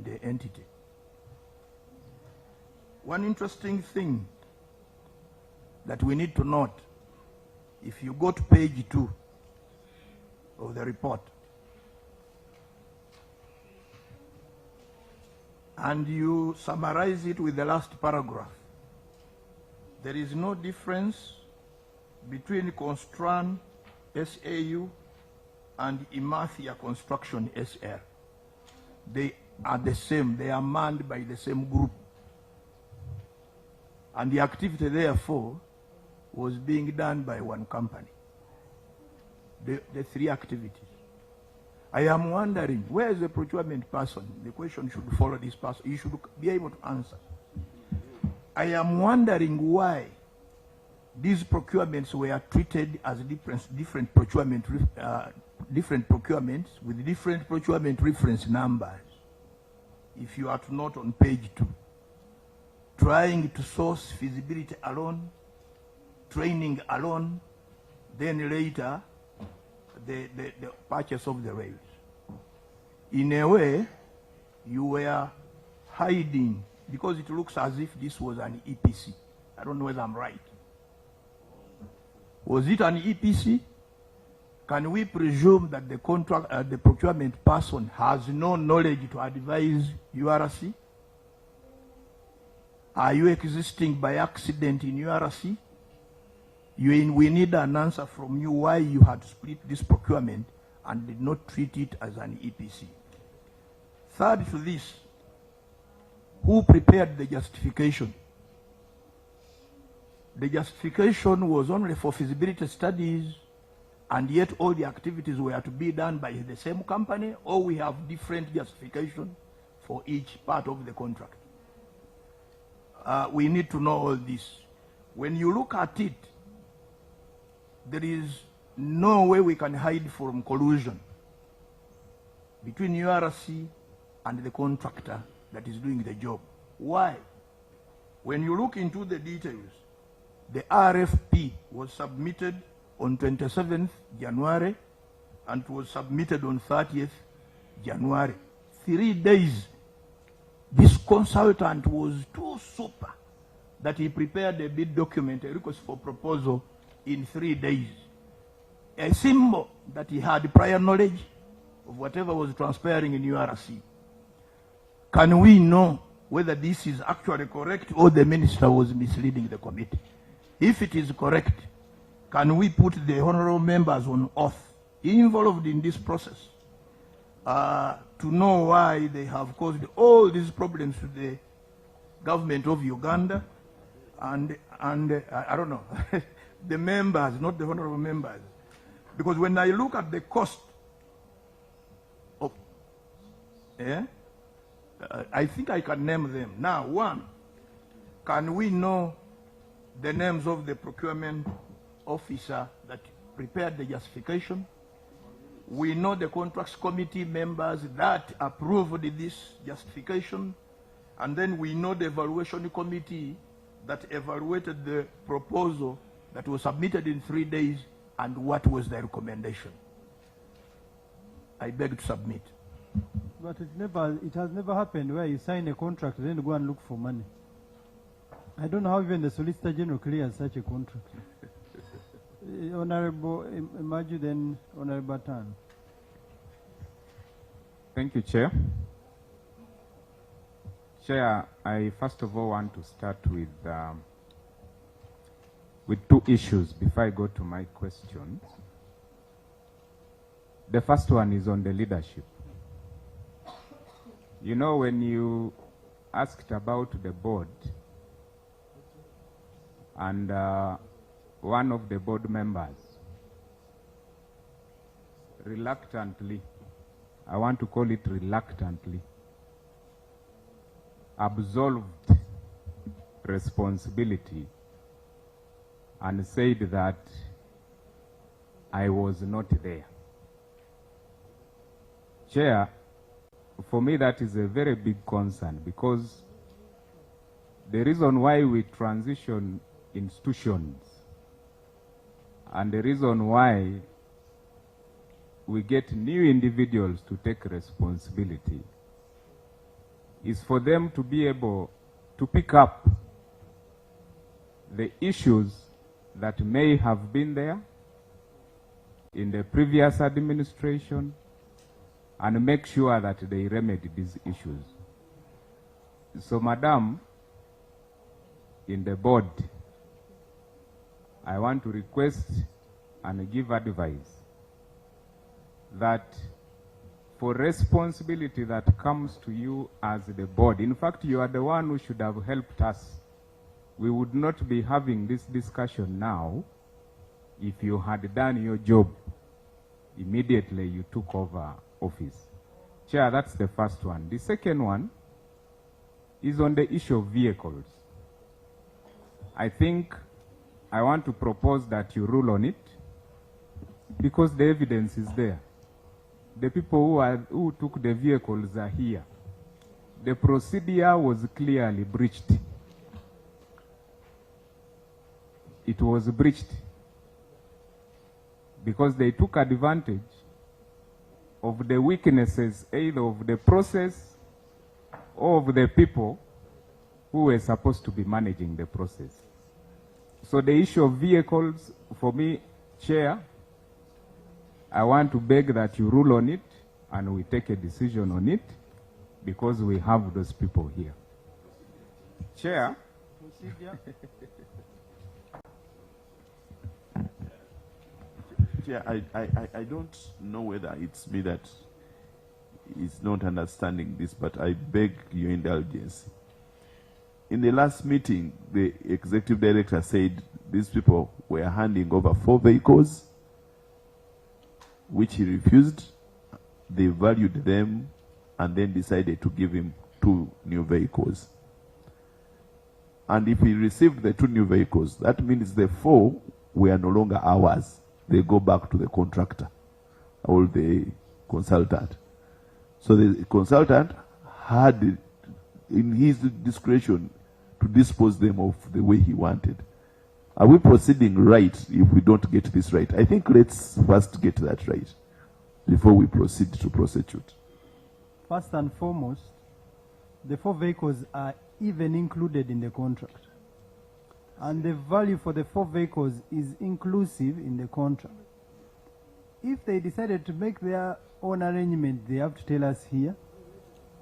the entity. One interesting thing that we need to note, if you go to page 2 of the report, and you summarize it with the last paragraph, there is no difference between Constran SAU and Imathia Construction SR. They are the same. They are manned by the same group. And the activity, therefore, was being done by one company. The three activities. I am wondering, where is the procurement person? The question should follow this person. You should be able to answer. I am wondering why these procurements were treated as different procurements with different procurement reference numbers. If you are to note on page 2, trying to source feasibility alone, training alone, then later the purchase of the rails. In a way, you were hiding, because it looks as if this was an EPC. I don't know whether I'm right. Was it an EPC? Can we presume that the procurement person has no knowledge to advise URC? Are you existing by accident in URC? We need an answer from you why you had split this procurement and did not treat it as an EPC. Third to this, who prepared the justification? The justification was only for feasibility studies, and yet all the activities were to be done by the same company, or we have different justification for each part of the contract. We need to know all this. When you look at it, there is no way we can hide from collusion between URC and the contractor that is doing the job. Why? When you look into the details, the RFP was submitted on 27th January and it was submitted on 30th January. 3 days. This consultant was too super that he prepared a bid document, a request for proposal, in 3 days. A symbol that he had prior knowledge of whatever was transpiring in URC. Can we know whether this is actually correct or the minister was misleading the committee? If it is correct, can we put the honorable members on oath involved in this process to know why they have caused all these problems to the government of Uganda and I don't know, the members, not the honorable members? Because when I look at the cost of, I think I can name them. Now, one, can we know the names of the procurement officer that prepared the justification? We know the contracts committee members that approved this justification, and then we know the evaluation committee that evaluated the proposal that was submitted in 3 days and what was the recommendation. I beg to submit. But it has never happened where you sign a contract and then go and look for money. I don't know how even the Solicitor General clears such a contract. Honorable Maju, then Honorable Tan. Thank you, Chair. Chair, I first of all want to start with two issues before I go to my questions. The first one is on the leadership. You know, when you asked about the board, and one of the board members reluctantly, I want to call it reluctantly, absolved responsibility and said that I was not there. Chair, for me that is a very big concern, because the reason why we transition institutions and the reason why we get new individuals to take responsibility is for them to be able to pick up the issues that may have been there in the previous administration and make sure that they remedy these issues. So, Madam, in the board, I want to request and give advice that for responsibility that comes to you as the board, in fact, you are the one who should have helped us. We would not be having this discussion now if you had done your job immediately you took over office. Chair, that's the first one. The second one is on the issue of vehicles. I think I want to propose that you rule on it because the evidence is there. The people who took the vehicles are here. The procedure was clearly breached. It was breached because they took advantage of the weaknesses either of the process or of the people who were supposed to be managing the process. So the issue of vehicles, for me, Chair, I want to beg that you rule on it and we take a decision on it because we have those people here. Chair. Chair, I don't know whether it's me that is not understanding this, but I beg your indulgence. In the last meeting, the executive director said these people were handing over 4 vehicles, which he refused. They valued them and then decided to give him 2 new vehicles. And if he received the 2 new vehicles, that means the 4 were no longer ours. They go back to the contractor or the consultant. So the consultant had in his discretion to dispose them of the way he wanted. Are we proceeding right if we don't get this right? I think let's first get that right before we proceed to prosecute. First and foremost, the 4 vehicles are even included in the contract. And the value for the 4 vehicles is inclusive in the contract. If they decided to make their own arrangement, they have to tell us here.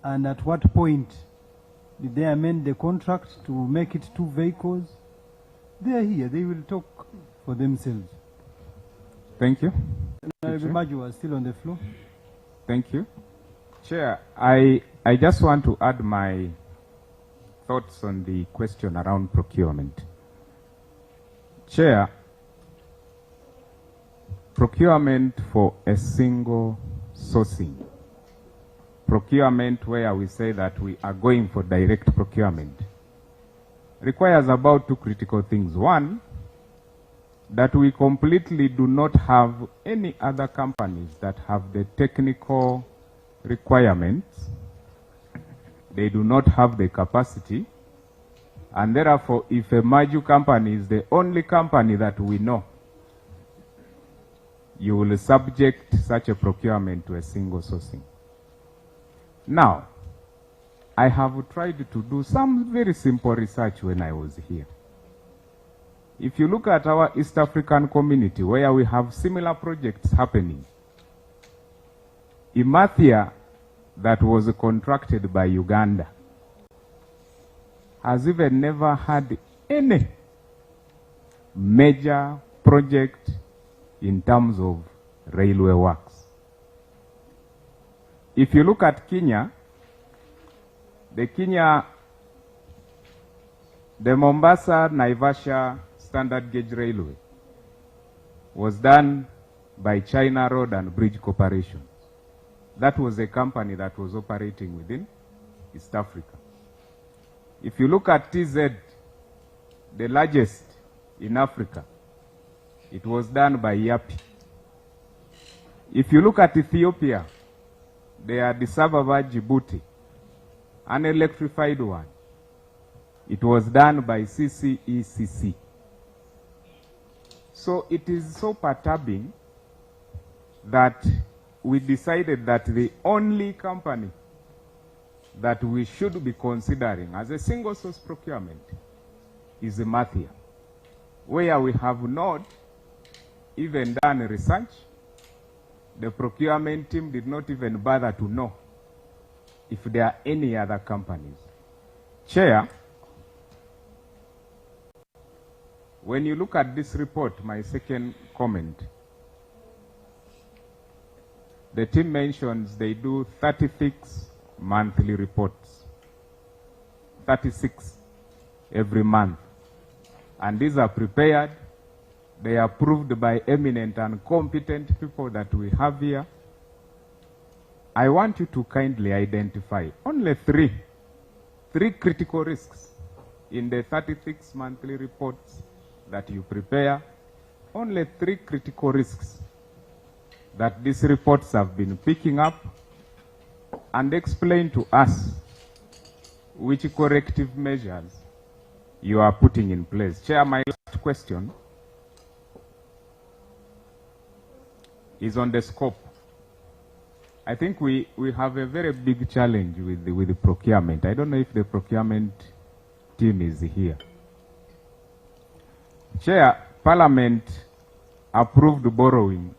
And at what point did they amend the contract to make it 2 vehicles? They are here. They will talk for themselves. Thank you. Maju was still on the floor. Thank you. Chair, I just want to add my thoughts on the question around procurement. Chair, procurement for a single sourcing, procurement where we say that we are going for direct procurement, requires about 2 critical things. One, that we completely do not have any other companies that have the technical requirements. They do not have the capacity. And therefore, if a Maju company is the only company that we know, you will subject such a procurement to a single sourcing. Now, I have tried to do some very simple research when I was here. If you look at our East African community where we have similar projects happening, Imathia, that was contracted by Uganda, has even never had any major project in terms of railway works. If you look at Kenya, the Mombasa-Naivasha standard gauge railway was done by China Road and Bridge Corporation. That was a company that was operating within East Africa. If you look at TZ, the largest in Africa, it was done by Yapi. If you look at Ethiopia, the Addis Ababa Djibouti, an electrified one, it was done by CCECC. So it is so perturbing that we decided that the only company that we should be considering as a single source procurement is Mathia, where we have not even done research. The procurement team did not even bother to know if there are any other companies. Chair, when you look at this report, my second comment, the team mentions they do 36 monthly reports, 36 every month. And these are prepared, they are approved by eminent and competent people that we have here. I want you to kindly identify only three critical risks in the 36 monthly reports that you prepare. Only 3 critical risks that these reports have been picking up, and explain to us which corrective measures you are putting in place. Chair, my last question is on the scope. I think we have a very big challenge with the procurement. I don't know if the procurement team is here. Chair, Parliament approved borrowing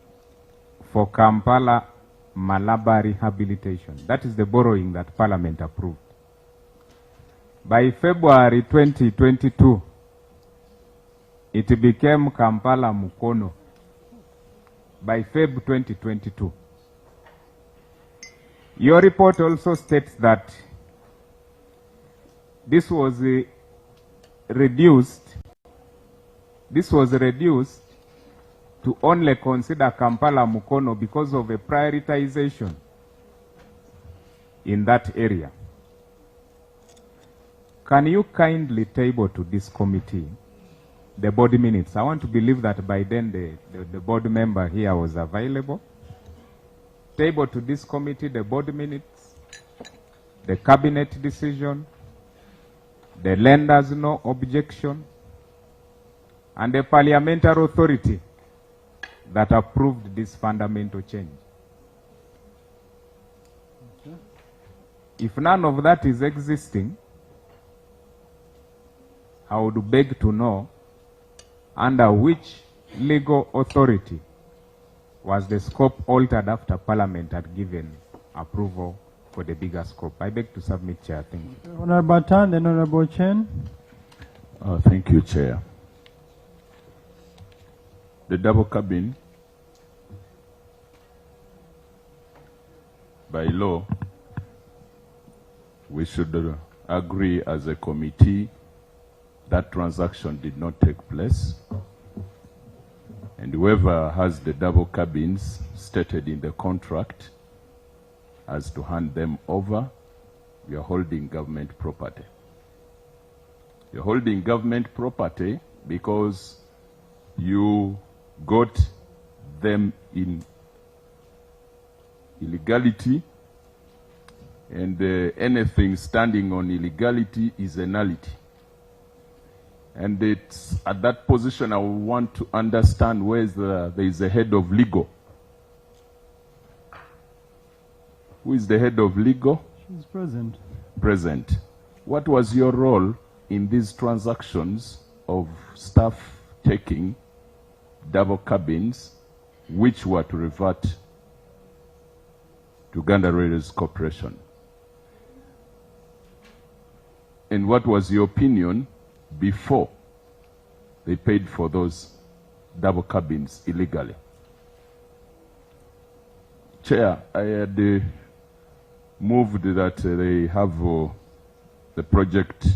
for Kampala Malaba rehabilitation. That is the borrowing that Parliament approved. By February 2022, it became Kampala Mukono. By Feb 2022. Your report also states that this was reduced to only consider Kampala Mukono because of a prioritization in that area. Can you kindly table to this committee the board minutes? I want to believe that by then the board member here was available. Table to this committee the board minutes, the cabinet decision, the lenders no objection, and the parliamentary authority that approved this fundamental change. Okay. If none of that is existing, I would beg to know under which legal authority was the scope altered after Parliament had given approval for the bigger scope. I beg to submit, Chair. Thank you. Honorable Tan, then Honorable Chen. Thank you, Chair. The double cabin, by law, we should agree as a committee that transaction did not take place. And whoever has the double cabins stated in the contract has to hand them over. We are holding government property. You're holding government property because you got them in illegality, and anything standing on illegality is a nullity. And it's at that position I want to understand where there is a head of legal. Who is the head of legal? She's present. Present. What was your role in these transactions of staff taking double cabins which were to revert to Uganda Railways Corporation? And what was your opinion before they paid for those double cabins illegally? Chair, I had moved that they have the project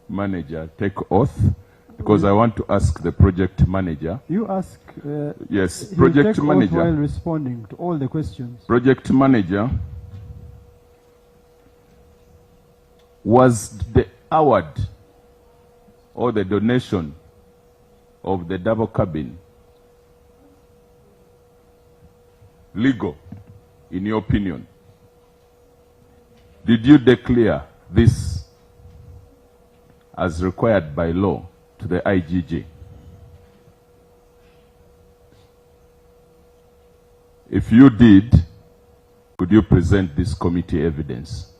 manager take oath, because I want to ask the project manager. You ask. Yes, project manager. While responding to all the questions. Project manager, was the award or the donation of the double cabin legal, in your opinion? Did you declare this as required by law to the IGJ? If you did, could you present this committee evidence?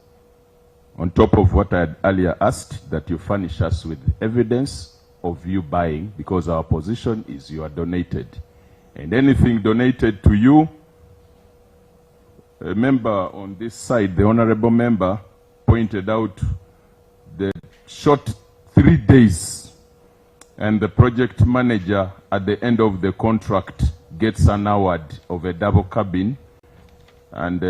on top of what I had earlier asked, that you furnish us with evidence of you buying, because our position is you are donated. And anything donated to you, a member on this side, the honorable member, pointed out the short 3 days, and the project manager at the end of the contract gets an award of a double cabin, and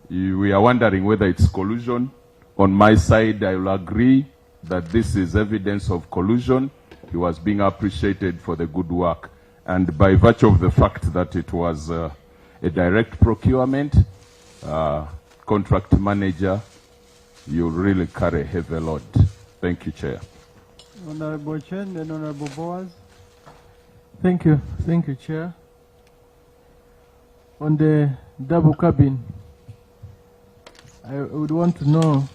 we are wondering whether it's collusion. On my side, I will agree that this is evidence of collusion. He was being appreciated for the good work, and by virtue of the fact that it was a direct procurement, contract manager, you really carry a heavy load. Thank you, Chair. Honorable Chen, then Honorable Boaz. Thank you, Chair. On the double cabin, I would want to know,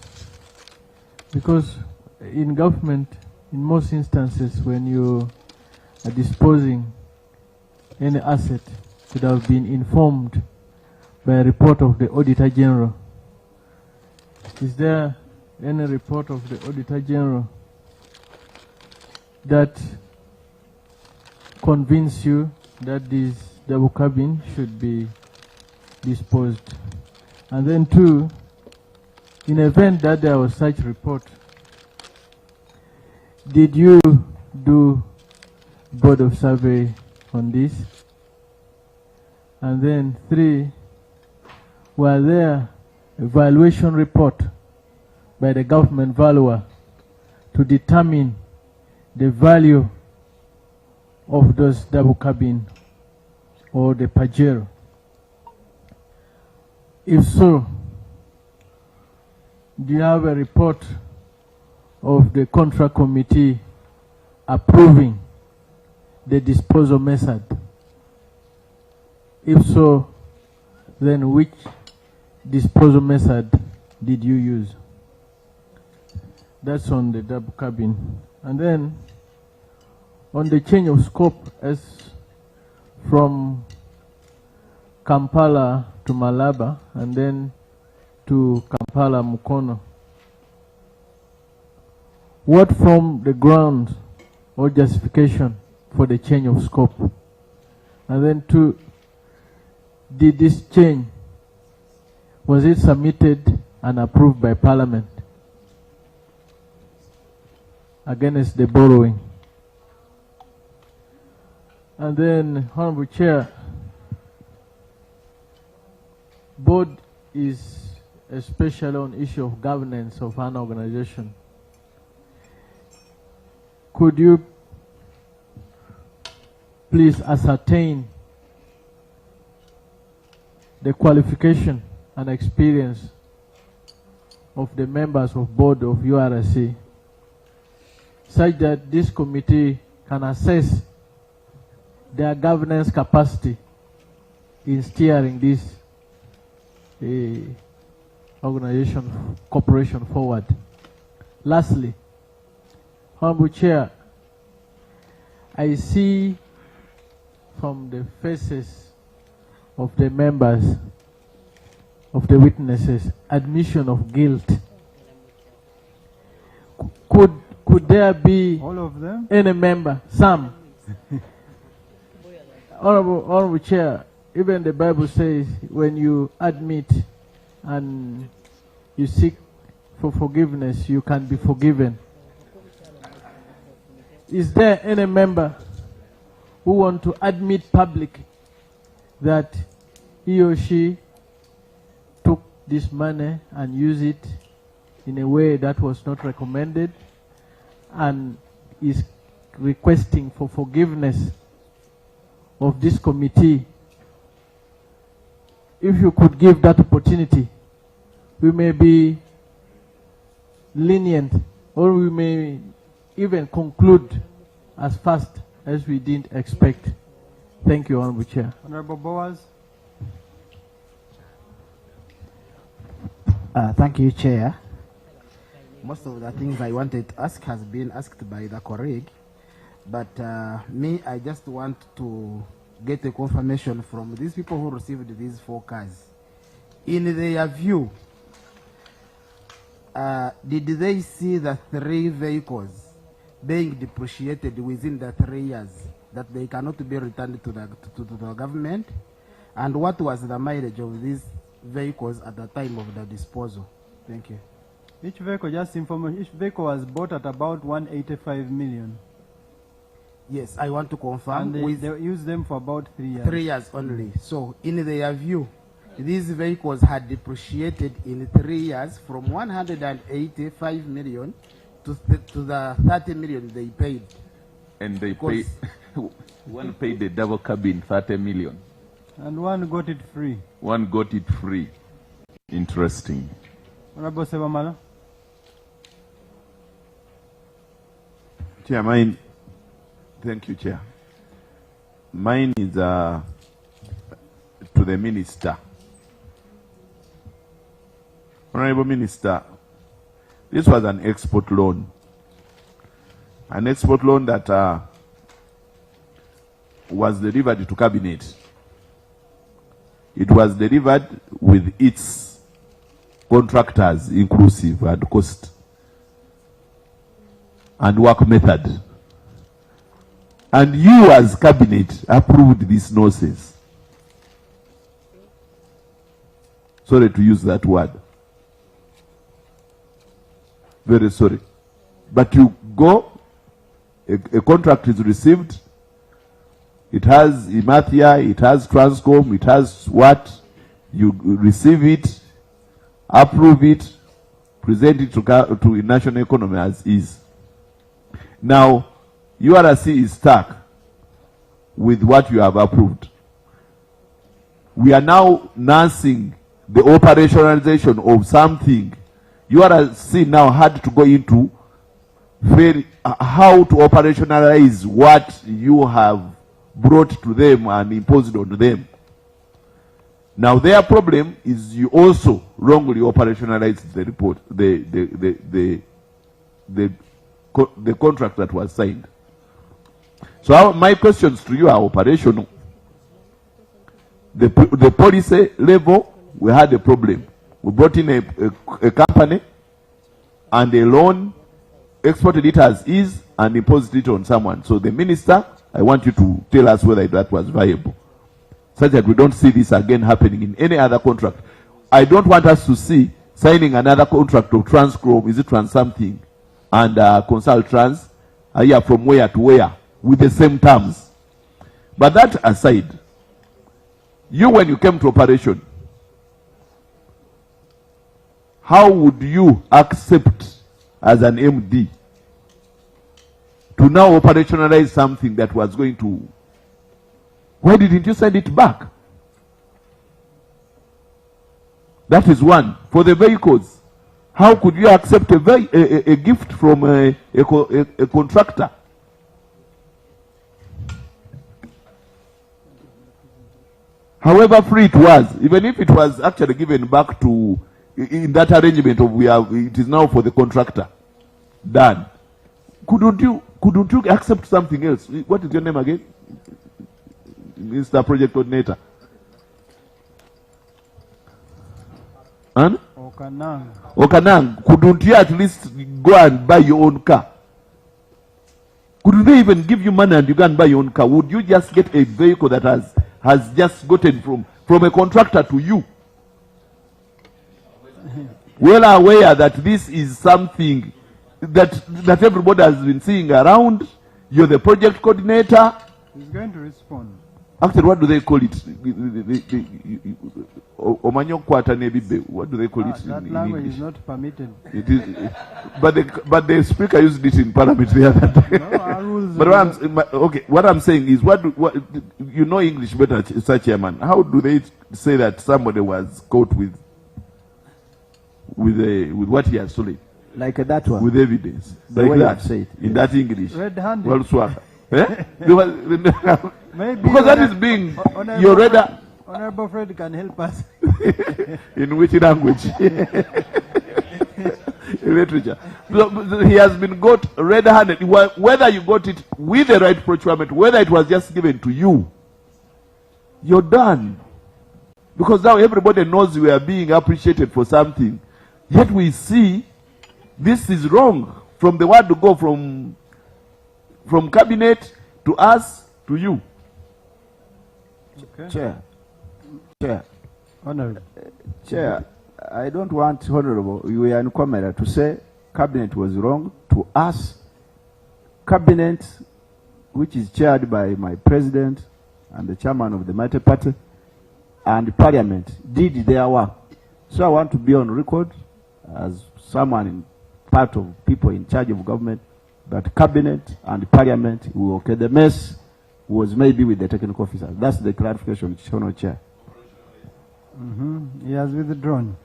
because in government, in most instances, when you are disposing any asset, should have been informed by a report of the Auditor General. Is there any report of the Auditor General that convince you that this double cabin should be disposed? And then two, in event that there was such report, did you do board of survey on this? And then three, were there a valuation report by the government valuer to determine the value of those double cabin or the Pajero? If so, do you have a report of the contract committee approving the disposal method? If so, then which disposal method did you use? That's on the double cabin. And then on the change of scope, as from Kampala to Malaba and then to Kampala Mukono, what formed the ground or justification for the change of scope? And then two, did this change, was it submitted and approved by Parliament against the borrowing? And then, Honorable Chair, board is especially on issue of governance of an organization. Could you please ascertain the qualification and experience of the members of board of URC, such that this committee can assess their governance capacity in steering this organization, corporation forward? Lastly, Honorable Chair, I see from the faces of the members, of the witnesses, admission of guilt. Could there be All of them? any member, some? Honorable Chair, even the Bible says when you admit and you seek for forgiveness, you can be forgiven. Is there any member who want to admit public that he or she took this money and used it in a way that was not recommended and is requesting for forgiveness of this committee? If you could give that opportunity, we may be lenient, or we may even conclude as fast as we didn't expect. Thank you, Honorable Chair. Honorable Boaz. Thank you, Chair. Most of the things I wanted to ask has been asked by the colleague, but I just want to get a confirmation from these people who received these 4 cars. In their view, did they see the 3 vehicles being depreciated within the 3 years that they cannot be returned to the government? And what was the mileage of these vehicles at the time of the disposal? Thank you. Each vehicle, just information, each vehicle was bought at about 185 million. Yes, I want to confirm. And they used them for about 3 years. 3 years only. So, in their view, these vehicles had depreciated in 3 years from 185 million to the 30 million they paid. And they paid, one paid the double cabin, 30 million. And one got it free. One got it free. Interesting. Honorable Sebamala. Chair, mine, thank you, Chair. Mine is to the Minister. Honorable Minister, this was an export loan. An export loan that was delivered to Cabinet. It was delivered with its contractors inclusive and cost and work method. And you as Cabinet approved this nonsense. Sorry to use that word. Very sorry. But you go, a contract is received, it has Imathia, it has Transcom, it has what, you receive it, approve it, present it to national economy as is. Now, URC is stuck with what you have approved. We are now nursing the operationalization of something. URC now had to go into how to operationalize what you have brought to them and imposed on them. Now their problem is you also wrongly operationalized the report, the contract that was signed. So my questions to you are operational. The policy level, we had a problem. We brought in a company and a loan, exported it as is and imposed it on someone. So the minister, I want you to tell us whether that was viable, such that we don't see this again happening in any other contract. I don't want us to see signing another contract of Transcom, is it Trans something, and Consult Trans, from where to where, with the same terms. But that aside, you, when you came to operation, how would you accept as an MD to now operationalize something that was going to... Why didn't you send it back? That is one. For the vehicles, how could you accept a gift from a contractor? However free it was, even if it was actually given back to, in that arrangement of it is now for the contractor, done. Couldn't you accept something else? What is your name again? Mr. Project Coordinator. Huh? Okanang. Couldn't you at least go and buy your own car? Couldn't they even give you money and you go and buy your own car? Would you just get a vehicle that has just gotten from a contractor to you? Well aware that this is something that everybody has been seeing around. You're the project coordinator. He's going to respond. Actually, what do they call it? What do they call it? That language is not permitted. It is, but the speaker used it in Parliament the other day. No, our rules. But what I'm saying is, what you know English better, Sir Chairman. How do they say that somebody was caught with what he has stolen? Like that one. With evidence. The like way that. Say it. In that English. Red-handed. Well, swag. Eh? Maybe because that is being your radar. Honorable Fred can help us. In which language? Literature. So, he has been got red-handed. Whether you got it with the right procurement, whether it was just given to you, you're done. Because now everybody knows we are being appreciated for something. Yet we see This is wrong. From the word to go from cabinet to us to you. Okay. Chair, Honorable. Chair, I don't want Honorable, you are in camera, to say cabinet was wrong. To us, cabinet, which is chaired by my president and the chairman of the Mighty Party, and parliament did their work. So I want to be on record as someone in part of people in charge of government that cabinet and parliament will okay. The mess was maybe with the technical officer. That's the clarification, Honorable Chair. He has withdrawn.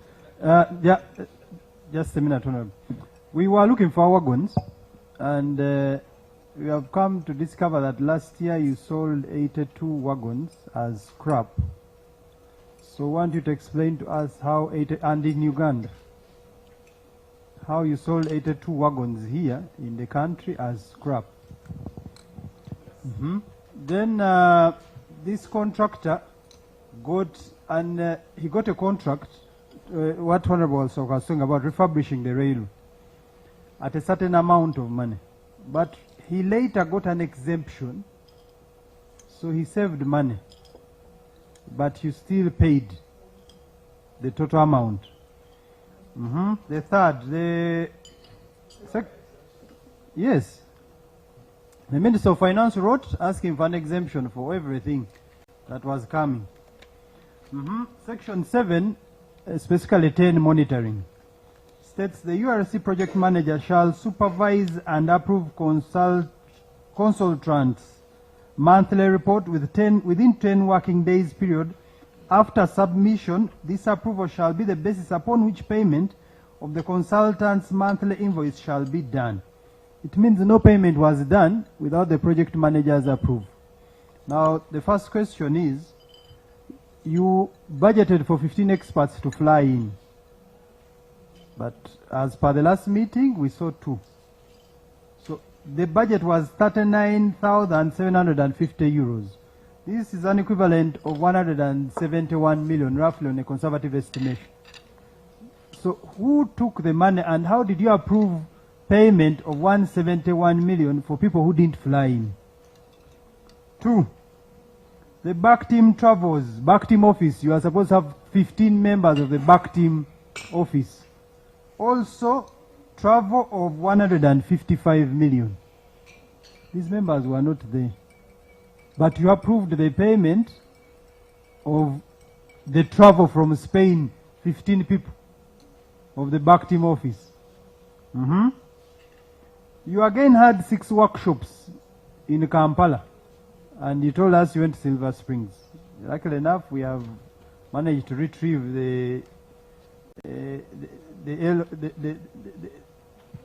Just a minute, Honorable. We were looking for wagons, and we have come to discover that last year you sold 82 wagons as scrap. So I want you to explain to us how, and in Uganda, how you sold 82 wagons here in the country as scrap. Then this contractor got, and he got a contract, what Honorable also was saying about refurbishing the railway at a certain amount of money. But he later got an exemption, so he saved money. But you still paid the total amount. The third, yes. The Minister of Finance wrote asking for an exemption for everything that was coming. Section 7, specifically 10, monitoring, states the URC project manager shall supervise and approve consultants' monthly report within 10 working days period. After submission, this approval shall be the basis upon which payment of the consultant's monthly invoice shall be done. It means no payment was done without the project manager's approval. Now, the first question is, you budgeted for 15 experts to fly in. But as per the last meeting, we saw 2. So the budget was 39,750 euros. This is an equivalent of 171 million, roughly, on a conservative estimation. So who took the money, and how did you approve payment of 171 million for people who didn't fly in? 2, the back team travels, back team office. You are supposed to have 15 members of the back team office. Also, travel of 155 million. These members were not there. But you approved the payment of the travel from Spain, 15 people of the back team office. You again had 6 workshops in Kampala, and you told us you went to Silver Springs. Luckily enough, we have managed to retrieve the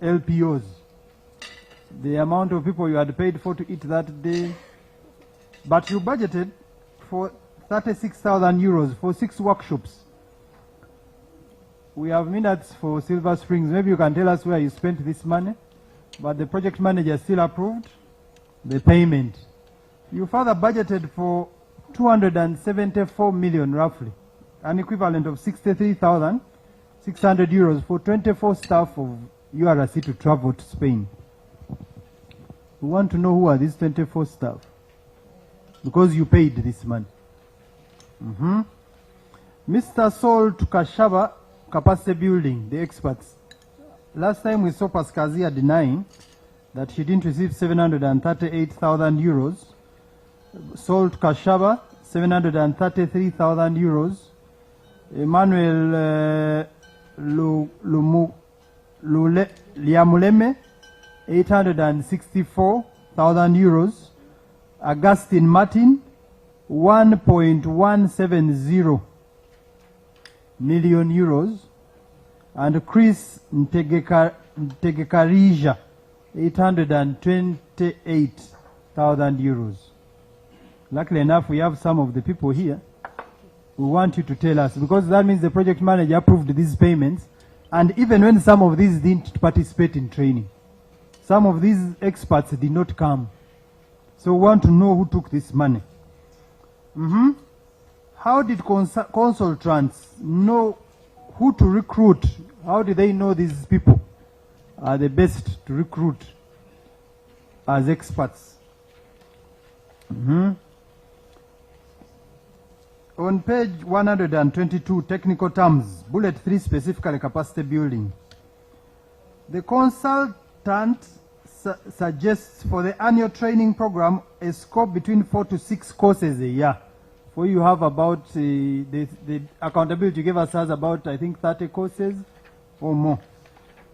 LPOs, the amount of people you had paid for to eat that day. But you budgeted for 36,000 euros for 6 workshops. We have minutes for Silver Springs. Maybe you can tell us where you spent this money. But the project manager still approved the payment. You further budgeted for 274 million, roughly, an equivalent of 63,600 euros for 24 staff of URC to travel to Spain. We want to know who are these 24 staff, because you paid this money. Mr. Sol to Kashaba capacity building, the experts. Last time we saw Pascazia denying that she didn't receive 738,000 euros. Sol to Kashaba, 733,000 euros. Emmanuel Liamuleme, 864,000 euros. Augustine Martin, 1.170 million euros. And Chris Ntegekarija, 828,000 euros. Luckily enough, we have some of the people here. We want you to tell us, because that means the project manager approved these payments, and even when some of these didn't participate in training, some of these experts did not come. So we want to know who took this money. How did consultants know who to recruit? How did they know these people? are the best to recruit as experts. On page 122, technical terms, bullet 3, specifically capacity building. The consultant suggests for the annual training program a scope between 4 to 6 courses a year. For you have about, the accountability gave us has about, I think, 30 courses or more.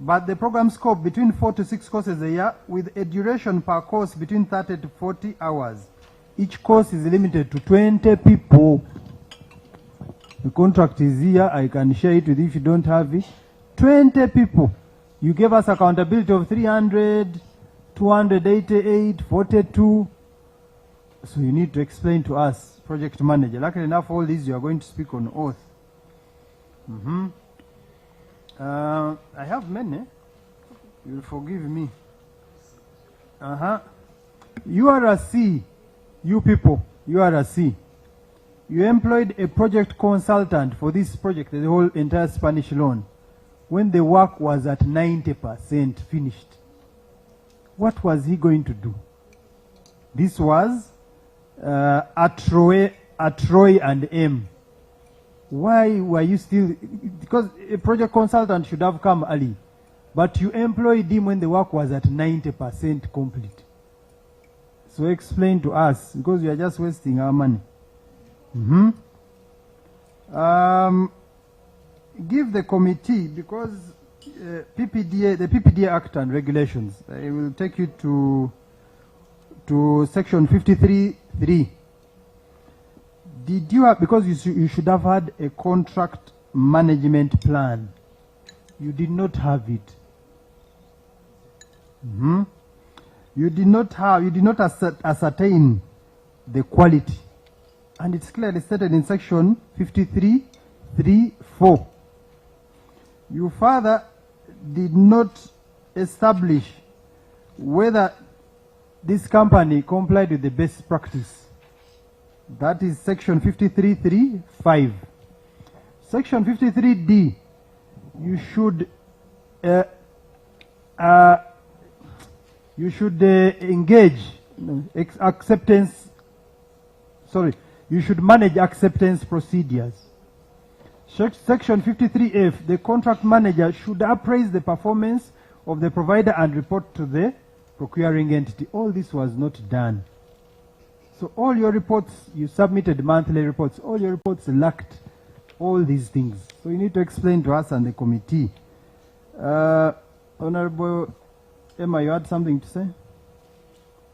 But the program scope between 4 to 6 courses a year with a duration per course between 30 to 40 hours. Each course is limited to 20 people. The contract is here. I can share it with you if you don't have it. 20 people. You gave us accountability of 300, 288, 42. So you need to explain to us, project manager. Luckily enough, all these you are going to speak on oath. I have many. You'll forgive me. URC, you people, URC. You employed a project consultant for this project, the whole entire Spanish loan, when the work was at 90% finished. What was he going to do? This was Troy and M. Why were you still, because a project consultant should have come early, but you employed him when the work was at 90% complete. So explain to us, because we are just wasting our money. Give the committee, because PPDA, the PPDA Act and regulations, I will take you to section 53(3). Did you have, because you should have had a contract management plan. You did not have it. You did not ascertain the quality. And it's clearly stated in section 53(3)(4). You further did not establish whether this company complied with the best practice. That is section 53(3)(5). Section 53(d), you should engage acceptance. Sorry, you should manage acceptance procedures. Section 53(f), the contract manager should appraise the performance of the provider and report to the procuring entity. All this was not done. So all your reports, you submitted monthly reports, all your reports lacked all these things. So you need to explain to us and the committee. Honorable Emma, you had something to say?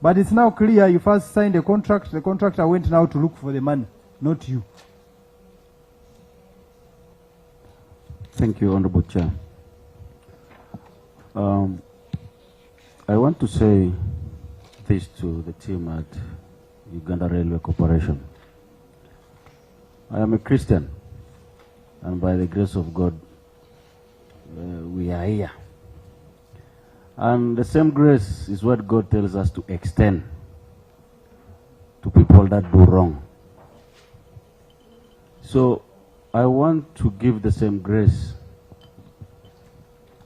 But it's now clear you first signed a contract, the contractor went now to look for the money, not you. Thank you, Honorable Chair. I want to say this to the team at Uganda Railway Corporation. I am a Christian, and by the grace of God, we are here. And the same grace is what God tells us to extend to people that do wrong. So I want to give the same grace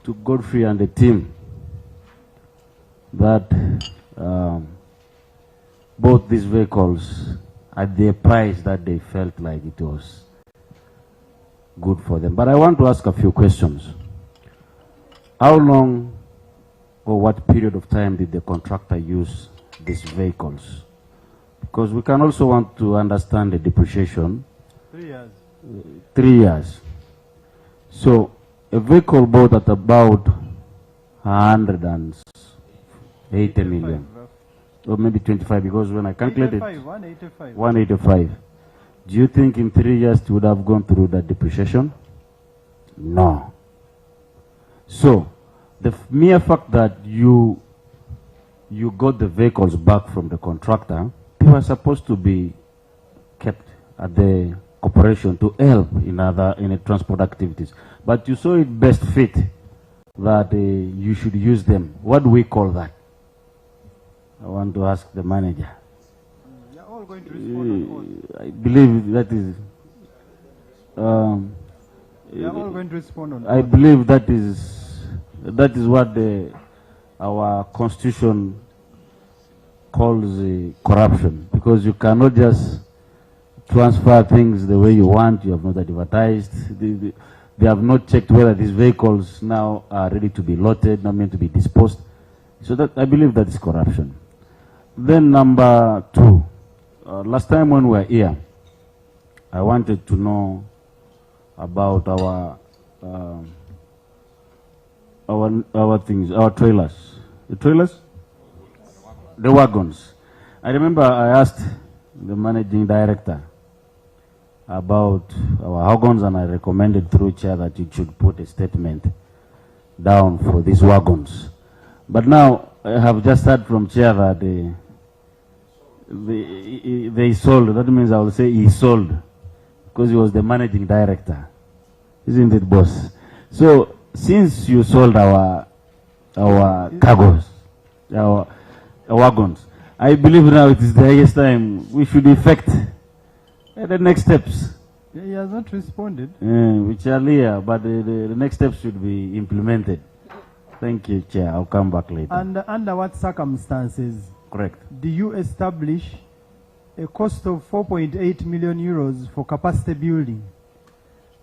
to Godfrey and the team that both these vehicles at the price that they felt like it was good for them. But I want to ask a few questions. How long or what period of time did the contractor use these vehicles? Because we can also want to understand the depreciation. 3 years. 3 years. So a vehicle bought at about 180 million. Or maybe 25, because when I calculated 185. Do you think in 3 years it would have gone through that depreciation? No. So the mere fact that you got the vehicles back from the contractor, they were supposed to be kept at the corporation to help in transport activities. But you saw it best fit that you should use them. What do we call that? I want to ask the manager. You're all going to respond on I believe that is. You're all going to respond on I believe that is That is what our constitution calls corruption, because you cannot just transfer things the way you want. You have not advertised. They have not checked whether these vehicles now are ready to be loaded, not meant to be disposed. So that, I believe that is corruption. Then number two, last time when we were here, I wanted to know about our things, our trailers. The trailers? The wagons. I remember I asked the managing director about our wagons, and I recommended through chair that you should put a statement down for these wagons. But now I have just heard from chair that they sold. That means I will say he sold, because he was the managing director. Isn't it, boss? So since you sold our cargos, our wagons, I believe now it is the highest time we should effect the next steps. Yeah, he has not responded. Which are here, but the next steps should be implemented. Thank you, Chair. I'll come back later. And under what circumstances? Correct. Do you establish a cost of 4.8 million euros for capacity building,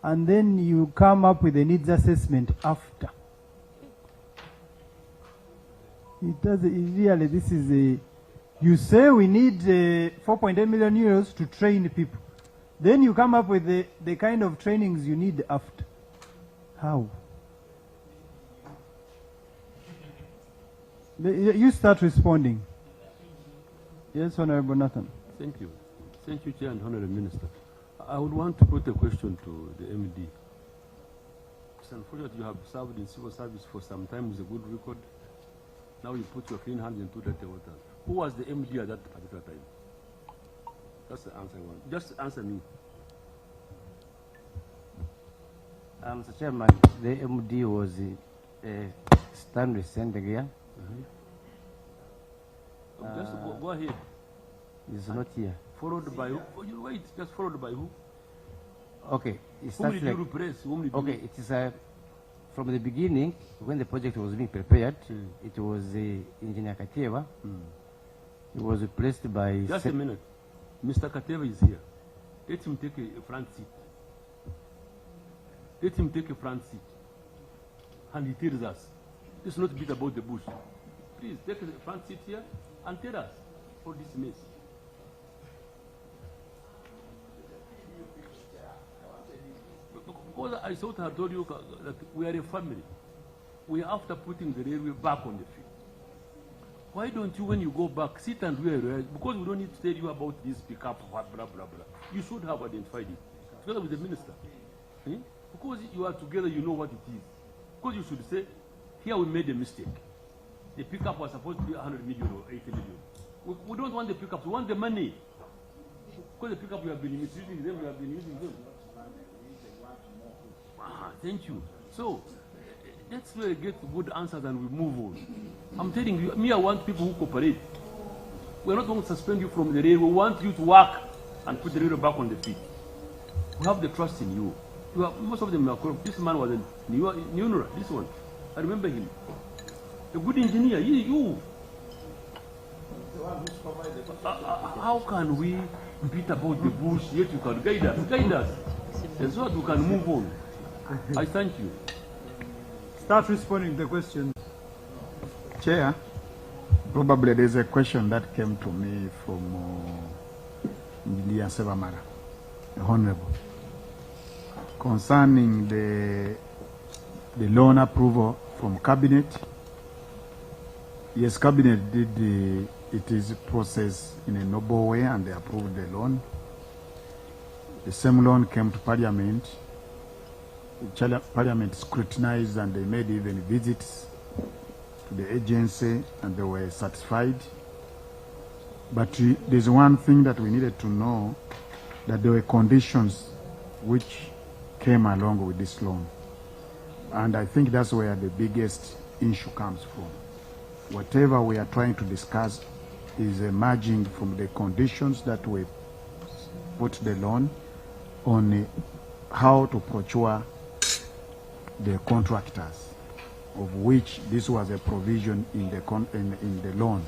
and then you come up with a needs assessment after? It does really. This is a. You say we need 4.8 million euros to train people, then you come up with the kind of trainings you need after. How? You start responding. Yes, Honorable Nathan. Thank you. Thank you, Chair and Honorable Minister. I would want to put a question to the MD. It's unfortunate you have served in civil service for some time with a good record. Now you put your clean hands into dirty water. Who was the MD at that particular time? That's the answer I want. Just answer me. Mr. Chairman, the MD was Stanley Sendegia. Just go ahead. He's not here. Followed by who? Oh, you wait. Just followed by who? Okay. Whom did you replace? Okay, it is from the beginning, when the project was being prepared, it was Engineer Kateva. He was replaced by... Just a minute. Mr. Kateva is here. Let him take a front seat. Let him take a front seat. And he tells us. It's not beat about the bush. Please take a front seat here and tell us for this mess. Because I thought I told you that we are a family. We are after putting the railway back on the feet. Why don't you, when you go back, sit and realize, because we don't need to tell you about this pickup, blah, blah, blah. You should have identified it, together with the minister. Because you are together, you know what it is. Because you should say, here we made a mistake. The pickup was supposed to be 100 million or 80 million. We don't want the pickup, we want the money. Because the pickup, we have been misusing them, we have been using them. Thank you. So, let's get good answers and we move on. I'm telling you, me, I want people who cooperate. We're not going to suspend you from the rail. We want you to work and put the rail back on the feet. We have the trust in you. Most of them are corrupt. This man was a Nunura, this one. I remember him. A good engineer, you. How can we beat about the bush, yet you can guide us? Guide us. And so that we can move on. I thank you. Start responding to the question. Chair, probably there's a question that came to me from Engineer Sevamara, Honorable, concerning the loan approval from Cabinet. Yes, Cabinet did its process in a noble way and they approved the loan. The same loan came to Parliament. Parliament scrutinized and they made even visits to the agency and they were satisfied. But there's one thing that we needed to know, that there were conditions which came along with this loan. And I think that's where the biggest issue comes from. Whatever we are trying to discuss is emerging from the conditions that we put the loan on how to procure the contractors. of which this was a provision in the loan.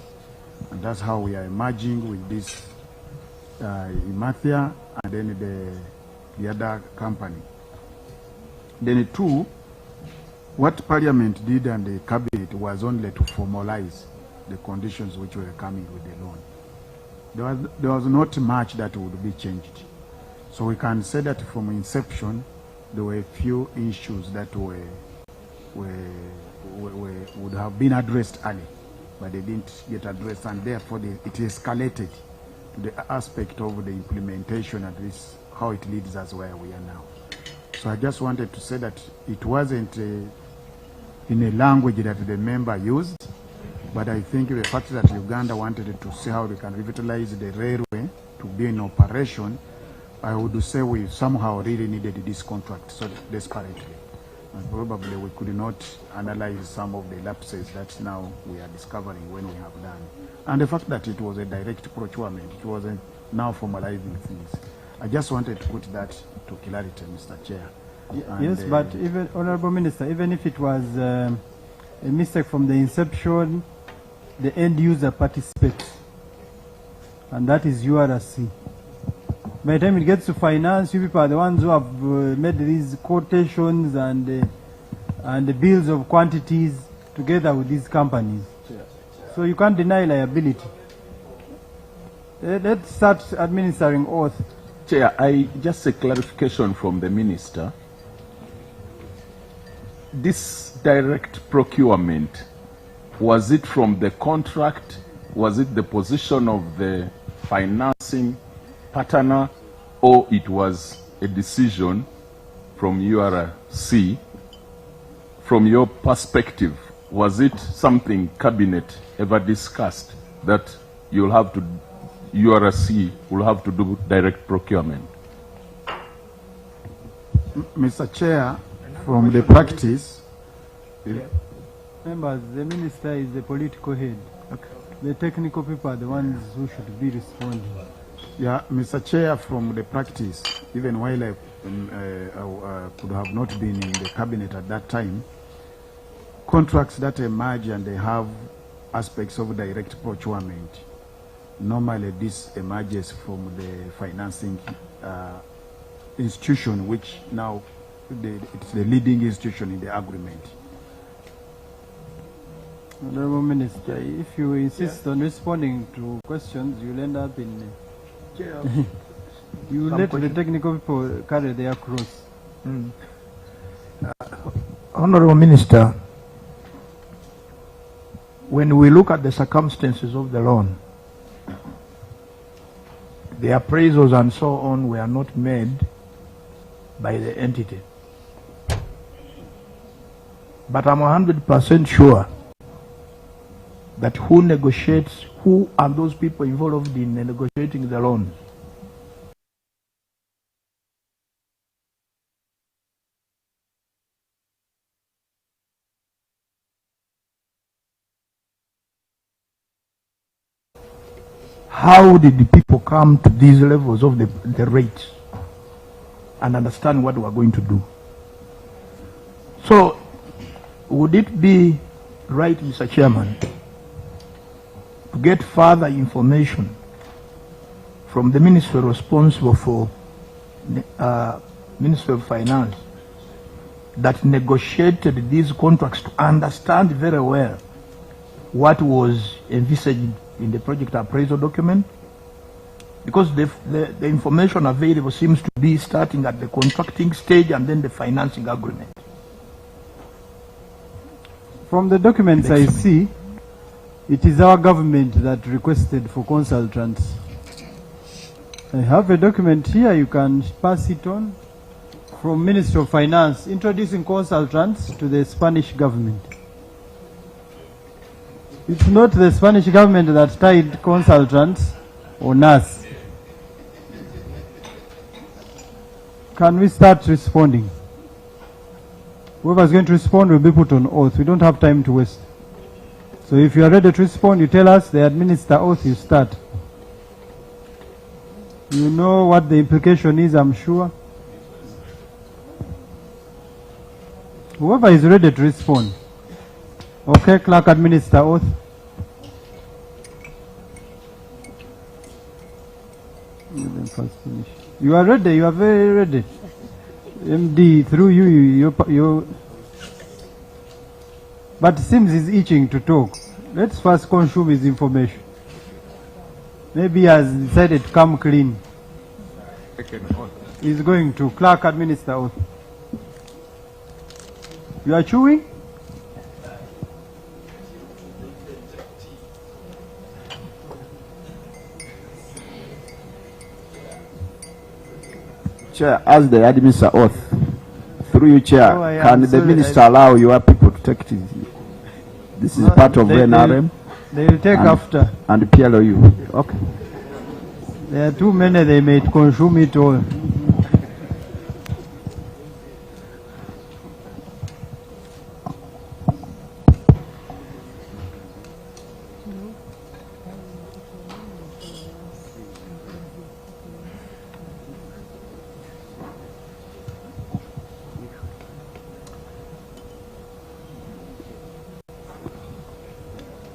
And that's how we are emerging with this Imathia and then the other company. Then two, what Parliament did and the Cabinet was only to formalize the conditions which were coming with the loan. There was not much that would be changed. So we can say that from inception, there were a few issues that would have been addressed early, but they didn't get addressed, and therefore it escalated to the aspect of the implementation, at least how it leads us where we are now. So I just wanted to say that it wasn't in a language that the member used, but I think the fact that Uganda wanted to see how they can revitalize the railway to be in operation, I would say we somehow really needed this contract so desperately. And probably we could not analyze some of the lapses that now we are discovering when we have done. And the fact that it was a direct procurement, it wasn't now formalizing things. I just wanted to put that to clarity, Mr. Chair. Yes, but even, Honorable Minister, even if it was a mistake from the inception, the end user participates, and that is URC. By the time it gets to finance, you people are the ones who have made these quotations and the bills of quantities together with these companies. So you can't deny liability. Let's start administering oath. Chair, just a clarification from the Minister. This direct procurement, was it from the contract? Was it the position of the financing partner, or it was a decision from URC? From your perspective, was it something Cabinet ever discussed that URC will have to do direct procurement? Mr. Chair, from the practice, members, the minister is the political head. Okay. The technical people are the ones who should be responding. Yeah, Mr. Chair, from the practice, even while I could have not been in the Cabinet at that time, contracts that emerge and they have aspects of direct procurement, normally this emerges from the financing institution, which now it's the leading institution in the agreement. Honorable Minister, if you insist on responding to questions, you'll end up in... you let the technical people carry their cross. Honorable Minister, when we look at the circumstances of the loan, the appraisals and so on were not made by the entity. But I'm 100% sure that who negotiates, who are those people involved in negotiating the loans? How did the people come to these levels of the rates and understand what we are going to do? So, would it be right, Mr. Chairman, to get further information from the minister responsible for Ministry of Finance that negotiated these contracts to understand very well what was envisaged in the project appraisal document? Because the information available seems to be starting at the contracting stage and then the financing agreement. From the documents I see, it is our government that requested for consultants. I have a document here, you can pass it on, from Ministry of Finance, introducing consultants to the Spanish government. It's not the Spanish government that tied consultants on us. Can we start responding? Whoever is going to respond will be put on oath. We don't have time to waste. So if you are ready to respond, you tell us, the administer oath, you start. You know what the implication is, I'm sure. Whoever is ready to respond. Okay, clerk administer oath. Let them first finish. You are ready, you are very ready. MD, through you. But Sims is itching to talk. Let's first consume his information. Maybe he has decided to come clean. He's going to. Clerk administer oath. You are chewing? Chair, as the administer oath, through you, Chair, Oh, can the minister allow your people to take it? This is part of NRM. They will take after. And PLOU. Okay. There are too many, they may consume it all.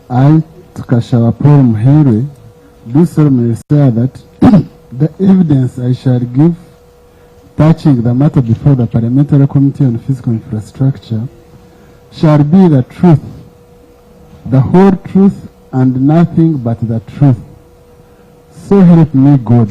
I, Tukashawa Paul Muhere, do solemnly swear that the evidence I shall give touching the matter before the Parliamentary Committee on Physical Infrastructure shall be the truth, the whole truth, and nothing but the truth. So help me God.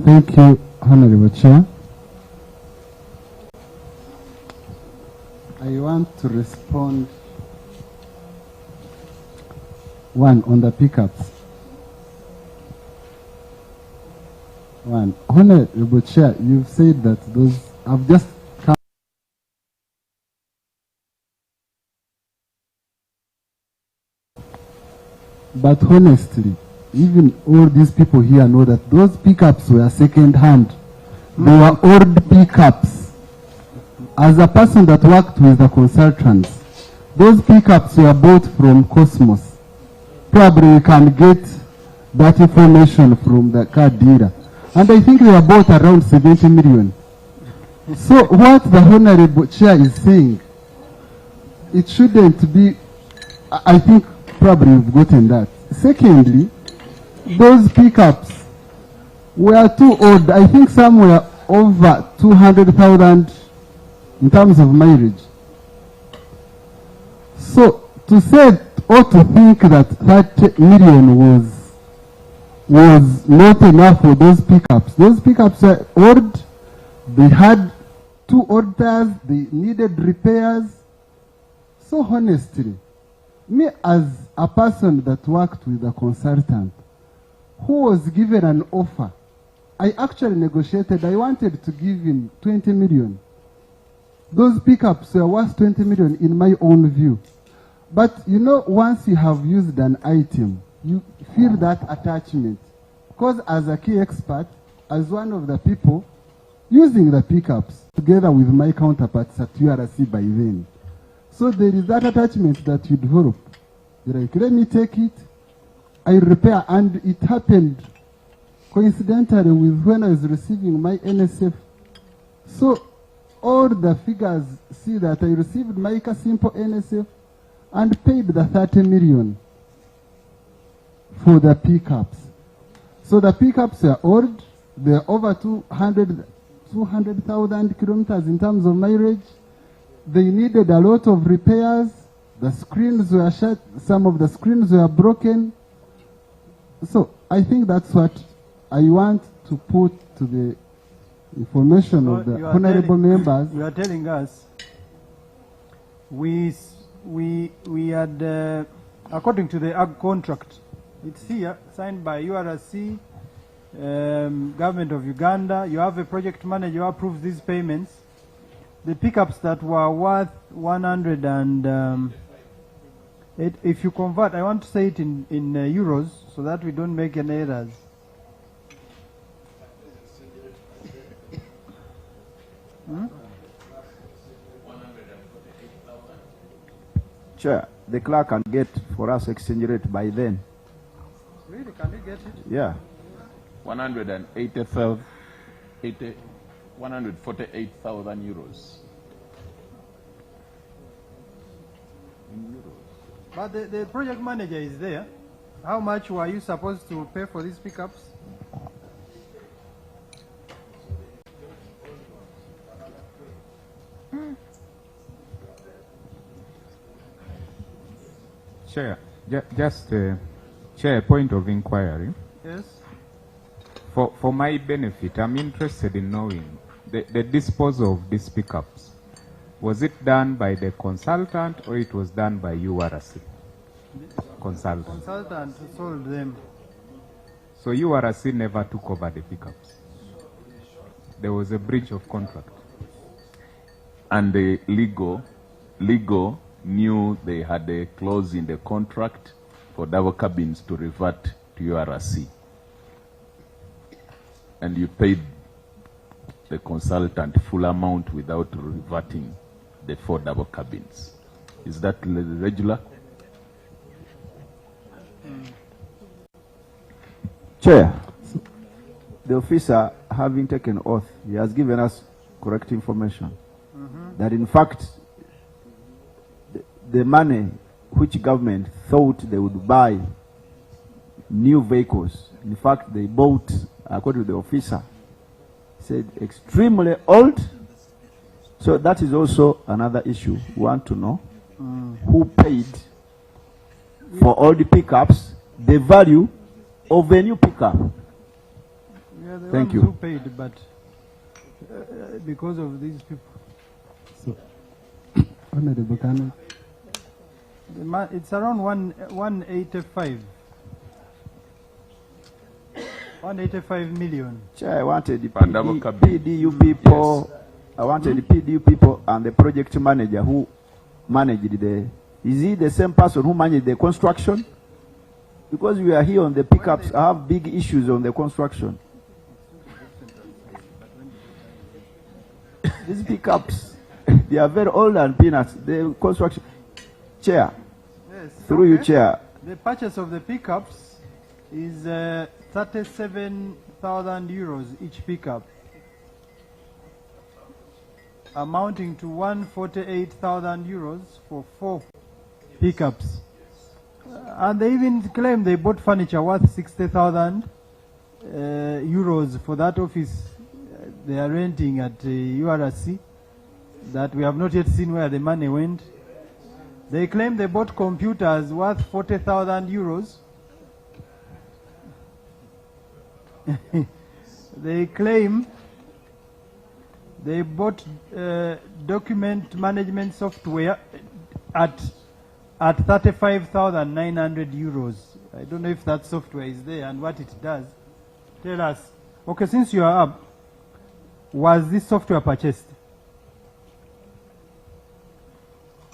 Thank you, Honorable Chair. I want to respond, one, on the pickups. One, Honorable Chair, you've said that those, I've just come. But honestly, even all these people here know that those pickups were second-hand. They were old pickups. As a person that worked with the consultants, those pickups were bought from Cosmos. Probably we can get that information from the car dealer. And I think they were bought around 70 million. So what the Honorable Chair is saying, it shouldn't be, I think probably we've gotten that. Secondly, those pickups were too old. I think some were over 200,000 in terms of mileage. So to say or to think that 30 million was not enough for those pickups were old. They had two old tires. They needed repairs. So honestly, me as a person that worked with a consultant who was given an offer, I actually negotiated. I wanted to give him 20 million. Those pickups were worth 20 million in my own view. But you know, once you have used an item, you feel that attachment. Because as a key expert, as one of the people using the pickups, together with my counterparts at URC by then. So there is that attachment that you develop. You're like, let me take it, I repair, and it happened coincidentally with when I was receiving my NSF. So all the figures see that I received my simple NSF and paid the 30 million for the pickups. So the pickups are old, they're over 200,000 kilometers in terms of mileage. They needed a lot of repairs. The screens were shut, some of the screens were broken. So I think that's what I want to put to the information of the honorable members. You are telling us we had, according to the ag contract, it's here, signed by URC, government of Uganda. You have a project manager who approves these payments. the pickups that were worth 100 and if you convert, I want to say it in euros so that we don't make any errors. Chair, the clerk can get for us exchange rate by then. Really, can you get it? Yeah. 148,000 euros. But the project manager is there. How much were you supposed to pay for these pickups? Chair, just Chair, point of inquiry. Yes. For my benefit, I'm interested in knowing the disposal of these pickups. Was it done by the consultant or it was done by URC? Consultant. Consultant sold them. So URC never took over the pickups. There was a breach of contract. And the legal knew they had a clause in the contract for double cabins to revert to URC. And you paid the consultant full amount without reverting the 4 double cabins. Is that regular? Chair, the officer, having taken oath, he has given us correct information. That in fact, the money which government thought they would buy new vehicles, in fact, they bought, according to the officer, said extremely old. So that is also another issue. We want to know who paid for all the pickups, the value of a new pickup. Yeah, the Thank ones you. who paid, but because of these people. So, Honorable Kanu. It's around 185. 185 million. Chair, I wanted the Pandavo cabin. PDU people. Yes. I wanted the PDU people and the project manager who managed the. Is he the same person who managed the construction? Because we are here on the pickups, I have big issues on the construction. These pickups, they are very old and peanuts. The construction. Chair. Yes. Through you, Chair. The purchase of the pickups is 37,000 euros each pickup, amounting to 148,000 euros for 4 pickups. And they even claim they bought furniture worth 60,000 euros for that office they are renting at URC that we have not yet seen where the money went. They claim they bought computers worth 40,000 euros. They claim they bought document management software at 35,900 euros. I don't know if that software is there and what it does. Tell us. Okay, since you are up, was this software purchased?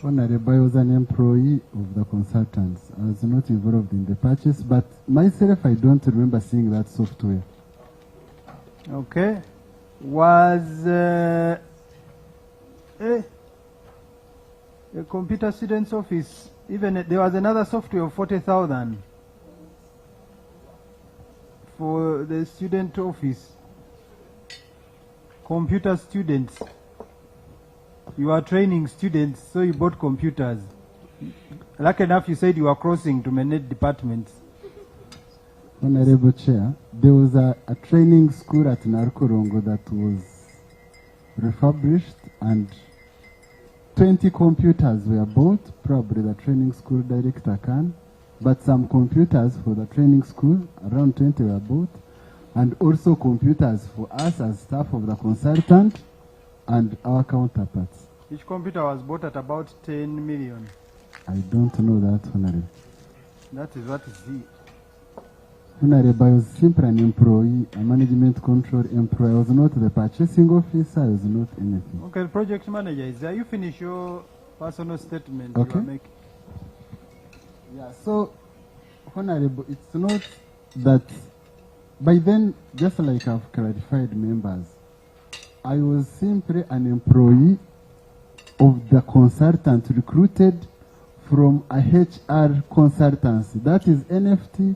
Honorable, I was an employee of the consultants. I was not involved in the purchase, but myself, I don't remember seeing that software. Okay. Was a computer student's office, even there was another software of 40,000 for the student office. Computer students. You are training students, so you bought computers. Lucky enough, you said you were crossing to manage departments. Honorable Chair, there was a training school at Narukorongo that was refurbished and 20 computers were bought. Probably the training school director can, but some computers for the training school, around 20 were bought, and also computers for us as staff of the consultant and our counterparts. Each computer was bought at about 10 million. I don't know that, Honorable. That is what is the. Honorable, I was simply an employee, a management control employee. I was not the purchasing officer, I was not anything. Okay, project manager, is there? You finish your personal statement Okay. you are making. Yeah, so, Honorable, it's not that by then, just like I've clarified members, I was simply an employee of the consultant recruited from a HR consultancy. That is NFT.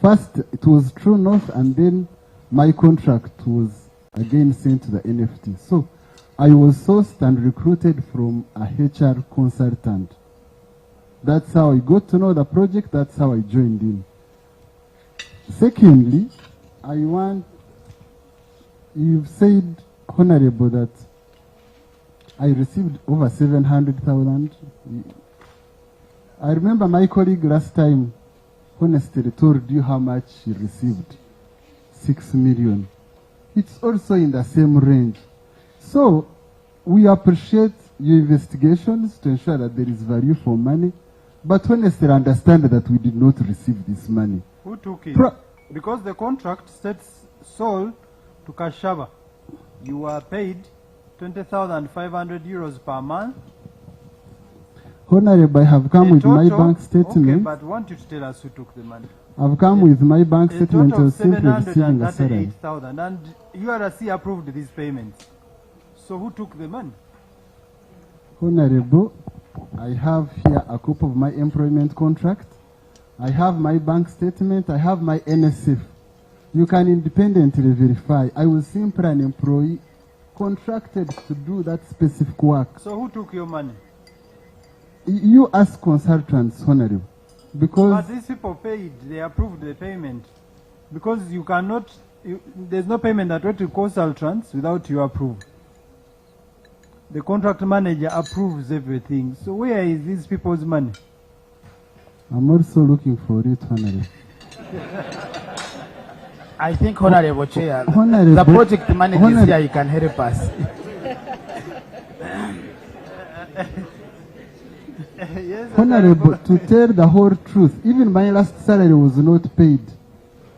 First, it was True North, and then my contract was again sent to the NFT. So, I was sourced and recruited from a HR consultant. That's how I got to know the project. That's how I joined in. Secondly, you've said, Honorable, that I received over 700,000. I remember my colleague last time honestly told you how much he received. 6 million. It's also in the same range. So, we appreciate your investigations to ensure that there is value for money, but honestly understand that we did not receive this money. Who took it? Because the contract states sold to Kashaba. You were paid 20,500 euros per month. Honorable, I have come with my bank statement. Okay, but want you to tell us who took the money. I've come with my bank statement of simply receiving a salary. 738,000, and URC approved these payments. So who took the money? Honorable, I have here a copy of my employment contract. I have my bank statement. I have my NSF. You can independently verify. I was simply an employee contracted to do that specific work. So who took your money? You ask consultants, Honorable, because... But these people paid, they approved the payment. Because you cannot, there's no payment that went to consultants without your approval. The contract manager approves everything. So where is these people's money? I'm also looking for it, Honorable. I think, Honorable Chair, Honorable, the project manager is here, he can help us. Yes, Honorable, to tell the whole truth, even my last salary was not paid.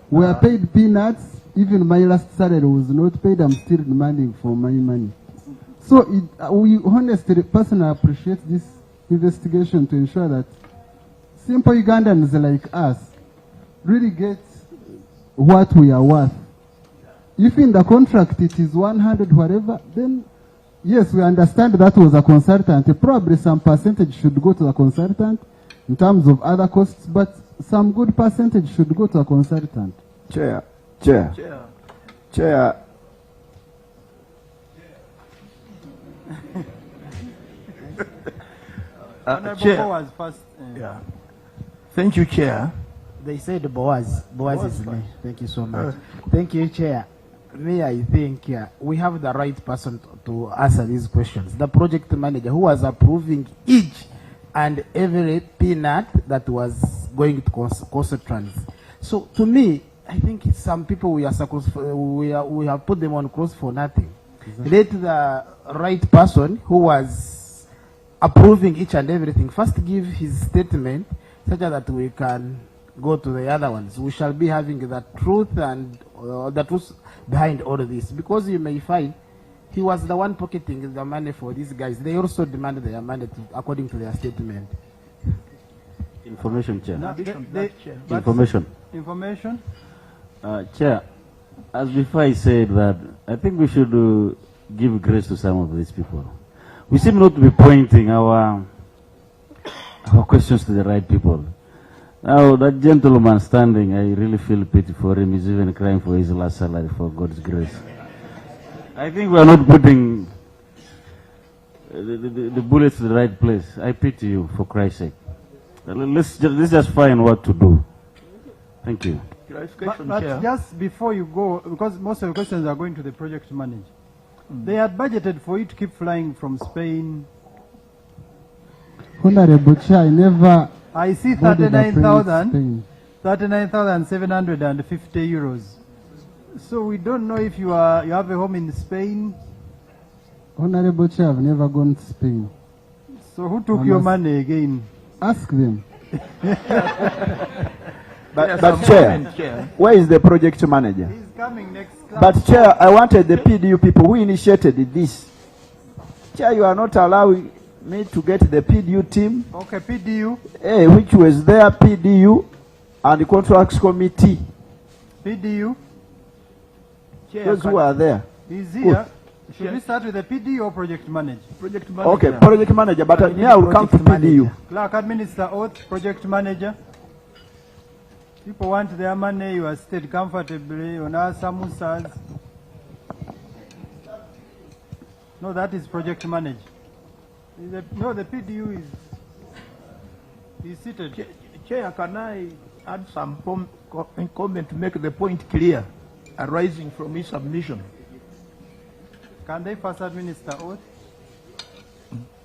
We are paid peanuts, even my last salary was not paid. I'm still demanding for my money. So we honestly, personally appreciate this investigation to ensure that simple Ugandans like us really get what we are worth. If in the contract it is 100 whatever, then yes, we understand that was a consultant. Probably some percentage should go to the consultant in terms of other costs, but some good percentage should go to a consultant. Chair. Chair. Was first, yeah. Thank you, Chair. They said Boaz. Boaz is me. Thank you so much. Thank you, Chair. Me, I think we have the right person to answer these questions. The project manager who was approving each and every peanut that was going to concentrants. So to me, I think some people we have put them on cross for nothing. Exactly. Let the right person who was approving each and everything first give his statement such that we can go to the other ones. We shall be having the truth and the truth behind all of this, because you may find he was the one pocketing the money for these guys. They also demanded their money according to their statement. Information, Chair. No, Information. Chair, as before I said that I think we should give grace to some of these people. We seem not to be pointing our questions to the right people. Now, that gentleman standing, I really feel pity for him. He's even crying for his last salary, for God's grace. I think we are not putting the bullets to the right place. I pity you, for Christ's sake. Let's just find what to do. Thank you. But just before you go, because most of the questions are going to the project manager, they had budgeted for you to keep flying from Spain. Honorable Chair, I never... I see 39,750 euros. So we don't know if you have a home in Spain. Honorable Chair, I've never gone to Spain. So who took your money again? Ask them. But Chair, where is the project manager? He's coming next class. But Chair, I wanted the PDU people who initiated this. Chair, you are not allowing me to get the PDU team. Okay, PDU. Which was there, PDU and the contracts committee. PDU. Chair, Those who are there. He's here. Should we start with the PDU or project manager? Project manager. Okay, project manager, but me I will come to PDU. Clerk, administer oath, project manager. People want their money, you are stayed comfortably on our samosas. No, that is project manager. No, the PDU is seated. Chair, can I add some comment to make the point clear arising from his submission? Can they first administer oath?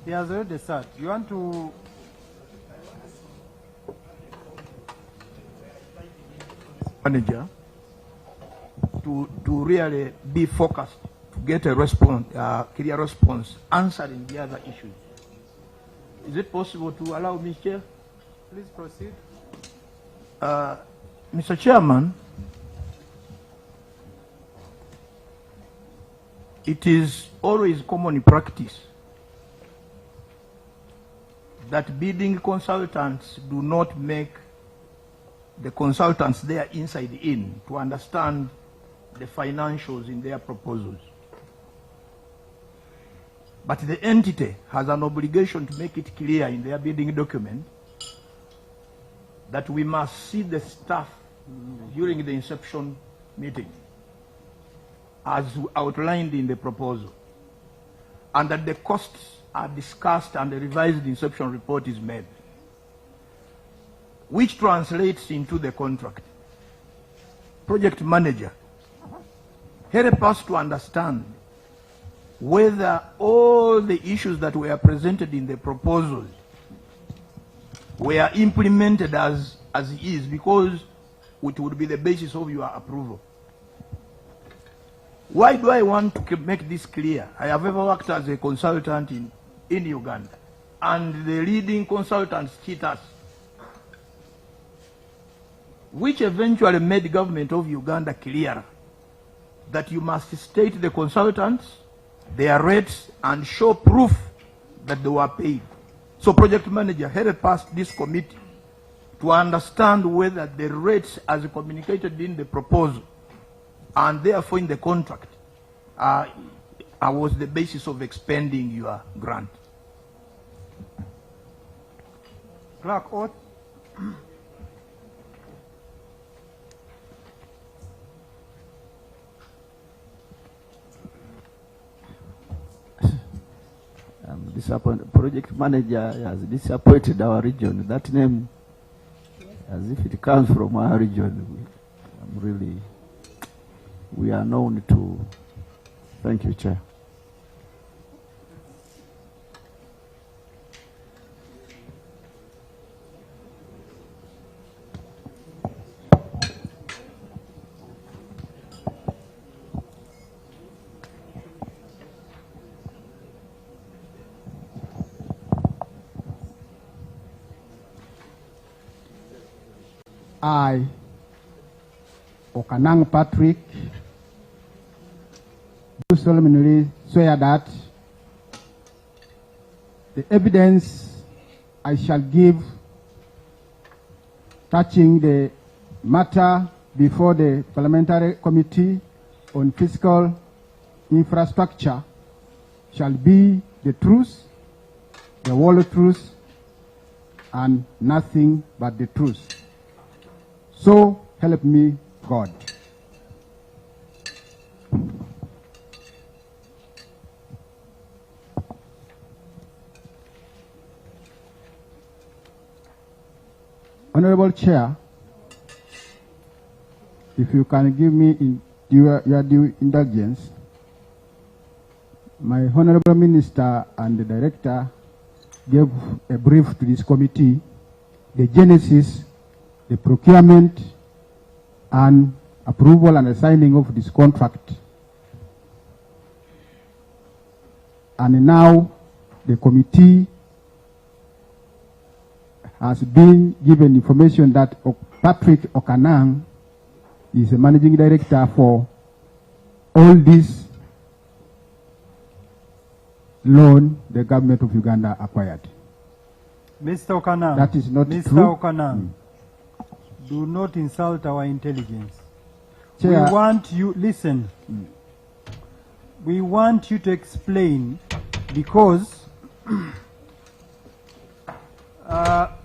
He has already sat. You want to... Manager to really be focused, to get a response, clear response, answering the other issues. Is it possible to allow me, Chair? Please proceed. Mr. Chairman, it is always common practice that bidding consultants do not make the consultants there inside in to understand the financials in their proposals. But the entity has an obligation to make it clear in their bidding document that we must see the staff during the inception meeting as outlined in the proposal, and that the costs are discussed and the revised inception report is made, which translates into the contract. Project manager, help us to understand whether all the issues that were presented in the proposal were implemented as is, because it would be the basis of your approval. Why do I want to make this clear? I have ever worked as a consultant in Uganda, and the leading consultants cheat us, which eventually made government of Uganda clear that you must state the consultants, their rates, and show proof that they were paid. So project manager, help us, this committee, to understand whether the rates as communicated in the proposal and therefore in the contract was the basis of expending your grant. Clerk, oath. I'm disappointed. Project manager has disappointed our region. That name, as if it comes from our region. We are known to. Thank you, Chair. I, Okanang Patrick, do solemnly swear that the evidence I shall give touching the matter before the Parliamentary Committee on Fiscal Infrastructure shall be the truth, the whole truth, and nothing but the truth. So help me God. Honorable Chair, if you can give me your due indulgence, my Honorable Minister and the Director gave a brief to this committee, the genesis, the procurement, and approval and signing of this contract. And now the committee has been given information that Patrick Okanang is a managing director for all this loan the government of Uganda acquired. Mr. Okanang. That is not Mr. true. Okanang, do not insult our intelligence. Chair. We want you, listen, we want you to explain because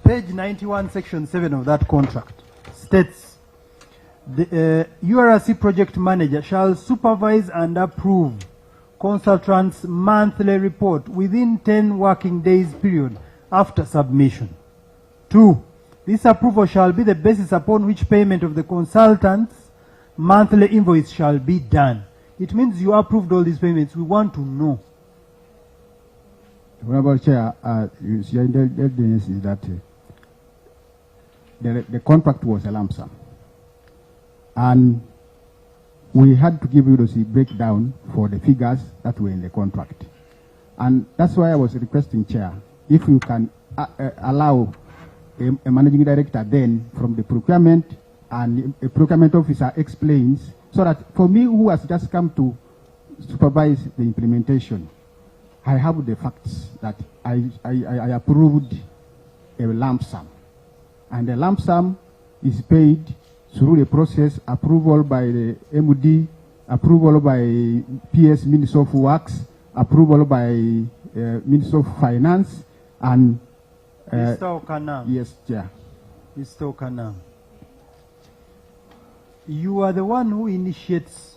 page 91, section 7 of that contract states the URC project manager shall supervise and approve consultant's monthly report within 10 working days period after submission. 2. This approval shall be the basis upon which payment of the consultant's monthly invoice shall be done. It means you approved all these payments. We want to know. Honorable Chair, your intelligence is that the contract was a lump sum. And we had to give you the breakdown for the figures that were in the contract. And that's why I was requesting, Chair, if you can allow a managing director then from the procurement and a procurement officer explains, so that for me who has just come to supervise the implementation, I have the facts that I approved a lump sum. And the lump sum is paid through the process, approval by the MD, approval by PS Minister of Works, approval by Minister of Finance, and Mr. Okanang. Yes, Chair. Mr. Okanang, you are the one who initiates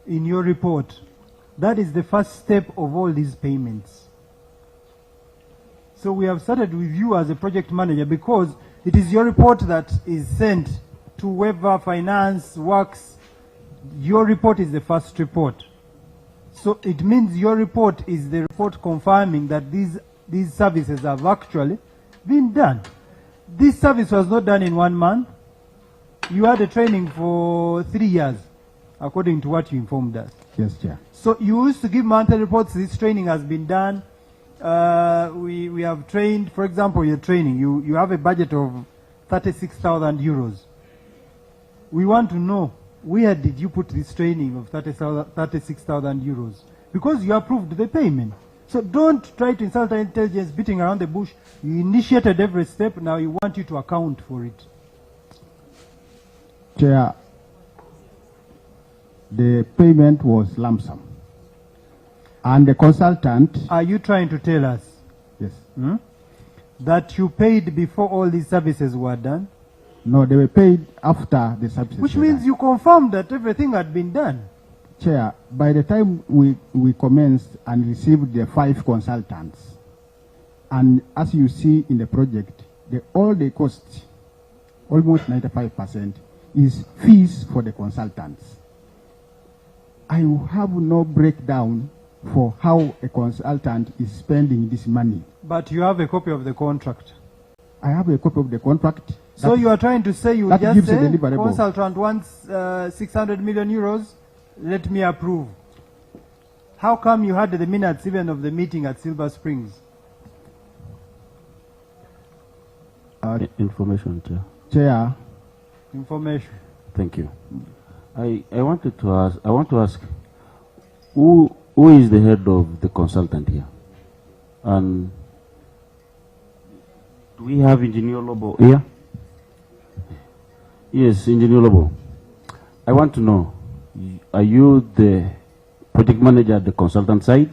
in your report. That is the first step of all these payments. So we have started with you as a project manager because it is your report that is sent to whoever finance works. Your report is the first report. So it means your report is the report confirming that these services have actually been done. This service was not done in 1 month. You had a training for 3 years, according to what you informed us. Yes, Chair. So you used to give monthly reports. This training has been done. We have trained, for example, your training. You have a budget of 36,000 euros. We want to know, where did you put this training of 36,000 euros? Because you approved the payment. So don't try to insult our intelligence beating around the bush. You initiated every step. Now you want you to account for it. Chair, the payment was lump sum. And the consultant... Are you trying to tell us? Yes. That you paid before all these services were done? No, they were paid after the services Which were means done. you confirmed that everything had been done. Chair, by the time we commenced and received the 5 consultants, and as you see in the project, all the costs, almost 95%, is fees for the consultants. I have no breakdown for how a consultant is spending this money. But you have a copy of the contract. I have a copy of the contract. So you are trying to say you that just gives a say deliverable. consultant wants 600 million euros, let me approve. How come you had the minutes even of the meeting at Silver Springs? Information, Chair. Chair. Information. Thank you. I want to ask, who is the head of the consultant here? And do we have Engineer Lobo here? Yes, Engineer Lobo. I want to know, are you the project manager at the consultant side?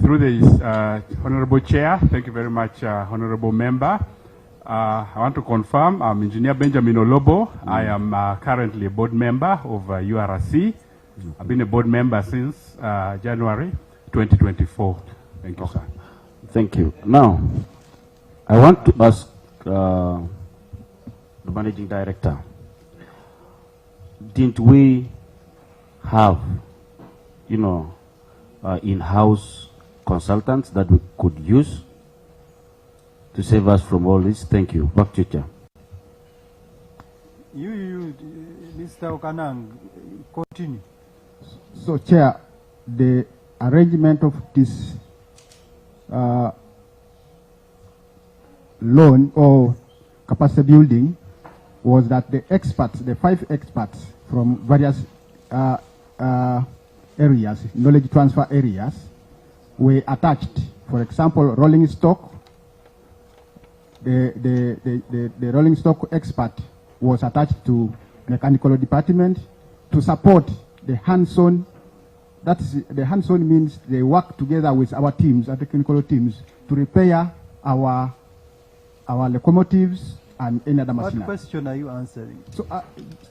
Through the Honorable Chair, thank you very much, Honorable Member. I want to confirm I'm Engineer Benjamin Olobo. I am currently a board member of URC. I've been a board member since January 2024. Thank you, sir. Thank you. Now, I want to ask the Managing Director, didn't we have, in-house consultants that we could use to save us from all this? Thank you. Back to you, Chair. You, Mr. Okanang, continue. So, Chair, the arrangement of this loan or capacity building was that the experts, the 5 experts from various areas, knowledge transfer areas, were attached. For example, rolling stock, the rolling stock expert was attached to mechanical department to support the hands-on. That is, the hands-on means they work together with our teams, our technical teams, to repair our locomotives and any other machinery. What question are you answering? So,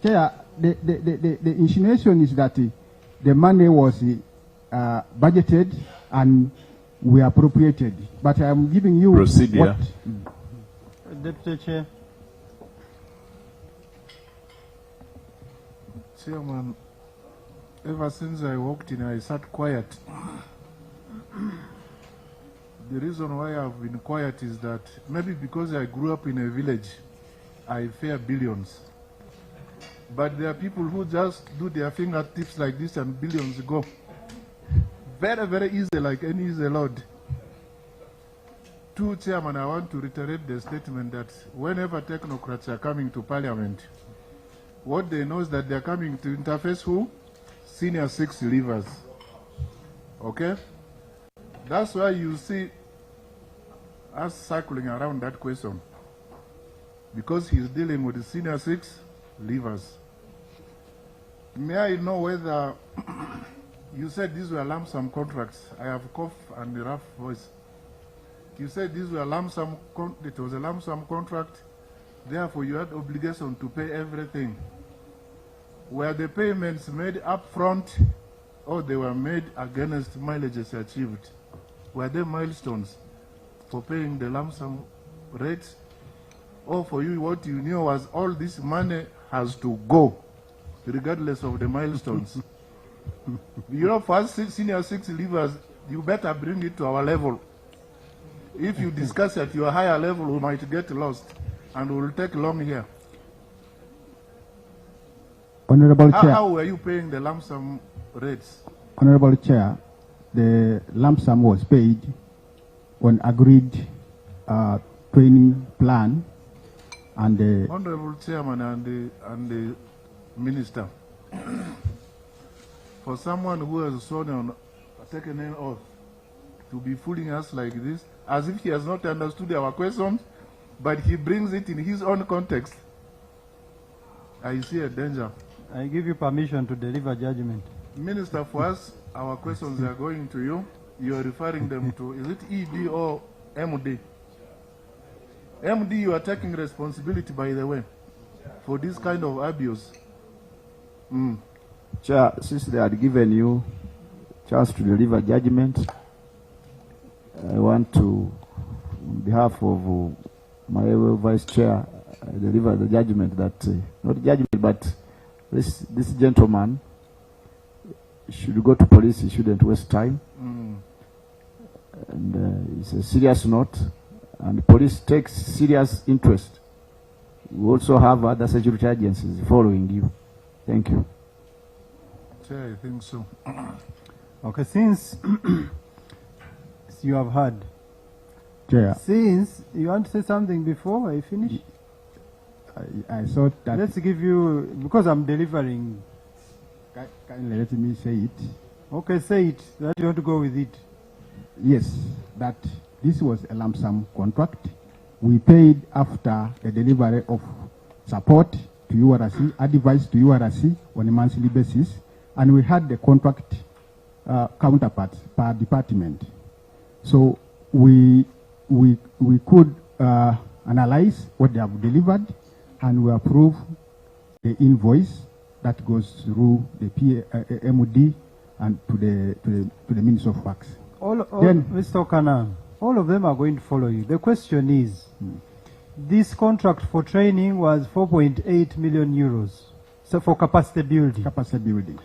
Chair, the insinuation is that the money was budgeted and we appropriated. But I am giving you procedure. Deputy Chair. Chairman, ever since I walked in, I sat quiet. The reason why I've been quiet is that maybe because I grew up in a village, I fear billions. But there are people who just do their fingertips like this and billions go. Very, very easy, like any easy load. To Chairman, I want to reiterate the statement that whenever technocrats are coming to Parliament, what they know is that they're coming to interface who? Senior 6 leavers. Okay? That's why you see us circling around that question. Because he's dealing with the senior 6 leavers. May I know whether you said these were lump sum contracts? I have cough and a rough voice. You said these were lump sum, it was a lump sum contract, therefore you had obligation to pay everything. Were the payments made up front or they were made against mileages achieved? Were there milestones for paying the lump sum rates? Or for you, what you knew was all this money has to go, regardless of the milestones? You know, for us senior 6 leavers, you better bring it to our level. If you discuss at your higher level, we might get lost, and it will take long here. Honorable Chair. How were you paying the lump sum rates? Honorable Chair, the lump sum was paid on agreed training plan, and the Honorable Chairman and the Minister, for someone who has sworn on, taken an oath to be fooling us like this, as if he has not understood our questions, but he brings it in his own context, I see a danger. I give you permission to deliver judgment. Minister, for us, our questions are going to you. You are referring them to, is it ED or MD? MD, you are taking responsibility, by the way, for this kind of abuse. Chair, since they had given you chance to deliver judgment, I want to, on behalf of my Vice Chair, deliver the judgment that, not judgment, but this gentleman should go to police, he shouldn't waste time. And it's a serious note, and the police takes serious interest. We also have other security agencies following you. Thank you. Chair, I think so. Okay, since you have heard. Chair. Since you want to say something before I finish? I thought that. Let's give you, because I'm delivering. Kindly let me say it. Okay, say it. That you want to go with it. Yes, that this was a lump sum contract. We paid after the delivery of support to URC, advice to URC on a monthly basis, and we had the contract counterparts per department. So we could analyze what they have delivered, and we approve the invoice that goes through the MOD and to the Ministry of Works. Then, Mr. Okana, all of them are going to follow you. The question is, this contract for training was 4.8 million euros. So for capacity building. Capacity building.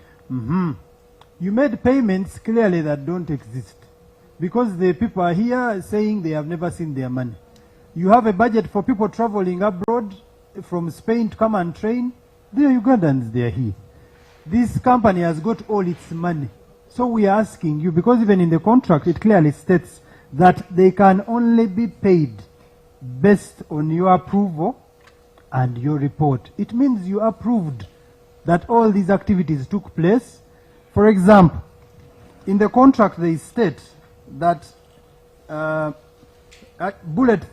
You made payments clearly that don't exist, because the people are here saying they have never seen their money. You have a budget for people traveling abroad from Spain to come and train. They are Ugandans, they are here. this company has got all its money. So we are asking you, because even in the contract it clearly states that they can only be paid based on your approval and your report. It means you approved that all these activities took place. For example, in the contract they state that bullet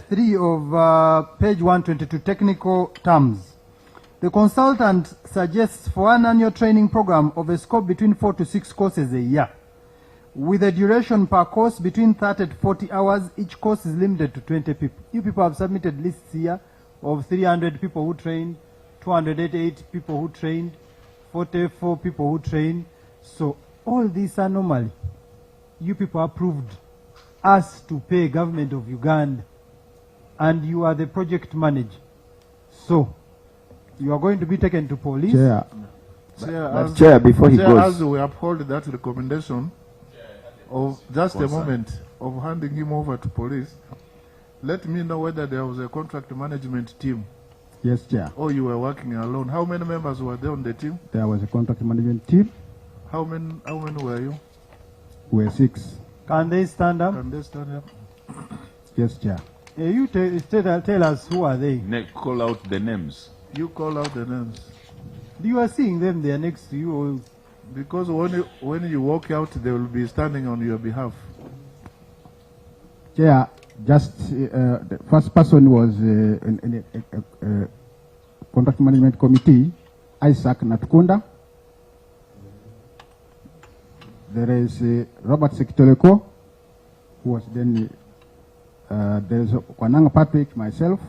3 of page 122, technical terms. The consultant suggests for an annual training program of a scope between 4 to 6 courses a year, with a duration per course between 30 to 40 hours. Each course is limited to 20 people. You people have submitted lists here of 300 people who trained, 288 people who trained, 44 people who trained. So all this anomaly, you people approved us to pay government of Uganda, and you are the project manager. So you are going to be taken to police. Chair, Chair, before he goes, as we uphold that recommendation of just a moment of handing him over to police, let me know whether there was a contract management team. Yes, Chair. Or you were working alone. How many members were there on the team? There was a contract management team. How many were you? We were 6. Can they stand up? Can they stand up? Yes, Chair. You tell us who are they. Call out the names. You call out the names. You are seeing them, they are next to you. Or because when you walk out, they will be standing on your behalf. Chair, just the first person was in a contract management committee, Isaac Natukunda. There is Robert Sekitoleko, who was then, there is Kwananga Patrick, myself.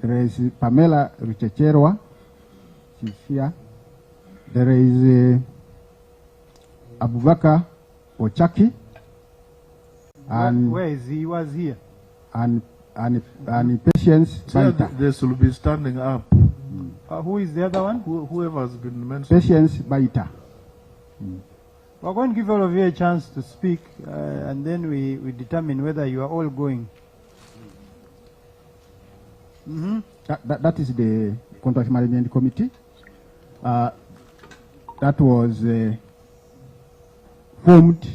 There is Pamela Ruchecherwa, she's here. There is Abubakar Ochaki. And where is he? He was here. And Patience Baita. They should be standing up. Who is the other one? Whoever has been mentioned. Patience Baita. We're going to give all of you a chance to speak, and then we determine whether you are all going. That is the contract management committee. That was formed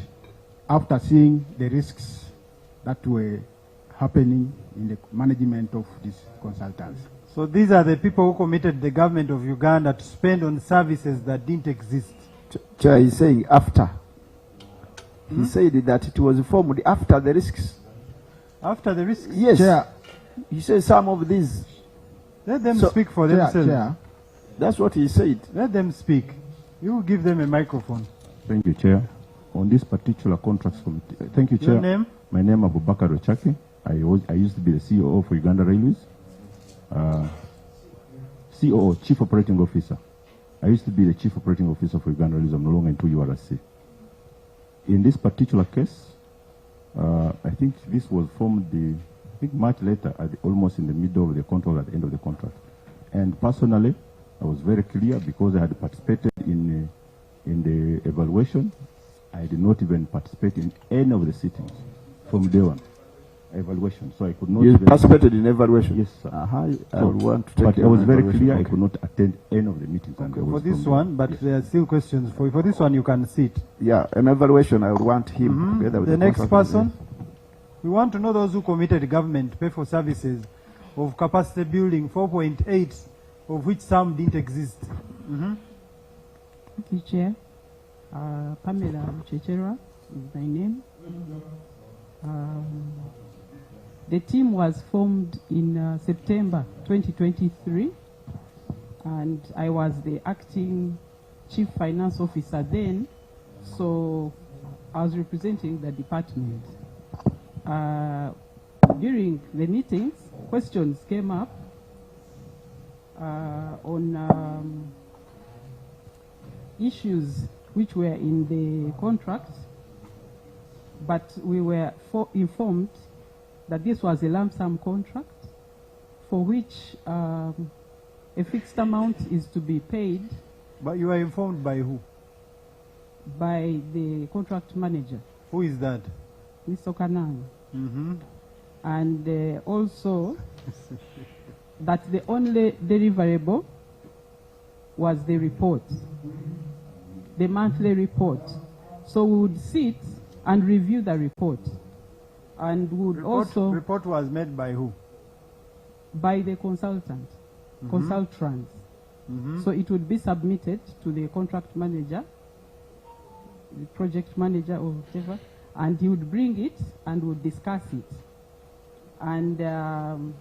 after seeing the risks that were happening in the management of these consultants. So these are the people who committed the government of Uganda to spend on services that didn't exist. Chair is saying after. He said that it was formed after the risks. After the risks? Yes. Chair. He says some of these. Let them speak for themselves. Chair. That's what he said. Let them speak. You give them a microphone. Thank you, Chair. On this particular contracts committee. Thank you, Chair. Your name? My name is Abubakar Ochaki. I used to be the COO for Uganda Railways. COO, Chief Operating Officer. I used to be the Chief Operating Officer for Uganda Railways. I'm no longer in URC. In this particular case, I think this was formed much later, almost in the middle of the contract, at the end of the contract. And personally, I was very clear because I had participated in the evaluation. I did not even participate in any of the sittings from day one. Evaluation, so I could not. You participated in evaluation? Yes, sir. I would want to take. But I was very clear. Okay. I could not attend any of the meetings. Okay, for this one, but there are still questions. For this one, you can sit. Yeah, an evaluation. I would want him together with the next contract person. We want to know those who committed government to pay for services of capacity building 4.8, of which some didn't exist. Thank you, Chair. Pamela Chechera is my name. The team was formed in September 2023, and I was the acting chief finance officer then, so I was representing the department. During the meetings, questions came up on issues which were in the contract, but we were informed that this was a lump sum contract for which a fixed amount is to be paid. But you were informed by who? By the contract manager. Who is that? Mr. Kanang. And also that the only deliverable was the report, the monthly report. So we would sit and review the report. And would also... Report was made by who? By the consultant, consultants. So it would be submitted to the contract manager, the project manager or whatever, and he would bring it and would discuss it. And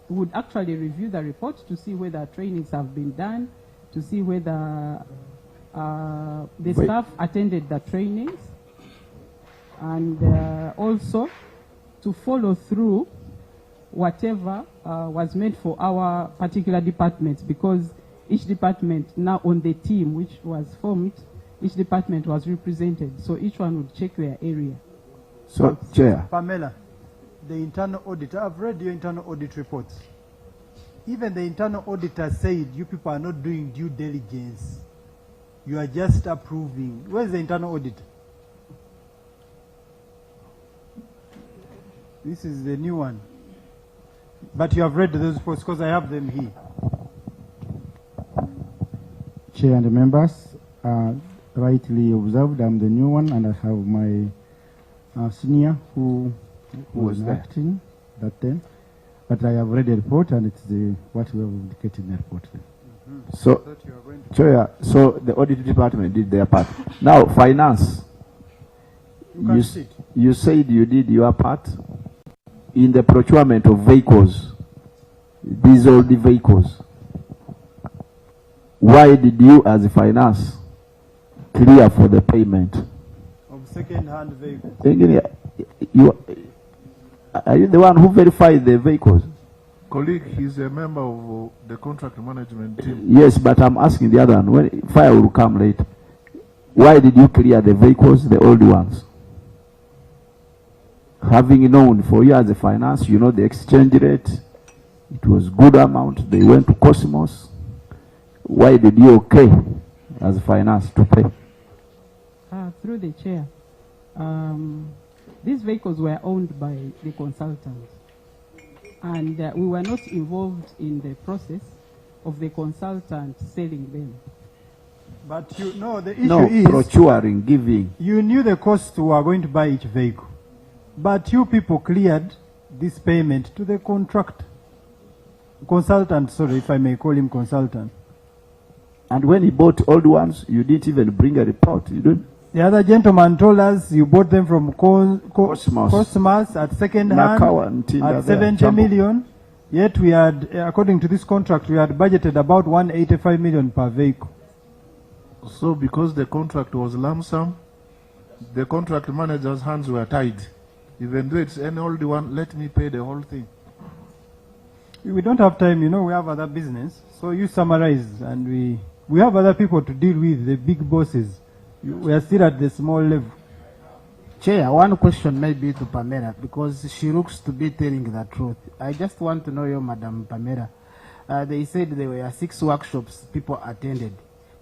would actually review the report to see whether trainings have been done, to see whether the staff attended the trainings, and also to follow through whatever was meant for our particular department, because each department now on the team which was formed, each department was represented, so each one would check their area. So, Chair. Pamela, the internal auditor, I've read your internal audit reports. Even the internal auditor said you people are not doing due diligence. You are just approving. Where's the internal audit? This is the new one. But you have read those reports because I have them here. Chair and members, rightly observed, I'm the new one, and I have my senior who was acting that time. But I have read the report, and it's what we have indicated in the report. So, Chair, so the audit department did their part. Now, finance. You said you did your part in the procurement of vehicles, these old vehicles. Why did you, as finance, clear for the payment of second-hand vehicles? Engineer, are you the one who verified the vehicles? Colleague, he's a member of the contract management team. Yes, but I'm asking the other one. When fire will come later. Why did you clear the vehicles, the old ones? Having known for you as a finance, you know the exchange rate. It was good amount. They went to Cosmos. Why did you okay as finance to pay? Through the chair. These vehicles were owned by the consultant. And we were not involved in the process of the consultant selling them. But you know, the issue is... procuring, giving. You knew the cost we were going to buy each vehicle. But you people cleared this payment to the consultant, sorry, if I may call him consultant. And when he bought old ones, you didn't even bring a report. You didn't? The other gentleman told us you bought them from Cosmos at second hand at 70 million. Yet we had, according to this contract, we had budgeted about 185 million per vehicle. So because the contract was lump sum, the contract manager's hands were tied. Even though it's an old one, let me pay the whole thing. We don't have time, you know, we have other business. So you summarize, and we have other people to deal with, the big bosses. We are still at the small level. Chair, one question may be to Pamela, because she looks to be telling the truth. I just want to know you, Madam Pamela. They said there were 6 workshops people attended.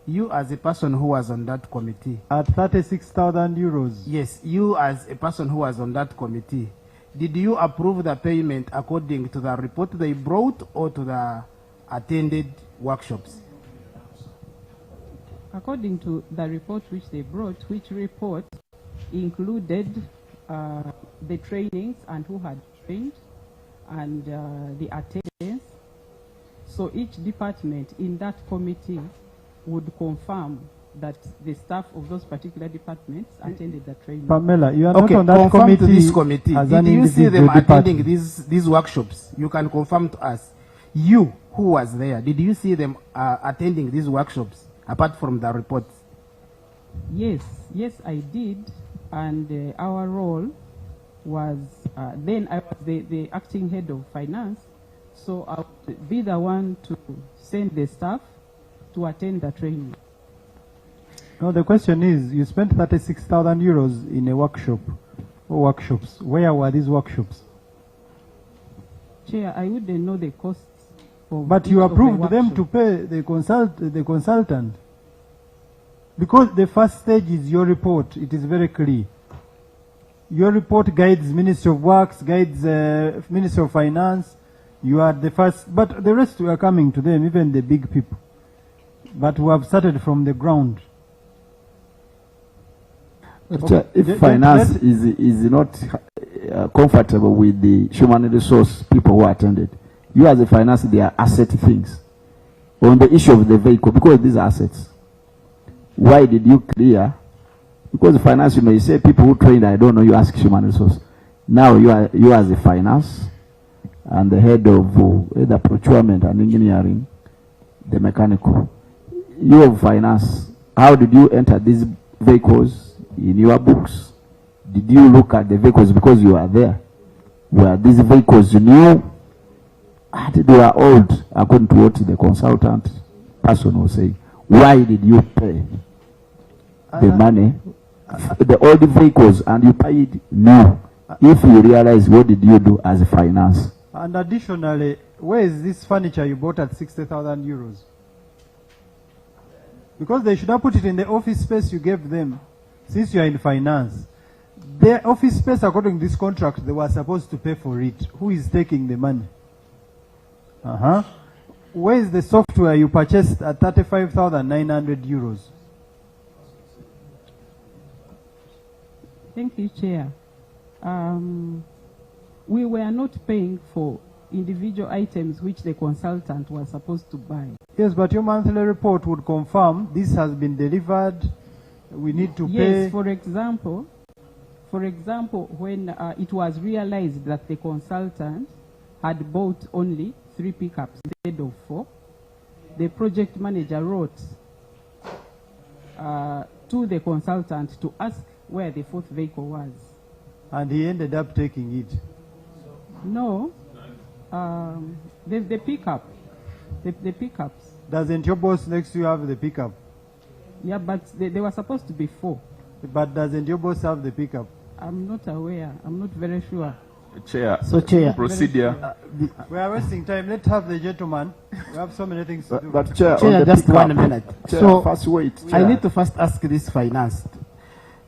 You as a person who was on that committee. At 36,000 euros. Yes, you as a person who was on that committee. Did you approve the payment according to the report they brought or to the attended workshops? According to the report which they brought, which report included the trainings and who had trained and the attendance. So each department in that committee would confirm that the staff of those particular departments attended the training. Pamela, you are not on that confirm committee. To this committee. Did you see them attending these workshops? You can confirm to us. You who was there, did you see them attending these workshops apart from the reports? Yes, I did, and our role was then I was the acting head of finance, so I would be the one to send the staff to attend the training. No, the question is, you spent 36,000 euros in a workshop or workshops. Where were these workshops? Chair, I wouldn't know the costs. But you approved them to pay the consultant. Because the first stage is your report, it is very clear. Your report guides Ministry of Works, guides Ministry of Finance. You are the first, but the rest we are coming to them, even the big people. But we have started from the ground. But, if finance is not comfortable with the human resource people who attended, you as a finance, they are asset things. On the issue of the vehicle, because these are assets, why did you clear? Because finance, you may say people who trained, I don't know, you ask human resource. Now you as a finance and the head of either procurement and engineering, the mechanical. You have finance, how did you enter these vehicles in your books? Did you look at the vehicles because you are there? Were these vehicles new? They were old, according to what the consultant person was saying. Why did you pay the money, the old vehicles, and you paid new? If you realize, what did you do as a finance? And additionally, where is this furniture you bought at 60,000 euros? Because they should have put it in the office space you gave them, since you are in finance. Their office space, according to this contract, they were supposed to pay for it. Who is taking the money? Where is the software you purchased at 35,900 euros? Thank you, Chair. We were not paying for individual items which the consultant was supposed to buy. Yes, but your monthly report would confirm this has been delivered. We need to pay. Yes, for example, when it was realized that the consultant had bought only 3 pickups instead of 4, the project manager wrote to the consultant to ask where the 4th vehicle was. And he ended up taking it. No, the pickup, the pickups. Doesn't your boss next to you have the pickup? Yeah, but they were supposed to be 4. But doesn't your boss have the pickup? I'm not aware. I'm not very sure. Chair, Chair, procedure. We are wasting time. Let's have the gentleman. We have so many things to do. But Chair, just 1 minute. Chair, so first wait. I need to first ask this finance.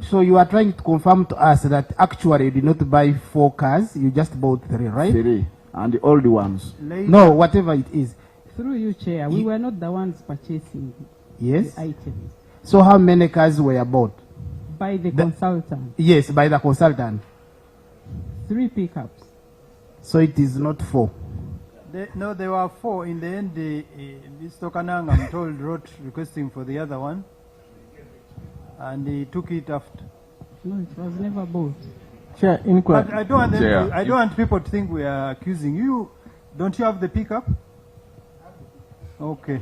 So you are trying to confirm to us that actually you did not buy 4 cars, you just bought 3, right? 3, and the old ones. No, whatever it is. Through you, Chair, we were not the ones purchasing the items. So how many cars were bought? By the consultant. Yes, by the consultant. 3 pickups. So it is not 4. No, there were 4. In the end, Mr. Kanang, I'm told, wrote requesting for the other one. And he took it after. No, it was never bought. Chair, inquiry. But I don't want them to, I don't want people to think we are accusing you. Don't you have the pickup? Okay.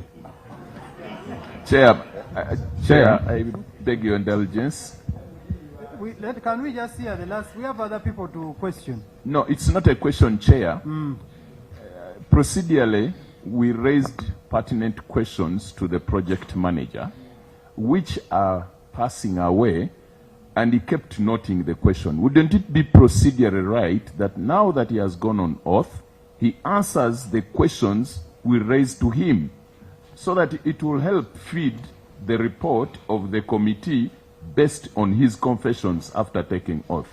Chair, I beg your indulgence. Can we just hear the last? We have other people to question. No, it's not a question, Chair. Procedurally, we raised pertinent questions to the project manager, which are passing away, and he kept noting the question. Wouldn't it be procedurally right that now that he has gone on oath, he answers the questions we raised to him, so that it will help feed the report of the committee based on his confessions after taking oath?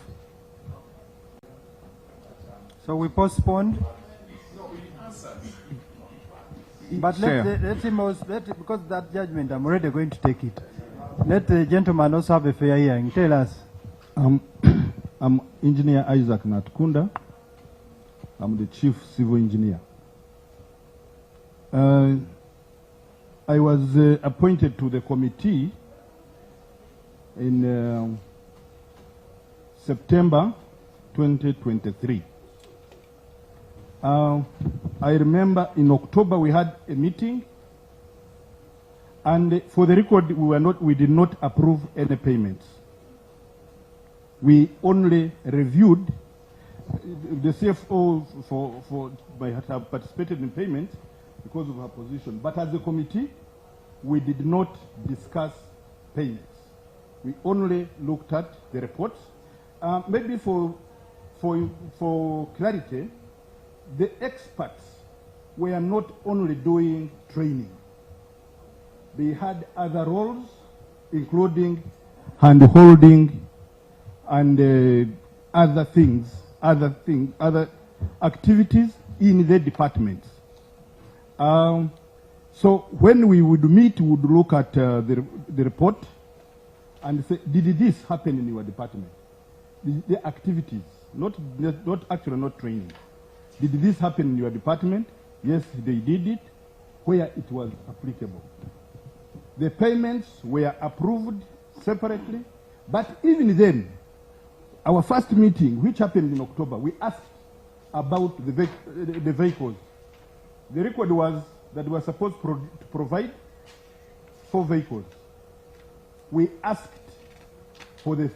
So we postponed. But let him also, because that judgment, I'm already going to take it. Let the gentleman also have a fair hearing. Tell us. I'm Engineer Isaac Natkunda. I'm the Chief Civil Engineer. I was appointed to the committee in September 2023. I remember in October we had a meeting, and for the record, we did not approve any payments. We only reviewed. The CFO might have participated in payment because of her position, but as a committee, we did not discuss payments. We only looked at the reports. Maybe for clarity, the experts were not only doing training. They had other roles, including hand-holding and other activities in the departments. So when we would meet, we would look at the report and say, did this happen in your department? The activities, not training. Did this happen in your department? Yes, they did it where it was applicable. The payments were approved separately, but even then, our first meeting, which happened in October, we asked about the vehicles. The record was that we were supposed to provide 4 vehicles. We asked for the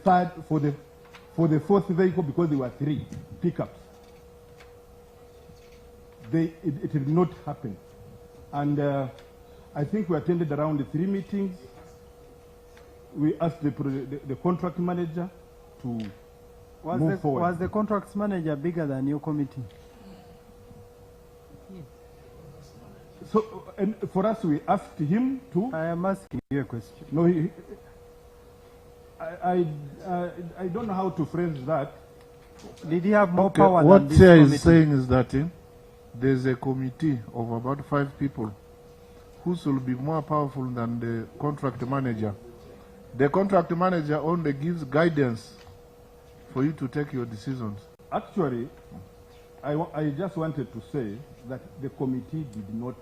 fourth vehicle because there were 3 pickups. It did not happen. And I think we attended around 3 meetings. We asked the contract manager to move forward. Was the contracts manager bigger than your committee? So, and for us, we asked him to. I am asking you a question. No, I don't know how to phrase that. Did he have more power what than this Chair committee? is saying is that there's a committee of about 5 people who should be more powerful than the contract manager. The contract manager only gives guidance for you to take your decisions. Actually, I just wanted to say that the committee did not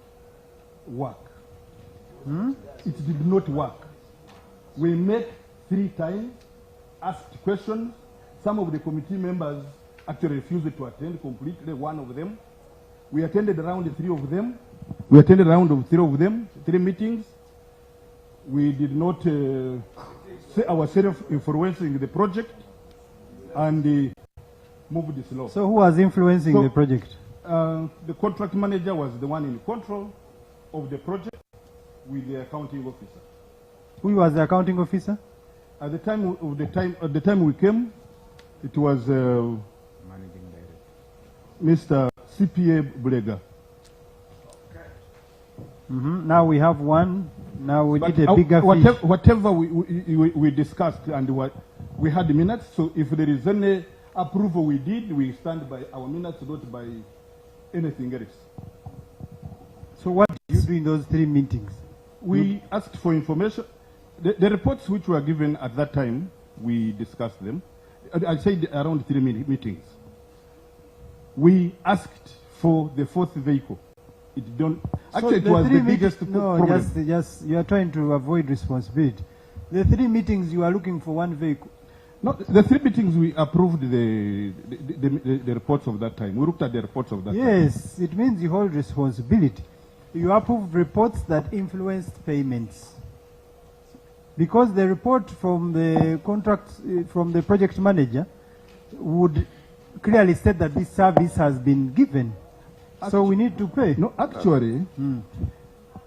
work. It did not work. We met 3 times, asked questions. Some of the committee members actually refused to attend completely, 1 of them. We attended around 3 of them. We attended around 3 of them, 3 meetings. We did not say ourselves influencing the project and moved it slow. So who was influencing the project? The contract manager was the one in control of the project with the accounting officer. Who was the accounting officer? At the time we came, it was Managing Director. Mr. CPA Bulega. Now we have one. Now we But need a bigger fish. whatever we discussed and we had minutes. So if there is any approval we did, we stand by our minutes, not by anything else. So what did you do in those 3 meetings? We asked for information. The reports which were given at that time, we discussed them. I said around 3 meetings. We asked for the 4th vehicle. It don't. Actually, it was the biggest problem. Just you are trying to avoid responsibility. The 3 meetings you are looking for 1 vehicle. No, the 3 meetings we approved the reports of that time. We looked at the reports of that time. Yes, it means you hold responsibility. You approved reports that influenced payments. Because the report from the contract, from the project manager would clearly state that this service has been given. So we need to pay. No, actually,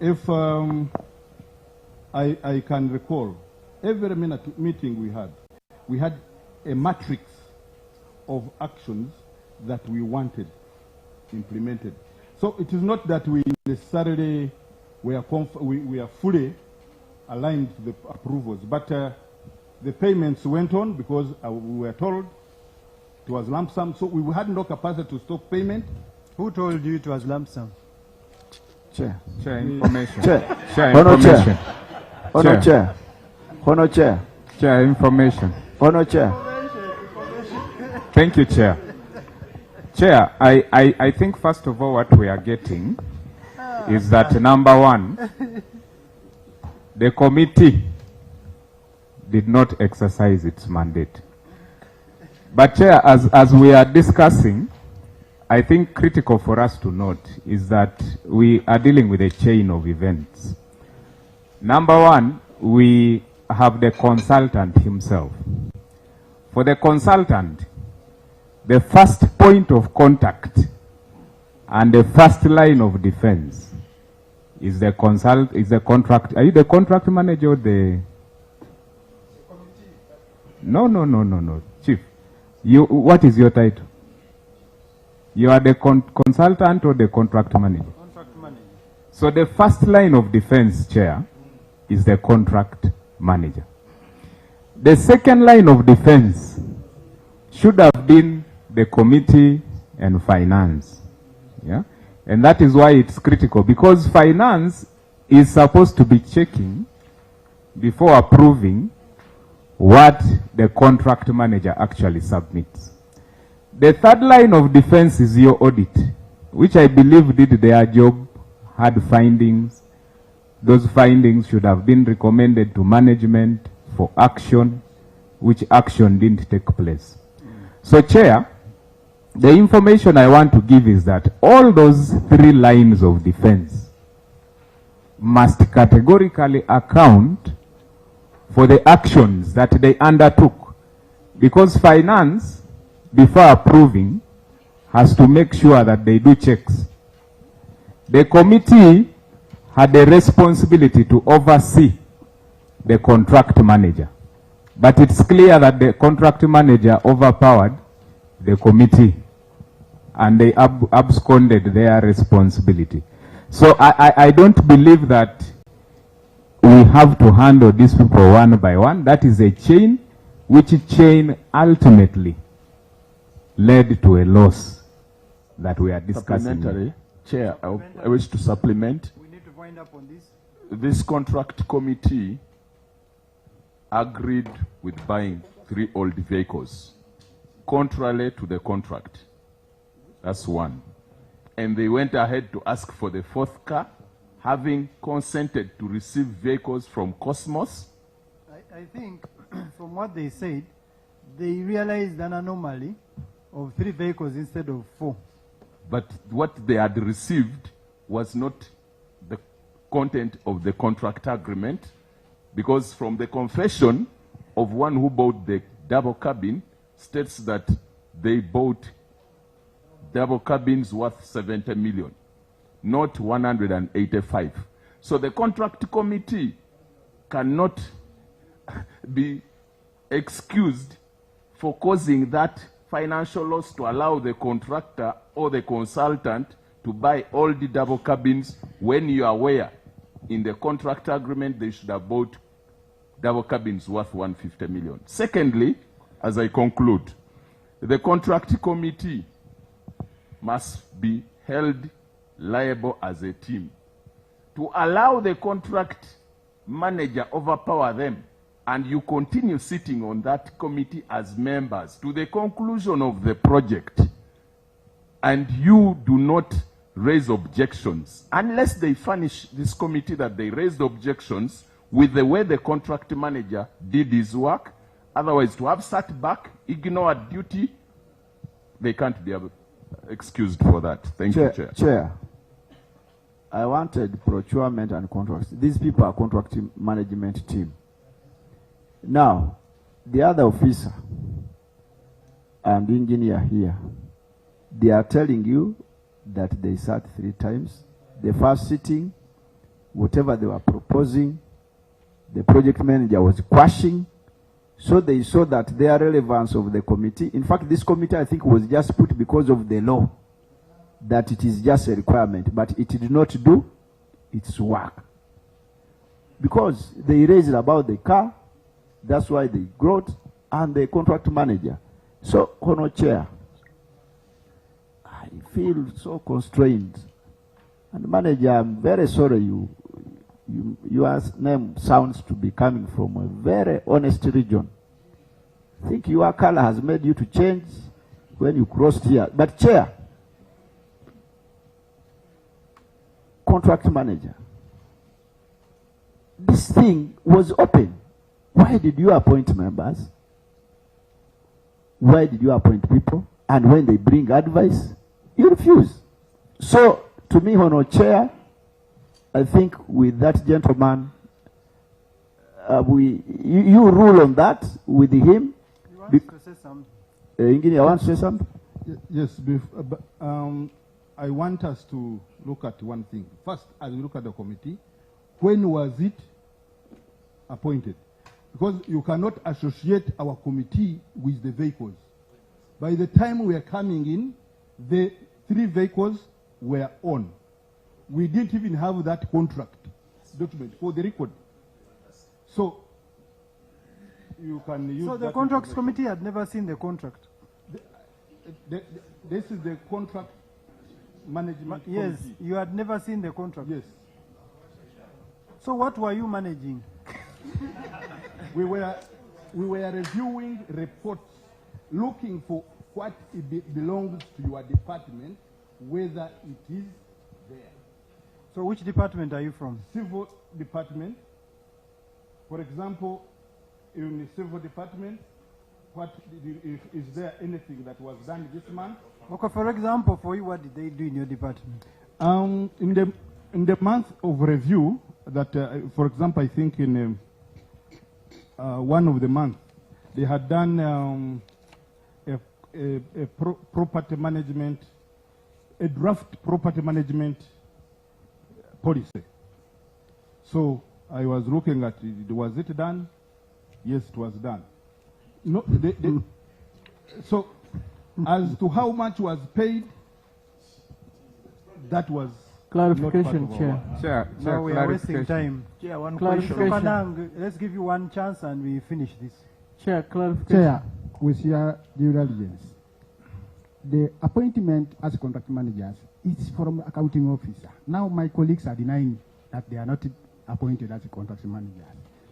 if I can recall, every meeting we had a matrix of actions that we wanted implemented. So it is not that we necessarily we are fully aligned to the approvals, but the payments went on because we were told it was lump sum, so we had no capacity to stop payment. Who told you it was lump sum? Chair information. Chair information. Honour Chair. Honour Chair. Chair information. Honour Chair. Thank you, Chair. Chair, I think first of all what we are getting is that number 1, the committee did not exercise its mandate. But Chair, as we are discussing, I think critical for us to note is that we are dealing with a chain of events. Number 1, we have the consultant himself. For the consultant, the first point of contact and the first line of defense is the contract. Are you the contract manager or the? No, Chief. What is your title? You are the consultant or the contract manager? Contract manager. So the first line of defense, Chair, is the contract manager. The second line of defense should have been the committee and finance. Yeah? And that is why it's critical, because finance is supposed to be checking before approving what the contract manager actually submits. The third line of defense is your audit, which I believe did their job, had findings. Those findings should have been recommended to management for action, which action didn't take place. So, Chair, the information I want to give is that all those three lines of defense must categorically account for the actions that they undertook, because finance, before approving, has to make sure that they do checks. The committee had a responsibility to oversee the contract manager, but it's clear that the contract manager overpowered the committee and they absconded their responsibility. So I don't believe that we have to handle these people one by one. That is a chain, which chain ultimately led to a loss that we are discussing. Supplementary, Chair, I wish to supplement. We need to wind up on this. This contract committee agreed with buying 3 old vehicles, contrary to the contract. That's one. And they went ahead to ask for the 4th car, having consented to receive vehicles from Cosmos. I think from what they said, they realized an anomaly of 3 vehicles instead of 4. But what they had received was not the content of the contract agreement, because from the confession of one who bought the double cabin states that they bought double cabins worth 70 million, not 185. So the contract committee cannot be excused for causing that financial loss to allow the contractor or the consultant to buy all the double cabins when you are aware in the contract agreement they should have bought double cabins worth 150 million. Secondly, as I conclude, the contract committee must be held liable as a team. To allow the contract manager overpower them, and you continue sitting on that committee as members to the conclusion of the project, and you do not raise objections, unless they furnish this committee that they raised objections with the way the contract manager did his work. Otherwise, to have sat back, ignored duty, they can't be excused for that. Thank you, Chair. Chair, I wanted procurement and contracts. These people are contract management team. Now, the other officer and engineer here, they are telling you that they sat 3 times. The first sitting, whatever they were proposing, the project manager was quashing. So they saw that their relevance of the committee. In fact, this committee, I think, was just put because of the law, that it is just a requirement, but it did not do its work. Because they raised about the car, that's why they growth, and the contract manager. So, Honour Chair, I feel so constrained. And manager, I'm very sorry your name sounds to be coming from a very honest region. I think your color has made you to change when you crossed here. But Chair, contract manager, this thing was open. Why did you appoint members? Why did you appoint people? And when they bring advice, you refuse. So, to me, Honour Chair, I think with that gentleman, you rule on that with him. You want to say something? Engineer, I want to say something? Yes, I want us to look at one thing. First, as we look at the committee, when was it appointed? Because you cannot associate our committee with the vehicles. By the time we are coming in, the 3 vehicles were on. We didn't even have that contract document for the record. So, you can use. So the contracts committee had never seen the contract. This is the contract management Yes, committee. you had never seen the contract. Yes. So what were you managing? We were reviewing reports, looking for what belongs to your department, whether it is there. So which department are you from? Civil department. For example, in the civil department, is there anything that was done this month? Okay, for example, for you, what did they do in your department? In the month of review, that for example, I think in one of the months, they had done property management, a draft property management policy. So I was looking at it. Was it done? Yes, it was done. No, so as to how much was paid, that was clarification, Chair. Chair, no, we are wasting time. Chair, one Clarification. question. Kanang, let's give you one chance and we finish this. Chair, clarification. Chair, with your due diligence, the appointment as contract managers is from accounting officer. Now my colleagues are denying that they are not appointed as a contract managers.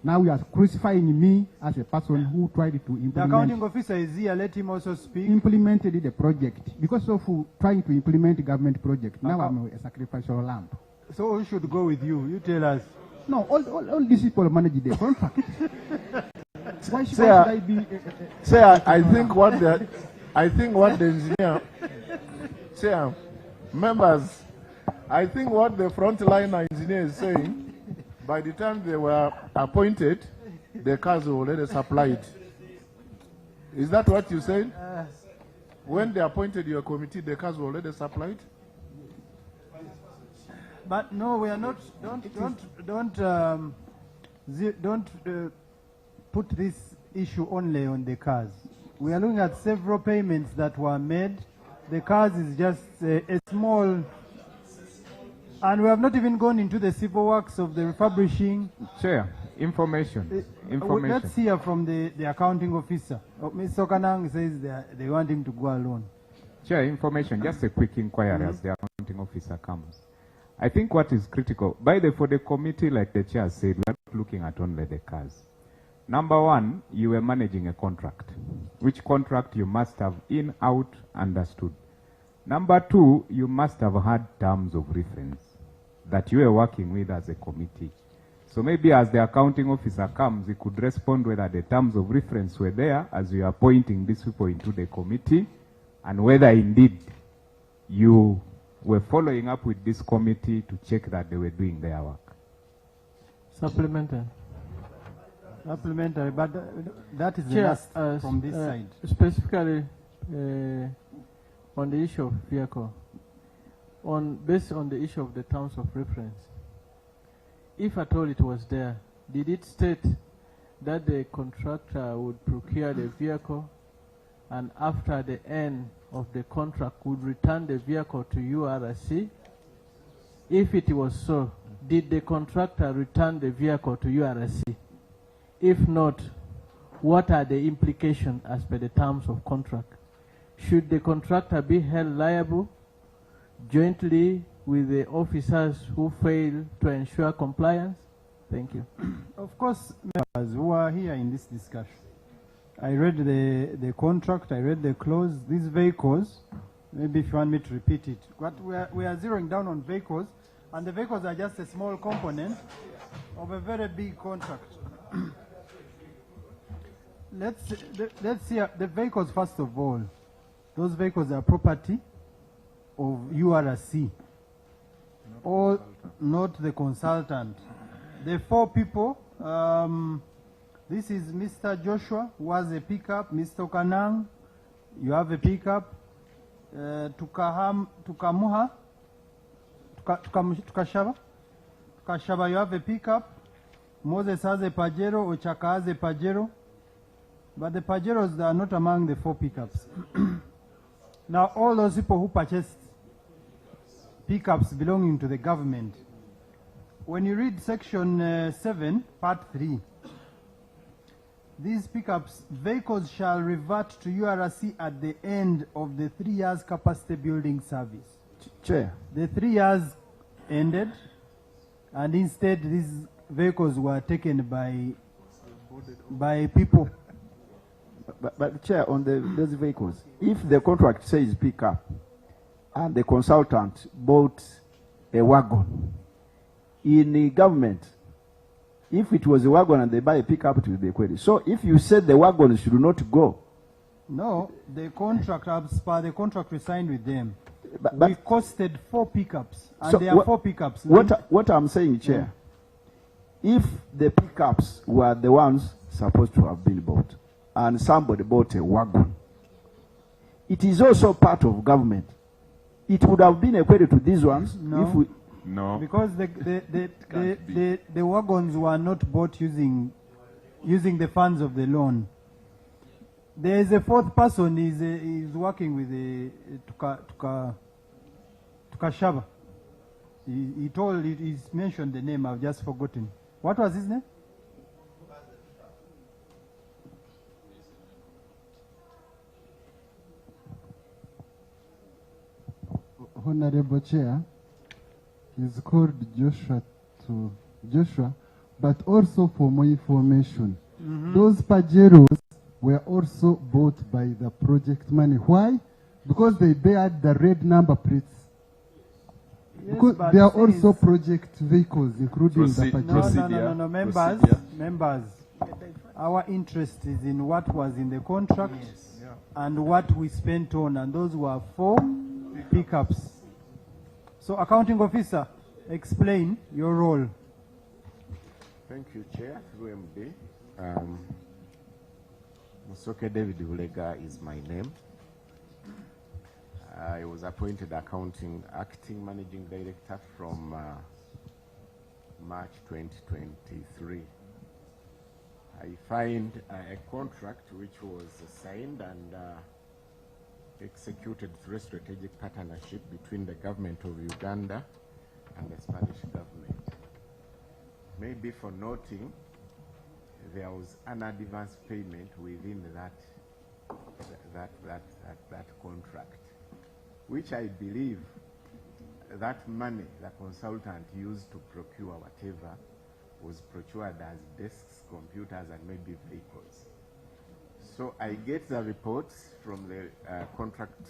Now you are crucifying me as a person who tried to implement. The accounting officer is here. Let him also speak. Implemented the project because of trying to implement a government project. Now I'm a sacrificial lamb. So who should go with you? You tell us. No, all these people manage the contract. Why should I be? I think what the engineer, Chair, members, I think what the frontliner engineer is saying, by the time they were appointed, the cars were already supplied. Is that what you said? When they appointed your committee, the cars were already supplied? But no, we are not. Don't put this issue only on the cars. We are looking at several payments that were made. The cars is just a small. And we have not even gone into the civil works of the refurbishing. Chair, information. Let's hear from the accounting officer. Mr. Kanang says they want him to go alone. Chair, information. Just a quick inquiry as the accounting officer comes. I think what is critical, for the committee, like the chair said, we are not looking at only the cars. Number one, you were managing a contract. Which contract you must have in, out, understood. Number two, you must have had terms of reference that you were working with as a committee. So maybe as the accounting officer comes, he could respond whether the terms of reference were there as you are appointing these people into the committee, and whether indeed you were following up with this committee to check that they were doing their work. Supplementary. Supplementary, but that is the Chair, last from this side. Specifically on the issue of vehicle, based on the issue of the terms of reference, if at all it was there, did it state that the contractor would procure the vehicle and after the end of the contract would return the vehicle to URC? If it was so, did the contractor return the vehicle to URC? If not, what are the implications as per the terms of contract? Should the contractor be held liable jointly with the officers who fail to ensure compliance? Thank you. Of course, members who are here in this discussion, I read the contract, I read the clause. These vehicles, maybe if you want me to repeat it, but we are zeroing down on vehicles, and the vehicles are just a small component of a very big contract. Let's see the vehicles first of all. Those vehicles are property of URC, or not the consultant. The four people, this is Mr. Joshua, who has a pickup. Mr. Kanang, you have a pickup. Tukashaba, you have a pickup. Moses has a Pajero, Ochaka has a Pajero. But the Pajeros are not among the four pickups. Now, all those people who purchased pickups belonging to the government, when you read section 7, part 3, these pickups, vehicles shall revert to URC at the end of the 3 years capacity building service. Chair. The 3 years ended, and instead these vehicles were taken by people. But Chair, on those vehicles, if the contract says pick up and the consultant bought a wagon, in the government, if it was a wagon and they buy a pickup, it will be a query. So if you said the wagon should not go. No, the contract, as per the contract we signed with them, But we costed 4 pickups, and so there are 4 pickups. What I'm saying, Chair, if the pickups were the ones supposed to have been bought, and somebody bought a wagon, it is also part of government. It would have been a query to these ones No. if we. No. Because the wagons were not bought using the funds of the loan. There is a 4th person is working with Tukashaba. He's mentioned the name, I've just forgotten. What was his name? Honorable Chair, is called Joshua, but also for more information, those Pajeros were also bought by the project money. Why? Because they bear the red number plates. Yes, Because but they are since- also project vehicles, including the Pajero. No, members. Our interest is in what was in the contract and what we spent on, and those were 4 pickups. So, accounting officer, explain your role. Thank you, Chair, through MD. Musoke David Ulega is my name. I was appointed acting managing director from March 2023. I find a contract which was signed and executed through a strategic partnership between the government of Uganda and the Spanish government. Maybe for noting, there was an advance payment within that contract, which I believe that money the consultant used to procure whatever was procured as desks, computers, and maybe vehicles. So I get the reports from the contract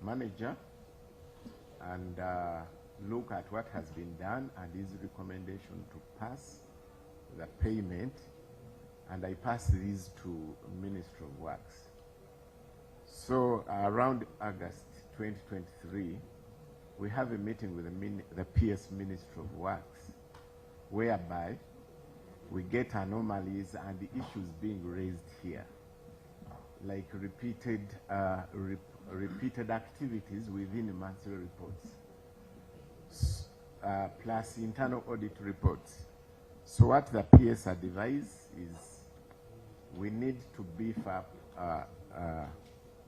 manager and look at what has been done and his recommendation to pass the payment, and I pass these to Ministry of Works. So around August 2023, we have a meeting with the PS Ministry of Works, whereby we get anomalies and the issues being raised here, like repeated activities within monthly reports, plus internal audit reports. So what the PS advised is we need to beef up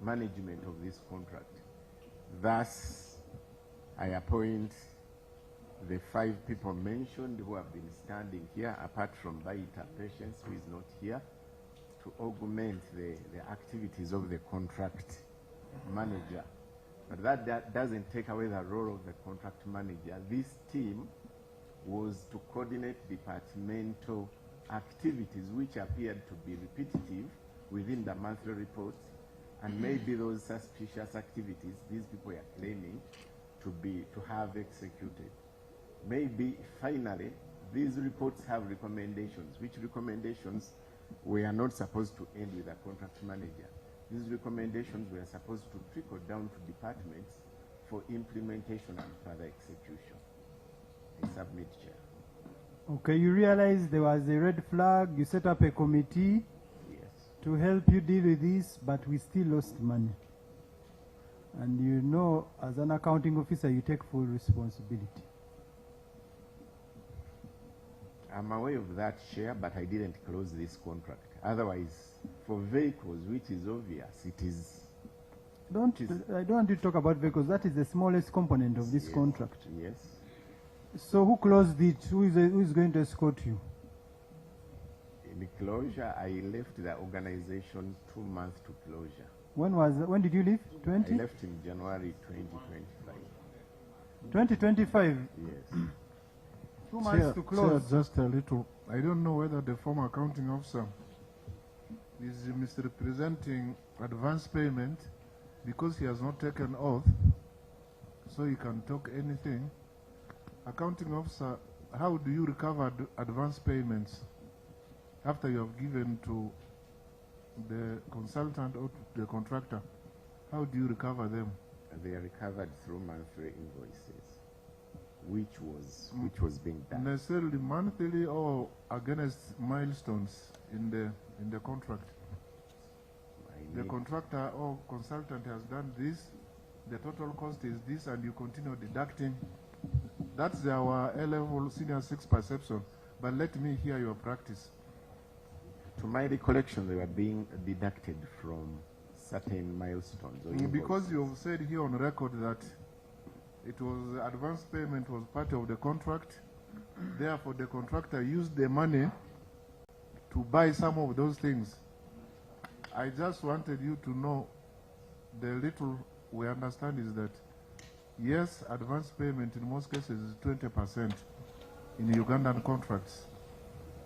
management of this contract. Thus, I appoint the 5 people mentioned who have been standing here, apart from Baita Patience, who is not here, to augment the activities of the contract manager. But that doesn't take away the role of the contract manager. This team was to coordinate departmental activities which appeared to be repetitive within the monthly reports, and maybe those suspicious activities these people are claiming to have executed. Maybe finally these reports have recommendations, which recommendations we are not supposed to end with a contract manager. These recommendations were supposed to trickle down to departments for implementation and further execution. I submit, Chair. Okay, you realize there was a red flag, you set up a committee to help you deal with this, but we still lost money. And you know, as an accounting officer, you take full responsibility. I'm aware of that, Chair, but I didn't close this contract. Otherwise, for vehicles, which is obvious, it is... I don't want you to talk about vehicles. That is the smallest component of this contract. Yes. So who closed it? Who is going to escort you? In closure, I left the organization 2 months to closure. When did you leave? 20? I left in January 2025. 2025? Yes. 2 months to close. Just a little. I don't know whether the former accounting officer is misrepresenting advance payment because he has not taken oath, so he can talk anything. Accounting officer, how do you recover advance payments after you have given to the consultant or to the contractor? How do you recover them? They are recovered through monthly invoices, which was being done. Necessarily monthly or against milestones in the contract. The contractor or consultant has done this, the total cost is this, and you continue deducting. That's our A-level senior 6 perception, but let me hear your practice. To my recollection, they were being deducted from certain milestones. Or Because you've said here on record that it was advance payment was part of the contract, therefore the contractor used the money to buy some of those things. I just wanted you to know the little we understand is that yes, advance payment in most cases is 20% in Ugandan contracts,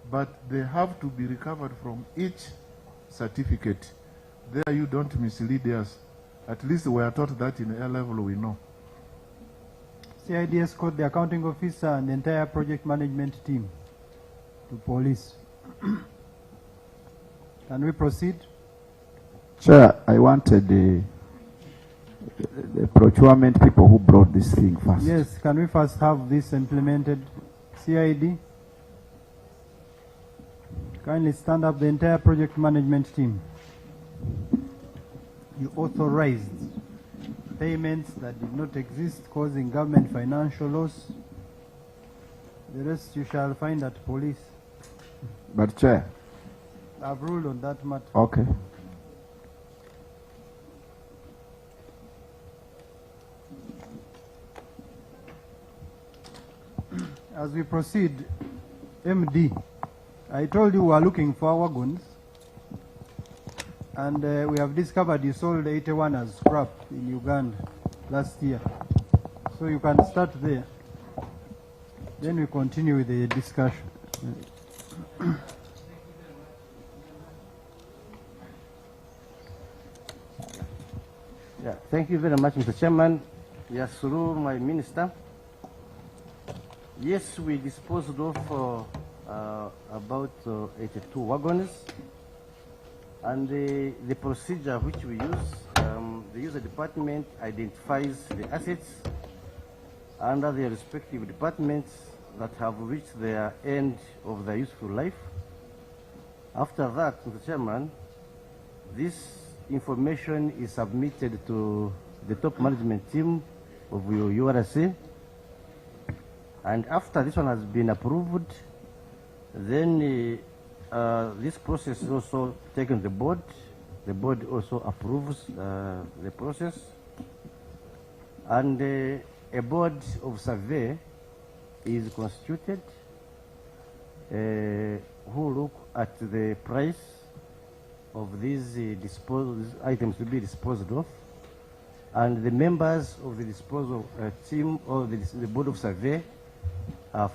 but they have to be recovered from each certificate. There you don't mislead us. At least we are taught that in A level we know. CIDS called the accounting officer and the entire project management team to police. Can we proceed? Chair, I wanted the procurement people who brought this thing first. Yes, can we first have this implemented? CID, kindly stand up, the entire project management team. You authorized payments that did not exist, causing government financial loss. The rest you shall find at police. But Chair. I've ruled on that matter. Okay. As we proceed, MD, I told you we are looking for wagons, and we have discovered you sold 81 as scrap in Uganda last year. So you can start there. Then we continue with the discussion. Yeah, thank you very much, Mr. Chairman. Yes, through my minister. Yes, we disposed of about 82 wagons, and the procedure which we use, the user department identifies the assets under their respective departments that have reached their end of their useful life. After that, Mr. Chairman, this information is submitted to the top management team of URC. And after this one has been approved, then this process is also taken to the board. The board also approves the process. And a board of survey is constituted who look at the price of these items to be disposed of. And the members of the disposal team or the board of survey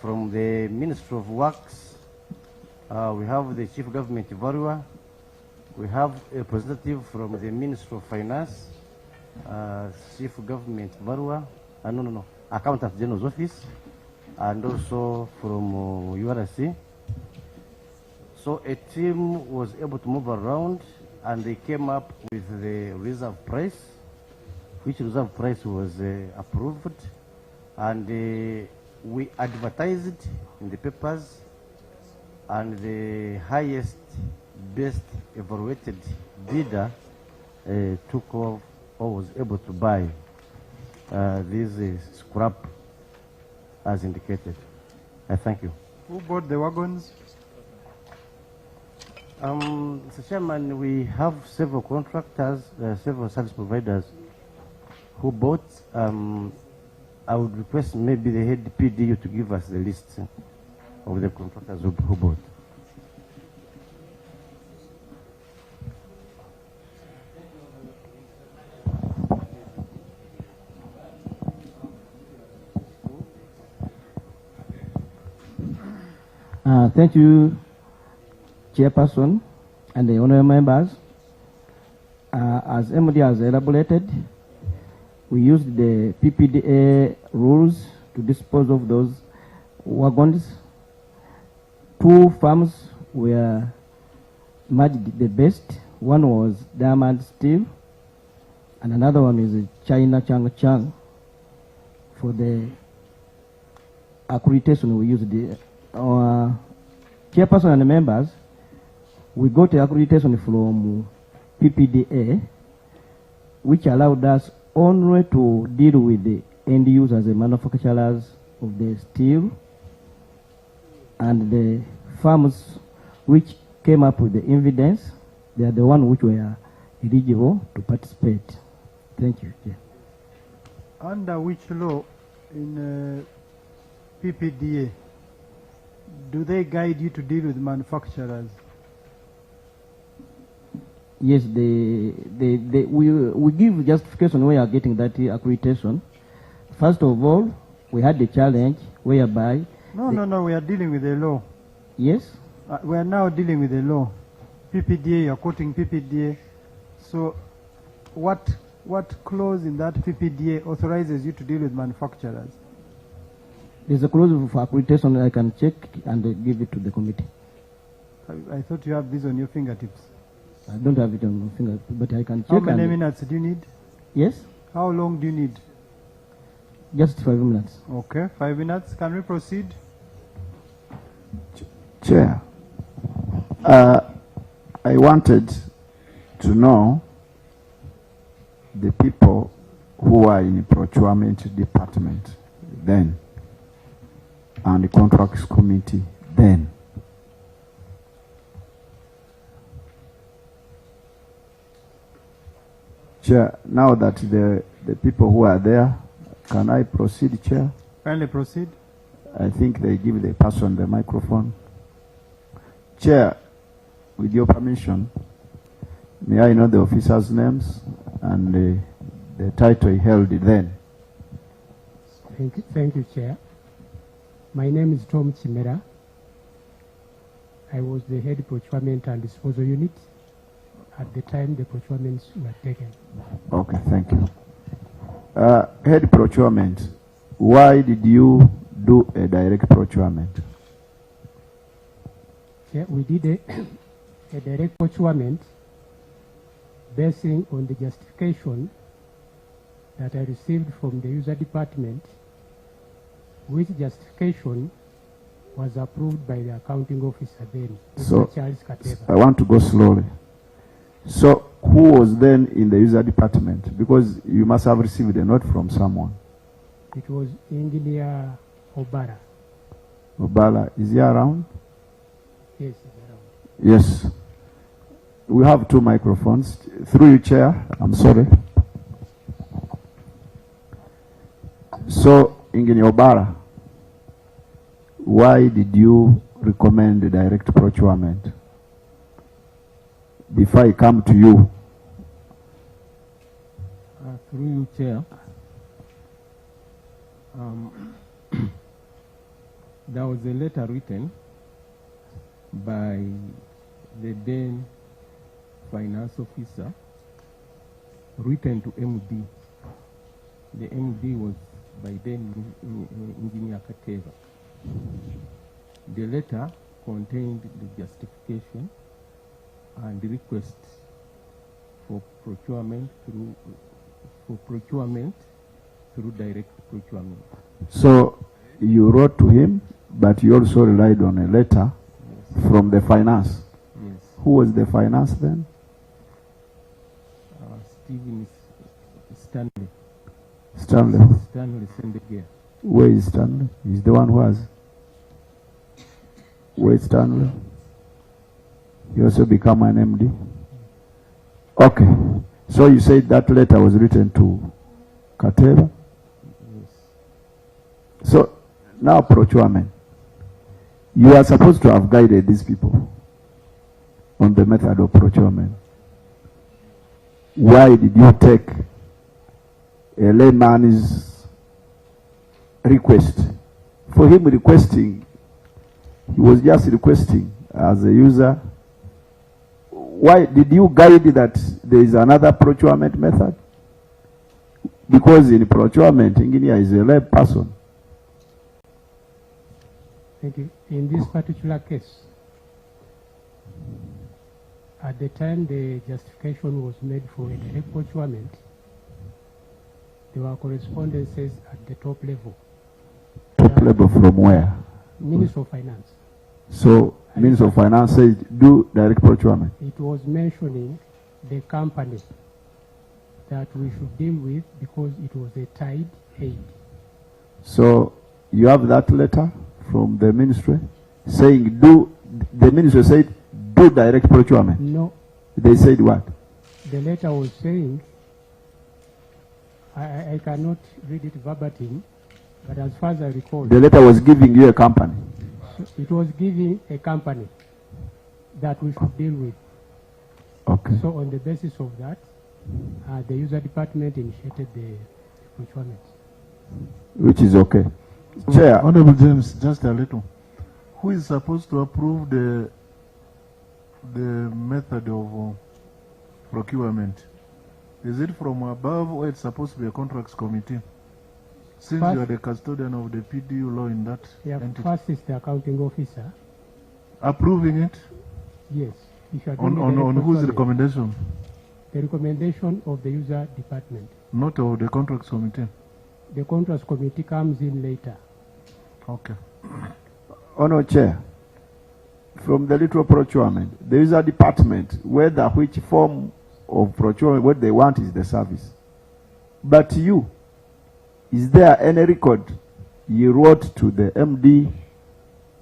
from the Ministry of Works, we have the Chief Government Evaluator, we have a representative from the Ministry of Finance, Chief Government Evaluator, Accountant General's Office, and also from URC. So a team was able to move around and they came up with the reserve price, which reserve price was approved, and we advertised in the papers, and the highest, best evaluated bidder took off or was able to buy this scrap as indicated. I thank you. Who bought the wagons? Mr. Chairman, we have several contractors, several service providers who bought. I would request maybe the head PDU to give us the list of the contractors who bought. Thank you, Chairperson and the honorable members. As MD has elaborated, we used the PPDA rules to dispose of those wagons. 2 farms were merged the best. One was Diamond Steel, and another one is China Chang. For the accreditation, we used our chairperson and the members. We got the accreditation from PPDA, which allowed us only to deal with the end users, the manufacturers of the steel, and the farms which came up with the evidence. They are the ones which were eligible to participate. Thank you. Yeah. Under which law in PPDA do they guide you to deal with manufacturers? Yes, we give justification where you are getting that accreditation. First of all, we had the challenge whereby... No, we are dealing with the law. Yes? We are now dealing with the law. PPDA, you are quoting PPDA. So what clause in that PPDA authorizes you to deal with manufacturers? There's a clause for accreditation I can check and give it to the committee. I thought you have this on your fingertips. I don't have it on my finger, but I can check. How many minutes do you need? Yes? How long do you need? Just 5 minutes. Okay, 5 minutes. Can we proceed? Chair, I wanted to know the people who are in the procurement department then and the contracts committee then. Chair, now that the people who are there, can I proceed, Chair? Kindly proceed. I think they give the person the microphone. Chair, with your permission, may I know the officers' names and the title he held then? Thank you, Chair. My name is Tom Chimera. I was the head procurement and disposal unit at the time the procurements were taken. Okay, thank you. Head procurement, why did you do a direct procurement? Yeah, we did a direct procurement basing on the justification that I received from the user department, which justification was approved by the accounting officer then, So, Charles Kateba. I want to go slowly. So, who was then in the user department? Because you must have received a note from someone. It was Engineer Obara. Obala, is he around? Yes, he's around. Yes. We have 2 microphones. Through you, Chair, I'm sorry. So, Engineer Obara, why did you recommend the direct procurement? Before I come to you. Through you, Chair. There was a letter written by the then finance officer written to MD. The MD was by then Engineer Kateva. The letter contained the justification and the request for procurement through direct procurement. So you wrote to him, but you also relied on a letter from the finance. Yes. Who was the finance then? Stephen Stanley. Stanley. Stanley Sendegear. Where is Stanley? He's the one who has. Where is Stanley? He also become an MD. Okay. So you said that letter was written to Kateva? Yes. So now procurement. You are supposed to have guided these people on the method of procurement. Why did you take a layman's request? For him requesting, he was just requesting as a user. Why did you guide that there is another procurement method? Because in procurement, engineer is a lay person. Thank you. In this particular case, at the time the justification was made for a direct procurement, there were correspondences at the top level. Top level from where? Minister of Finance. So, Minister of Finance said, do direct procurement. It was mentioning the company that we should deal with because it was a tied aid. So, you have that letter from the ministry saying, the ministry said, do direct procurement. No. They said what? The letter was saying, I cannot read it verbatim, but as far as I recall, The letter was giving you a company. it was giving a company that we should deal with. Okay. So on the basis of that, the user department initiated the procurement. Which is okay. Chair. Honorable James, just a little. Who is supposed to approve the method of procurement? Is it from above or it's supposed to be a contracts committee? Since First, you are the custodian of the PDU law in that yeah, entity. first is the accounting officer. Approving it? Yes. If you are doing On the whose procurement. recommendation? The recommendation of the user department. Not of the contracts committee. The contracts committee comes in later. Okay. Honour Chair, from the literal procurement, there is a department whether which form of procurement, what they want is the service. But you, is there any record you wrote to the MD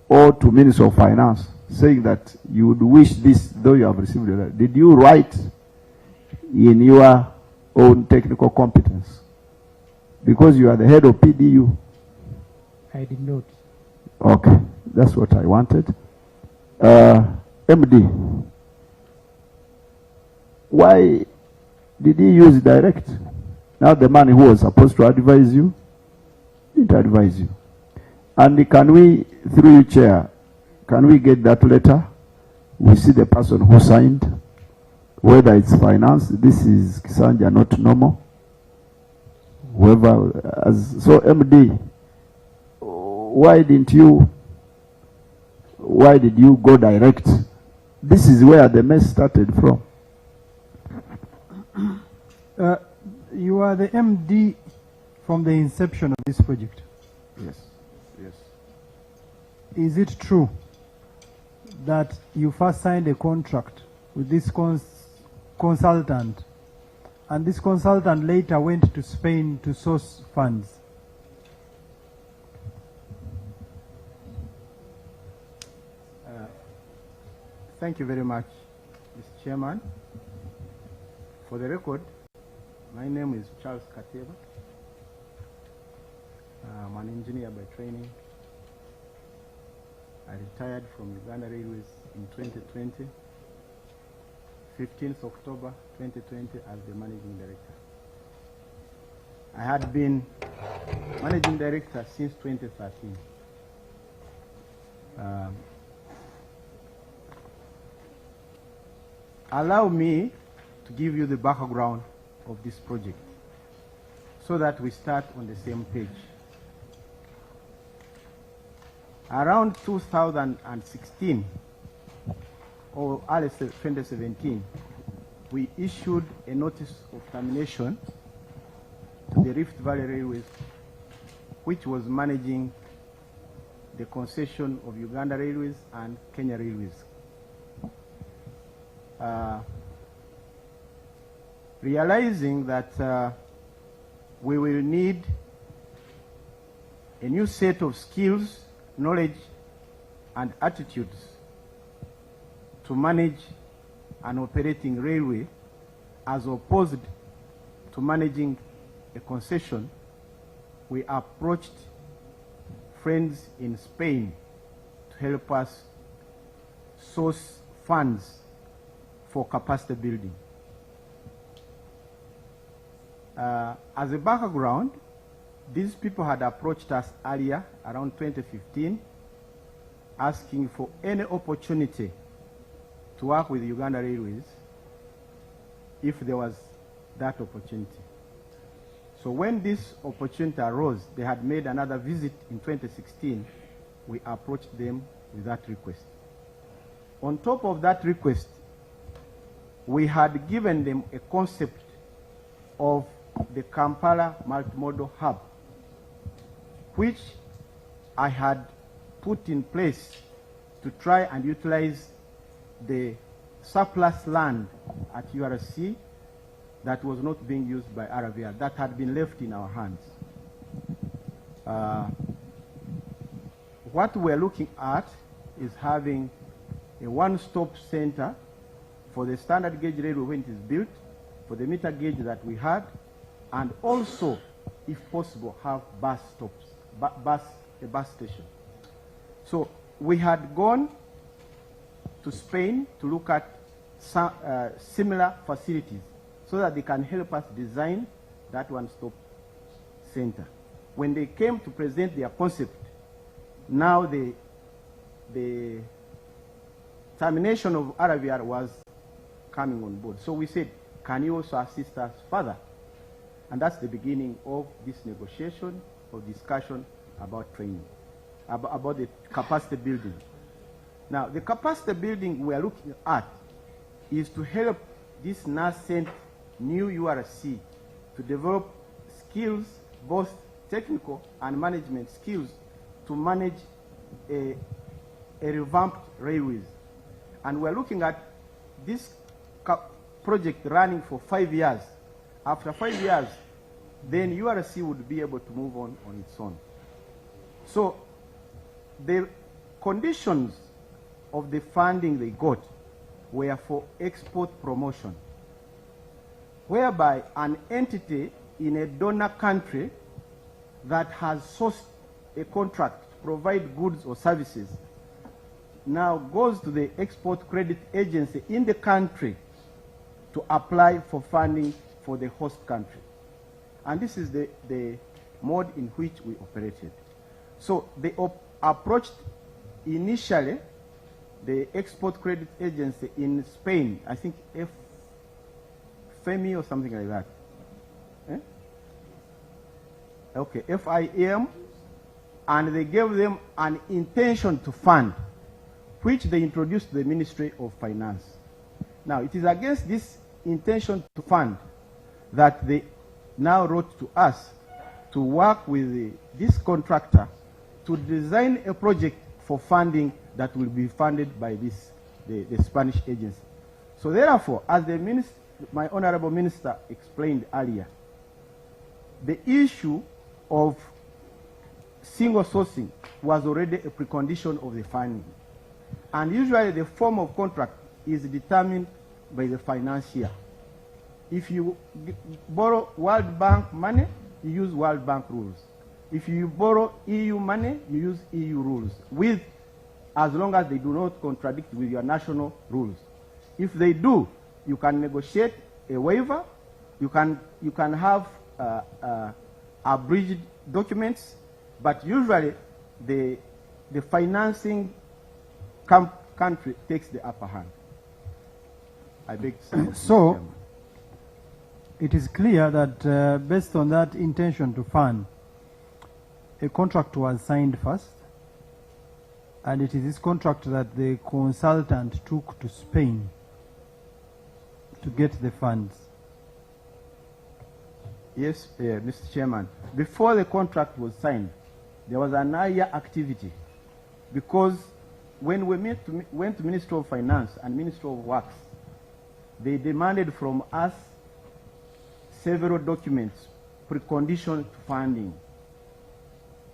or to Minister of Finance saying that you would wish this, though you have received a letter? Did you write in your own technical competence? Because you are the head of PDU. I did not. Okay, that's what I wanted. MD, why did he use direct? Now the man who was supposed to advise you didn't advise you. And can we, through you, Chair, can we get that letter? We see the person who signed, whether it's finance, this is Kisanja, not normal. Whoever, so MD, why did you go direct? This is where the mess started from. You are the MD from the inception of this project. Yes. Yes. Is it true that you first signed a contract with this consultant, and this consultant later went to Spain to source funds? Thank you very much, Mr. Chairman. For the record, my name is Charles Kateba. I'm an engineer by training. I retired from Uganda Railways in 2020, 15th October 2020 as the managing director. I had been managing director since 2013. Allow me to give you the background of this project so that we start on the same page. Around 2016 or early 2017, we issued a notice of termination to the Rift Valley Railways, which was managing the concession of Uganda Railways and Kenya Railways. Realizing that we will need a new set of skills, knowledge, and attitudes to manage an operating railway as opposed to managing a concession, we approached friends in Spain to help us source funds for capacity building. As a background, these people had approached us earlier, around 2015, asking for any opportunity to work with Uganda Railways if there was that opportunity. So when this opportunity arose, they had made another visit in 2016, we approached them with that request. On top of that request, we had given them a concept of the Kampala multimodal hub, which I had put in place to try and utilize the surplus land at URC that was not being used by RVR, that had been left in our hands. What we're looking at is having a one-stop center for the standard gauge railway when it is built, for the meter gauge that we had, and also, if possible, have bus stops, a bus station. So we had gone to Spain to look at some, similar facilities so that they can help us design that one-stop center. When they came to present their concept, now the termination of RVR was coming on board. So we said, can you also assist us further? And that's the beginning of this negotiation or discussion about training, about the capacity building. Now, the capacity building we are looking at is to help this nascent new URC to develop skills, both technical and management skills, to manage a revamped railways. And we're looking at this project running for 5 years. After 5 years, then URC would be able to move on its own. So the conditions of the funding they got were for export promotion, whereby an entity in a donor country that has sourced a contract to provide goods or services now goes to the export credit agency in the country to apply for funding for the host country. And this is the mode in which we operated. So they approached initially the export credit agency in Spain, I think FEMI or something like that. Okay, FIM, and they gave them an intention to fund, which they introduced to the Ministry of Finance. Now, it is against this intention to fund that they now wrote to us to work with this contractor to design a project for funding that will be funded by the Spanish agency. So therefore, as my Honorable Minister explained earlier, the issue of single sourcing was already a precondition of the funding. And usually the form of contract is determined by the financier. If you borrow World Bank money, you use World Bank rules. If you borrow EU money, you use EU rules, as long as they do not contradict with your national rules. If they do, you can negotiate a waiver. You can have abridged documents, but usually the financing country takes the upper hand. I beg to say. So it is clear that based on that intention to fund, a contract was signed first, and it is this contract that the consultant took to Spain to get the funds. Yes, Mr. Chairman. Before the contract was signed, there was an higher activity, because when we went to Ministry of Finance and Ministry of Works, they demanded from us several documents, precondition to funding,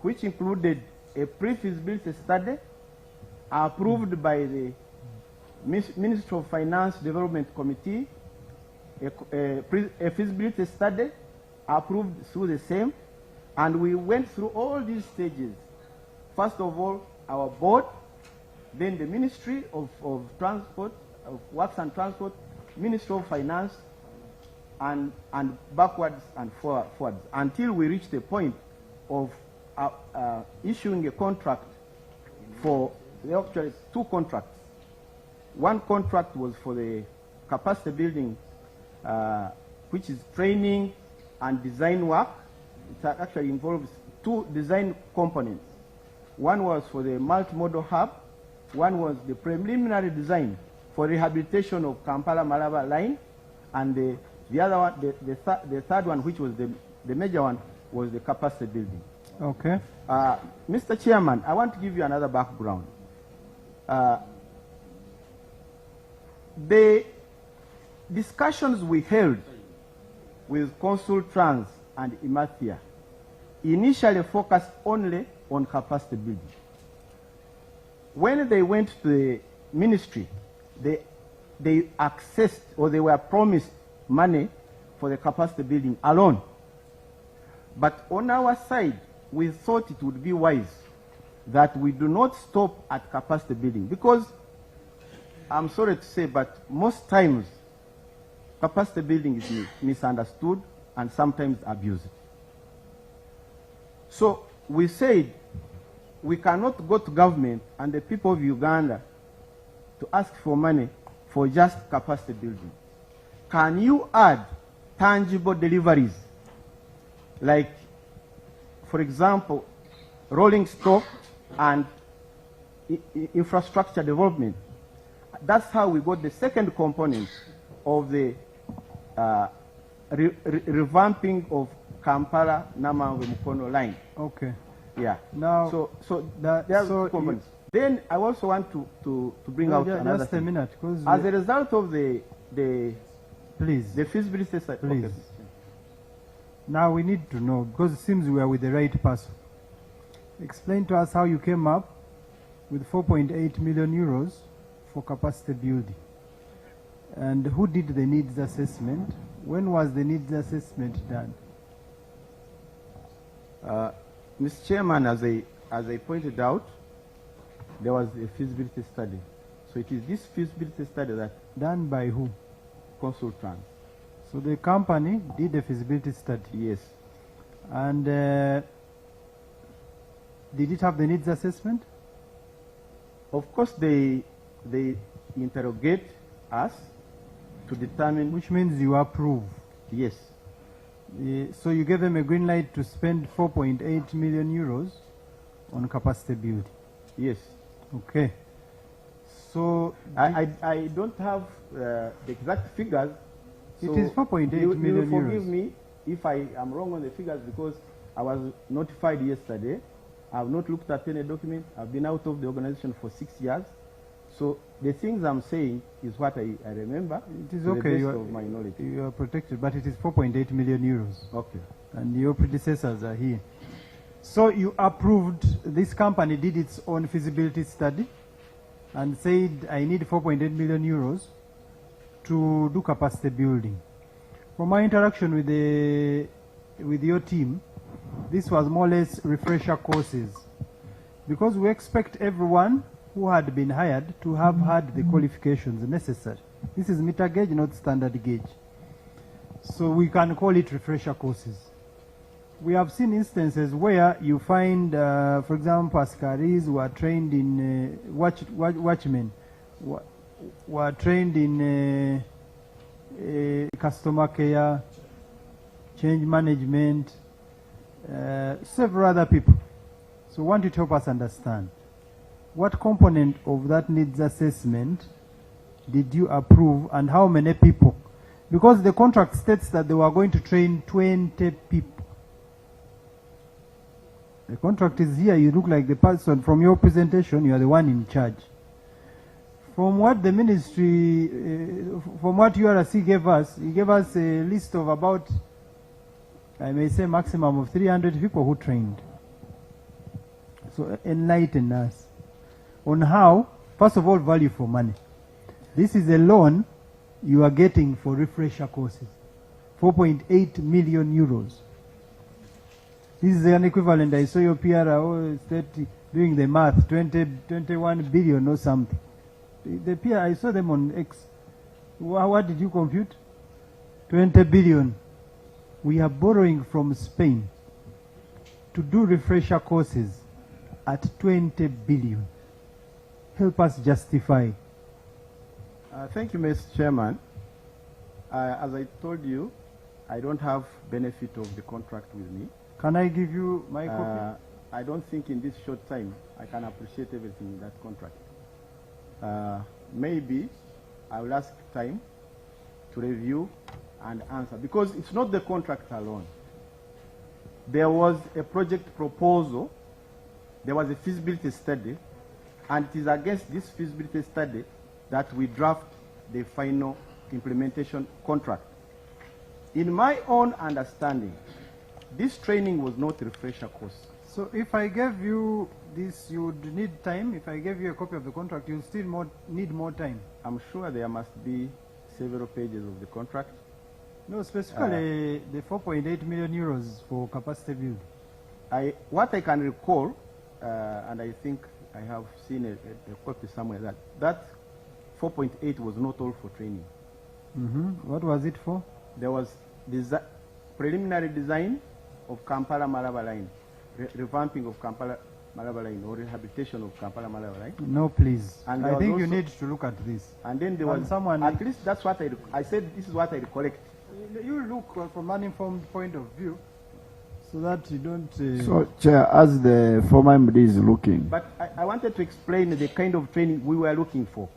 which included a pre-feasibility study approved by the Ministry of Finance Development Committee, a feasibility study approved through the same, and we went through all these stages. First of all, our board, then the Ministry of Transport, of Works and Transport, Ministry of Finance, and backwards and forwards, until we reached the point of issuing a contract for there were actually two contracts. One contract was for the capacity building, which is training and design work. It actually involves two design components. One was for the multimodal hub. One was the preliminary design for rehabilitation of Kampala-Malaba line. And the other one, the third one, which was the major one, was the capacity building. Okay. Mr. Chairman, I want to give you another background. The discussions we held with Consul Trans and Imathia initially focused only on capacity building. When they went to the ministry, they accessed, or they were promised, money for the capacity building alone. But on our side, we thought it would be wise that we do not stop at capacity building, because I'm sorry to say, but most times capacity building is misunderstood and sometimes abused. So we said we cannot go to government and the people of Uganda to ask for money for just capacity building. Can you add tangible deliveries, like, for example, rolling stock and infrastructure development? That's how we got the second component of the revamping of Kampala-Namangwe-Mukono line. Okay. Yeah. Now, there's components. Then I also want to bring out another just thing. a minute, As a result of the feasibility study. Please. Okay. Now we need to know, because it seems we are with the right person. Explain to us how you came up with 4.8 million euros for capacity building. And who did the needs assessment? When was the needs assessment done? Mr. Chairman, as I pointed out, there was a feasibility study. So it is this feasibility study that... Done by who? Consul Trans. So the company did a feasibility study? Yes. And did it have the needs assessment? Of course, they interrogate us to determine... Which means you approve? Yes. So you gave them a green light to spend 4.8 million euros on capacity building? Yes. Okay. So I don't have the exact figures. It is 4.8 million euros. You will forgive me if I am wrong on the figures, because I was notified yesterday. I have not looked at any document. I've been out of the organization for 6 years. So the things I'm saying is what I remember. It is to okay. the best of my knowledge. You are protected, but it is 4.8 million euros. Okay. And your predecessors are here. So you approved, this company did its own feasibility study and said, I need 4.8 million euros to do capacity building. From my interaction with your team, this was more or less refresher courses, because we expect everyone who had been hired to have had the qualifications necessary. This is meter gauge, not standard gauge. So we can call it refresher courses. We have seen instances where you find, for example, askaris who are trained in watchmen, who are trained in customer care, change management, several other people. So I want you to help us understand, what component of that needs assessment did you approve, and how many people? Because the contract states that they were going to train 20 people. The contract is here. You look like the person from your presentation. You are the one in charge. From what the ministry, from what URC gave us, he gave us a list of about, I may say, maximum of 300 people who trained. So enlighten us on how, first of all, value for money. This is a loan you are getting for refresher courses, 4.8 million euros. This is an equivalent. I saw your PRO doing the math, 21 billion or something. The PR, I saw them on X. What did you compute? 20 billion. We are borrowing from Spain to do refresher courses at 20 billion. help us justify. Thank you, Mr. Chairman. As I told you, I don't have benefit of the contract with me. Can I give you my copy? I don't think in this short time I can appreciate everything in that contract. Maybe I will ask time to review and answer, because it's not the contract alone. There was a project proposal, there was a feasibility study, and it is against this feasibility study that we draft the final implementation contract. In my own understanding, this training was not refresher course. So if I gave you this, you would need time. If I gave you a copy of the contract, you'll still need more time. I'm sure there must be several pages of the contract. No, specifically the 4.8 million euros for capacity build. What I can recall, and I think I have seen a copy somewhere, that 4.8 was not all for training. What was it for? There was preliminary design of Kampala-Malaba line, revamping of Kampala-Malaba line, or rehabilitation of Kampala-Malaba line. No, please. And I think you need to look at this. And then there was someone. At least that's what I said. This is what I recollect. You look from an informed point of view, so that you don't. So, Chair, as the former MD is looking. But I wanted to explain the kind of training we were looking for.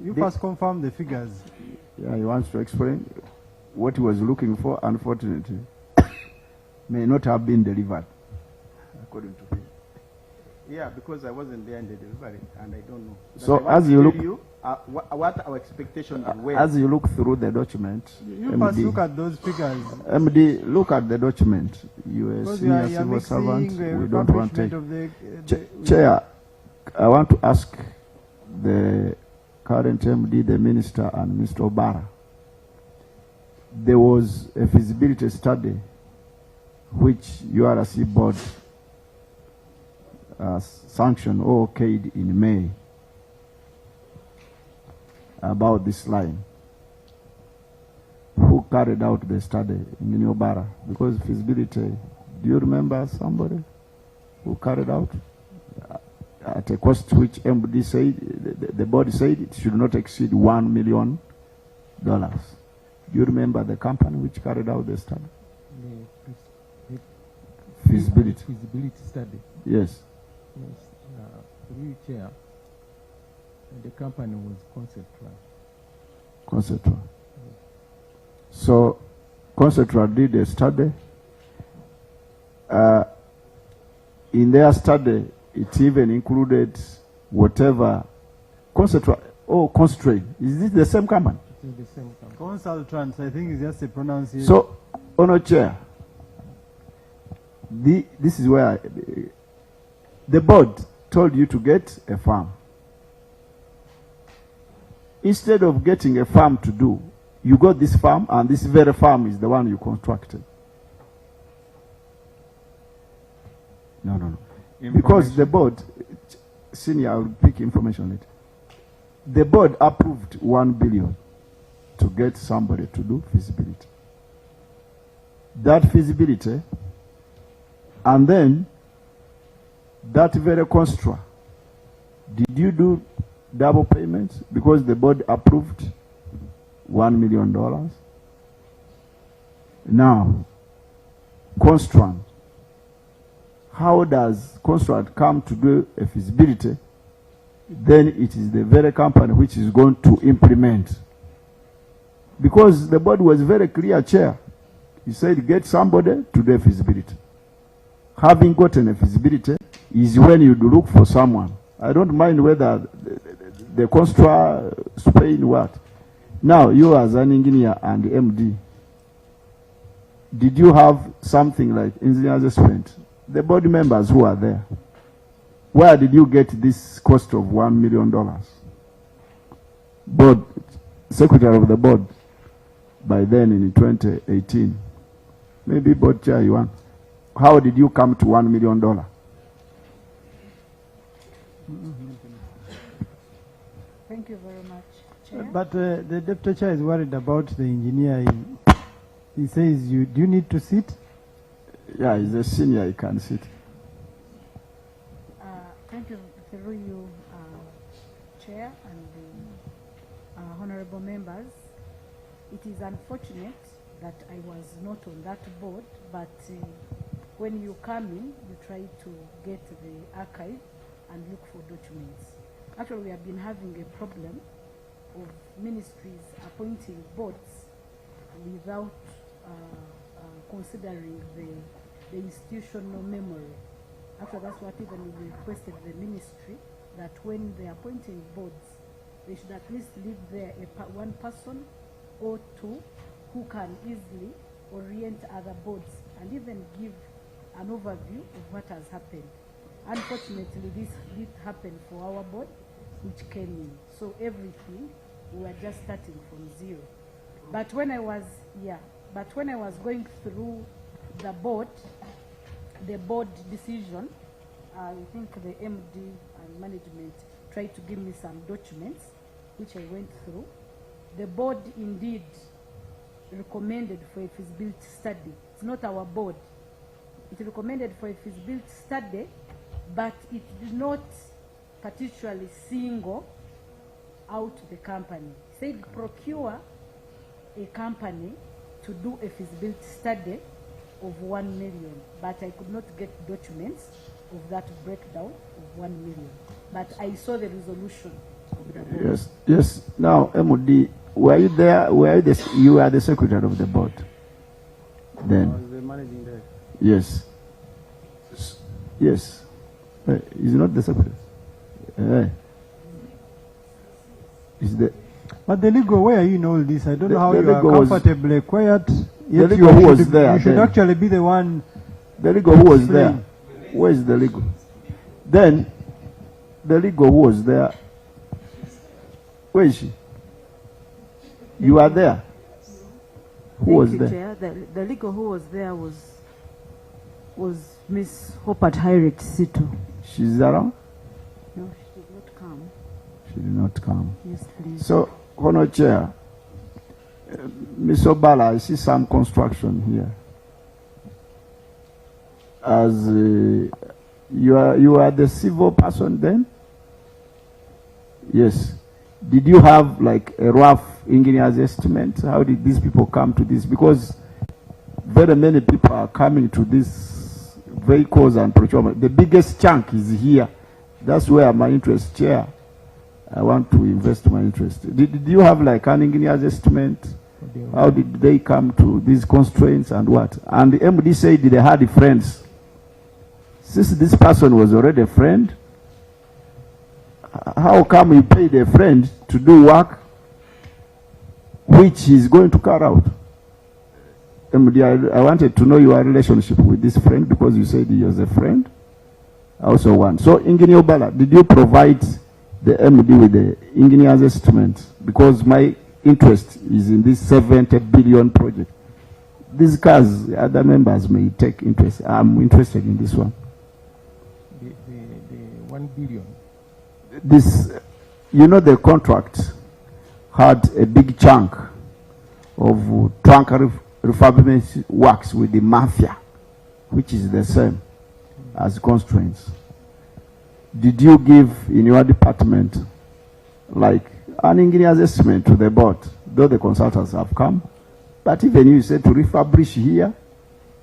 You first confirm the figures. Yeah, he wants to explain what he was looking for, unfortunately, may not have been delivered, according to him. Yeah, because I wasn't there in the delivery, and I don't know. But So as you look, what our expectations were. as you look through the document, You must look at those figures. MD, look at the document. You are a Because senior you are civil servant. mixing, We don't want refurbishment to. of the- Chair, I want to ask the current MD, the minister, and Mr. Obara. There was a feasibility study which URC board sanctioned or okayed in May about this line. Who carried out the study in Obara? Because feasibility, do you remember somebody who carried out? At a cost which MD said, the board said it should not exceed $1 million. Do you remember the company which carried out the study? Feasibility. Feasibility study. Yes. Yes. Through Chair, the company was Conceptual. Conceptual. So, Conceptual did a study. In their study, it even included whatever Conceptual. Oh, Constrain. Is this the same company? It is the same company. Consultants, I think, is just a pronunciation. So, Honour Chair, this is where the board told you to get a farm. Instead of getting a farm to do, you got this farm, and this very farm is the one you constructed. No. Because the board, senior, I will pick information on it. The board approved 1 billion to get somebody to do feasibility. That feasibility, and then that very construct, did you do double payments because the board approved $1 million? Now, construct, how does construct come to do a feasibility? Then it is the very company which is going to implement. Because the board was very clear, Chair. He said, get somebody to do a feasibility. Having gotten a feasibility is when you look for someone. I don't mind whether the construct, Spain, what. Now, you as an engineer and MD, did you have something like engineer's assessment? The board members who are there, where did you get this cost of $1 million? Board, secretary of the board, by then in 2018, maybe board chair you want. How did you come to $1 million? Thank you very much, Chair. But the deputy chair is worried about the engineer. He says, do you need to sit? Yeah, he's a senior, he can sit. Thank through you, Chair and the honorable members, it is unfortunate that I was not on that board, but when you come in, you try to get the archive and look for documents. Actually, we have been having a problem of ministries appointing boards without considering the institutional memory. Actually, that's what even we requested the ministry, that when they're appointing boards, they should at least leave there one person or two who can easily orient other boards and even give an overview of what has happened. Unfortunately, this did happen for our board, which came in. So everything, we were just starting from zero. But when I was, going through the board decision, I think the MD and management tried to give me some documents, which I went through. The board indeed recommended for a feasibility study. It's not our board. It recommended for a feasibility study, but it did not particularly single out the company. It said procure a company to do a feasibility study of 1 million, but I could not get documents of that breakdown of 1 million. But I saw the resolution of the board. Yes, yes. Now, MOD, were you there? You are the secretary of the board then? I was the managing director. Yes. Yes. Is not the secretary? Is the... But the legal, where are you in all this? I don't know how you are was- comfortably quiet. The Yet legal you who was should, there you should then? actually be the one. The legal who was there? explain. Where is the legal? Then, the legal who was there? Where is she? You are there? Who was Thank you, there? Chair. The legal who was there was Miss Hopert Hyret Situ. She's around? No, she did not come. She did not come. Yes, please. So, Honour Chair, Ms. Obala, I see some construction here. As you are the civil person then? Yes. Did you have like a rough engineer's estimate? How did these people come to this? Because very many people are coming to these vehicles and procurement. The biggest chunk is here. That's where my interest, Chair. I want to invest my interest. Did you have like an engineer's estimate? How did they come to these constraints and what? And the MD said they had friends. Since this person was already a friend, how come you paid a friend to do work which he's going to carry out? MD, I wanted to know your relationship with this friend because you said he was a friend. I also want. So, Engineer Obala, did you provide the MD with the engineer's estimate? Because my interest is in this 70 billion project. These cars, other members may take interest. I'm interested in this one. The 1 billion. This, you know, the contract had a big chunk of trunk refurbishment works with the mafia, which is the same as constraints. Did you give in your department like an engineer's estimate to the board, though the consultants have come? But even you said to refurbish here,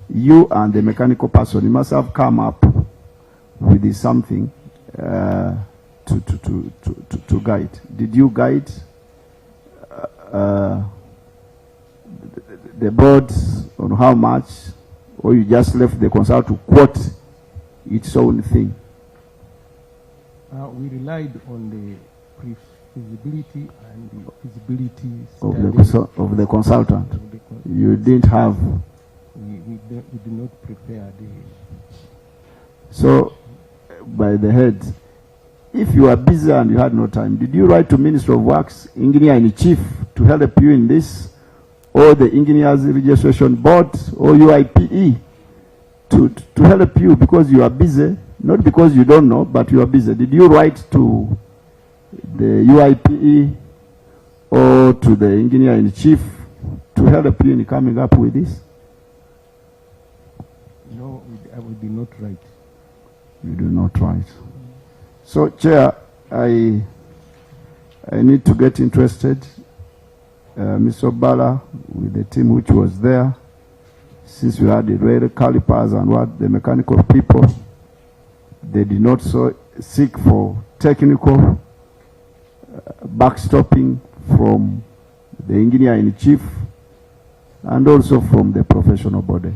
you and the mechanical person, you must have come up with something to guide. Did you guide the board on how much, or you just left the consultant to quote its own thing? We relied on the feasibility and the feasibility of the consultant. You didn't have. We did not prepare the. So, by the head, if you are busy and you had no time, did you write to Minister of Works, Engineer in Chief, to help you in this, or the Engineers Registration Board, or UIPE, to help you because you are busy, not because you don't know, but you are busy? Did you write to the UIPE or to the Engineer in Chief to help you in coming up with this? No, we did not write. You do not write. So, Chair, I need to get interested. Mr. Obala, with the team which was there, since we had the rail calipers and what the mechanical people, they did not seek for technical backstopping from the engineer-in-chief and also from the professional body.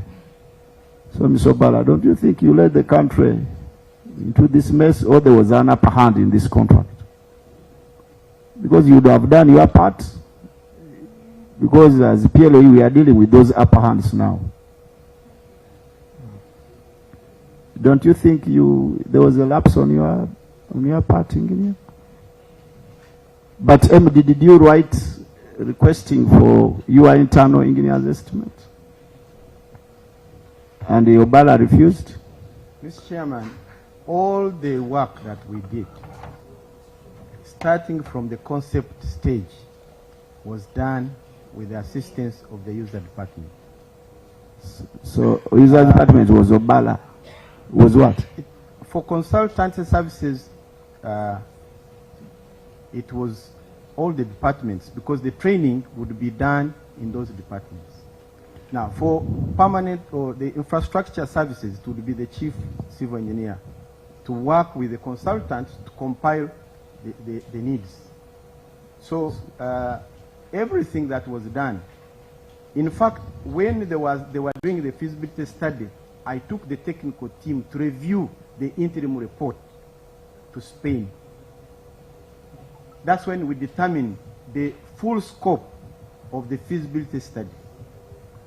So, Mr. Obala, don't you think you led the country into this mess, or there was an upper hand in this contract? Because you would have done your part, because as PLA we are dealing with those upper hands now. Don't you think there was a lapse on your part, engineer? But MD, did you write requesting for your internal engineer's estimate? And the Obala refused? Mr. Chairman, all the work that we did, starting from the concept stage, was done with the assistance of the user department. So, user department was Obala. Was what? For consultancy services, it was all the departments, because the training would be done in those departments. Now, for permanent or the infrastructure services, it would be the chief civil engineer to work with the consultants to compile the needs. So everything that was done, in fact, when they were doing the feasibility study, I took the technical team to review the interim report to Spain. That's when we determined the full scope of the feasibility study.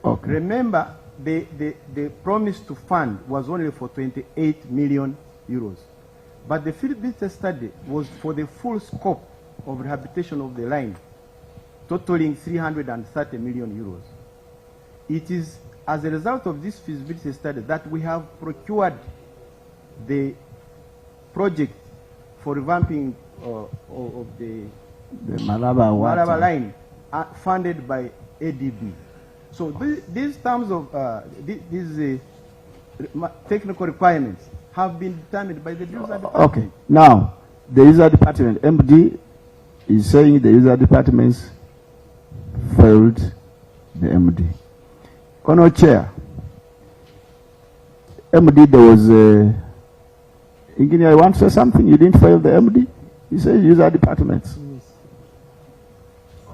Okay. Remember, the promise to fund was only for 28 million euros. But the feasibility study was for the full scope of rehabilitation of the line, totaling 330 million euros. It is as a result of this feasibility study that we have procured the project for revamping of the Malaba line, funded by ADB. So these terms of these technical requirements have been determined by the user department. Okay. Now, the user department, MD, is saying the user departments failed the MD. Honour Chair, MD, there was a engineer, I want to say something. You didn't fail the MD? You said user departments.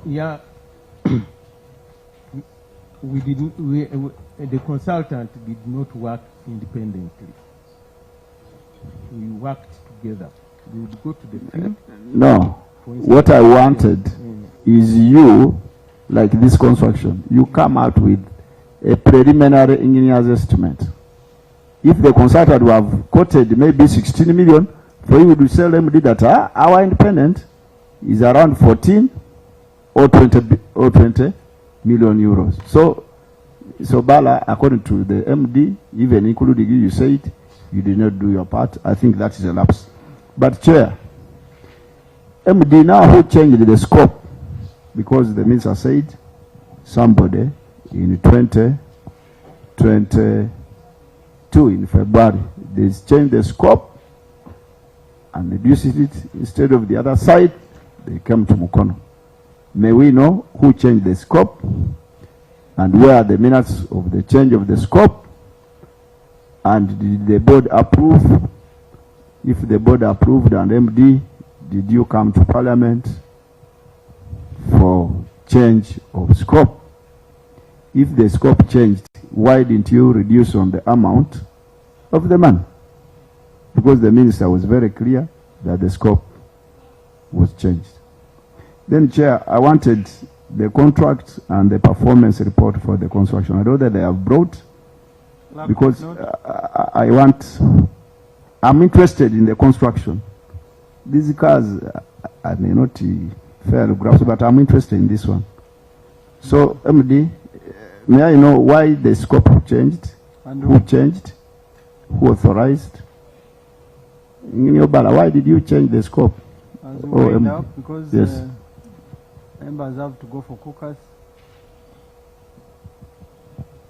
Yeah. We didn't. The consultant did not work independently. We worked together. We would go to the field. No. What I wanted is you, like this construction, you come out with a preliminary engineer's estimate. If the consultant would have quoted maybe 16 million, for you to tell MD that our independent is around 14 or 20 million euros. So Bala, according to the MD, even including you said you did not do your part. I think that is a lapse. But Chair, MD now who changed the scope, because the minister said somebody in 2022 in February, they changed the scope and reduced it. Instead of the other side, they came to Mukono. May we know who changed the scope and where are the minutes of the change of the scope, and did the board approve? If the board approved, and MD, did you come to Parliament for change of scope? If the scope changed, why didn't you reduce on the amount of the money? Because the minister was very clear that the scope was changed. Then, Chair, I wanted the contract and the performance report for the construction. I know that they have brought, because I'm interested in the construction. These cars, I may not fail grasp, but I'm interested in this one. So, MD, may I know why the scope changed? And who changed? Who authorized? Why did you change the scope? As we wind up, because yes. Members have to go for cookers.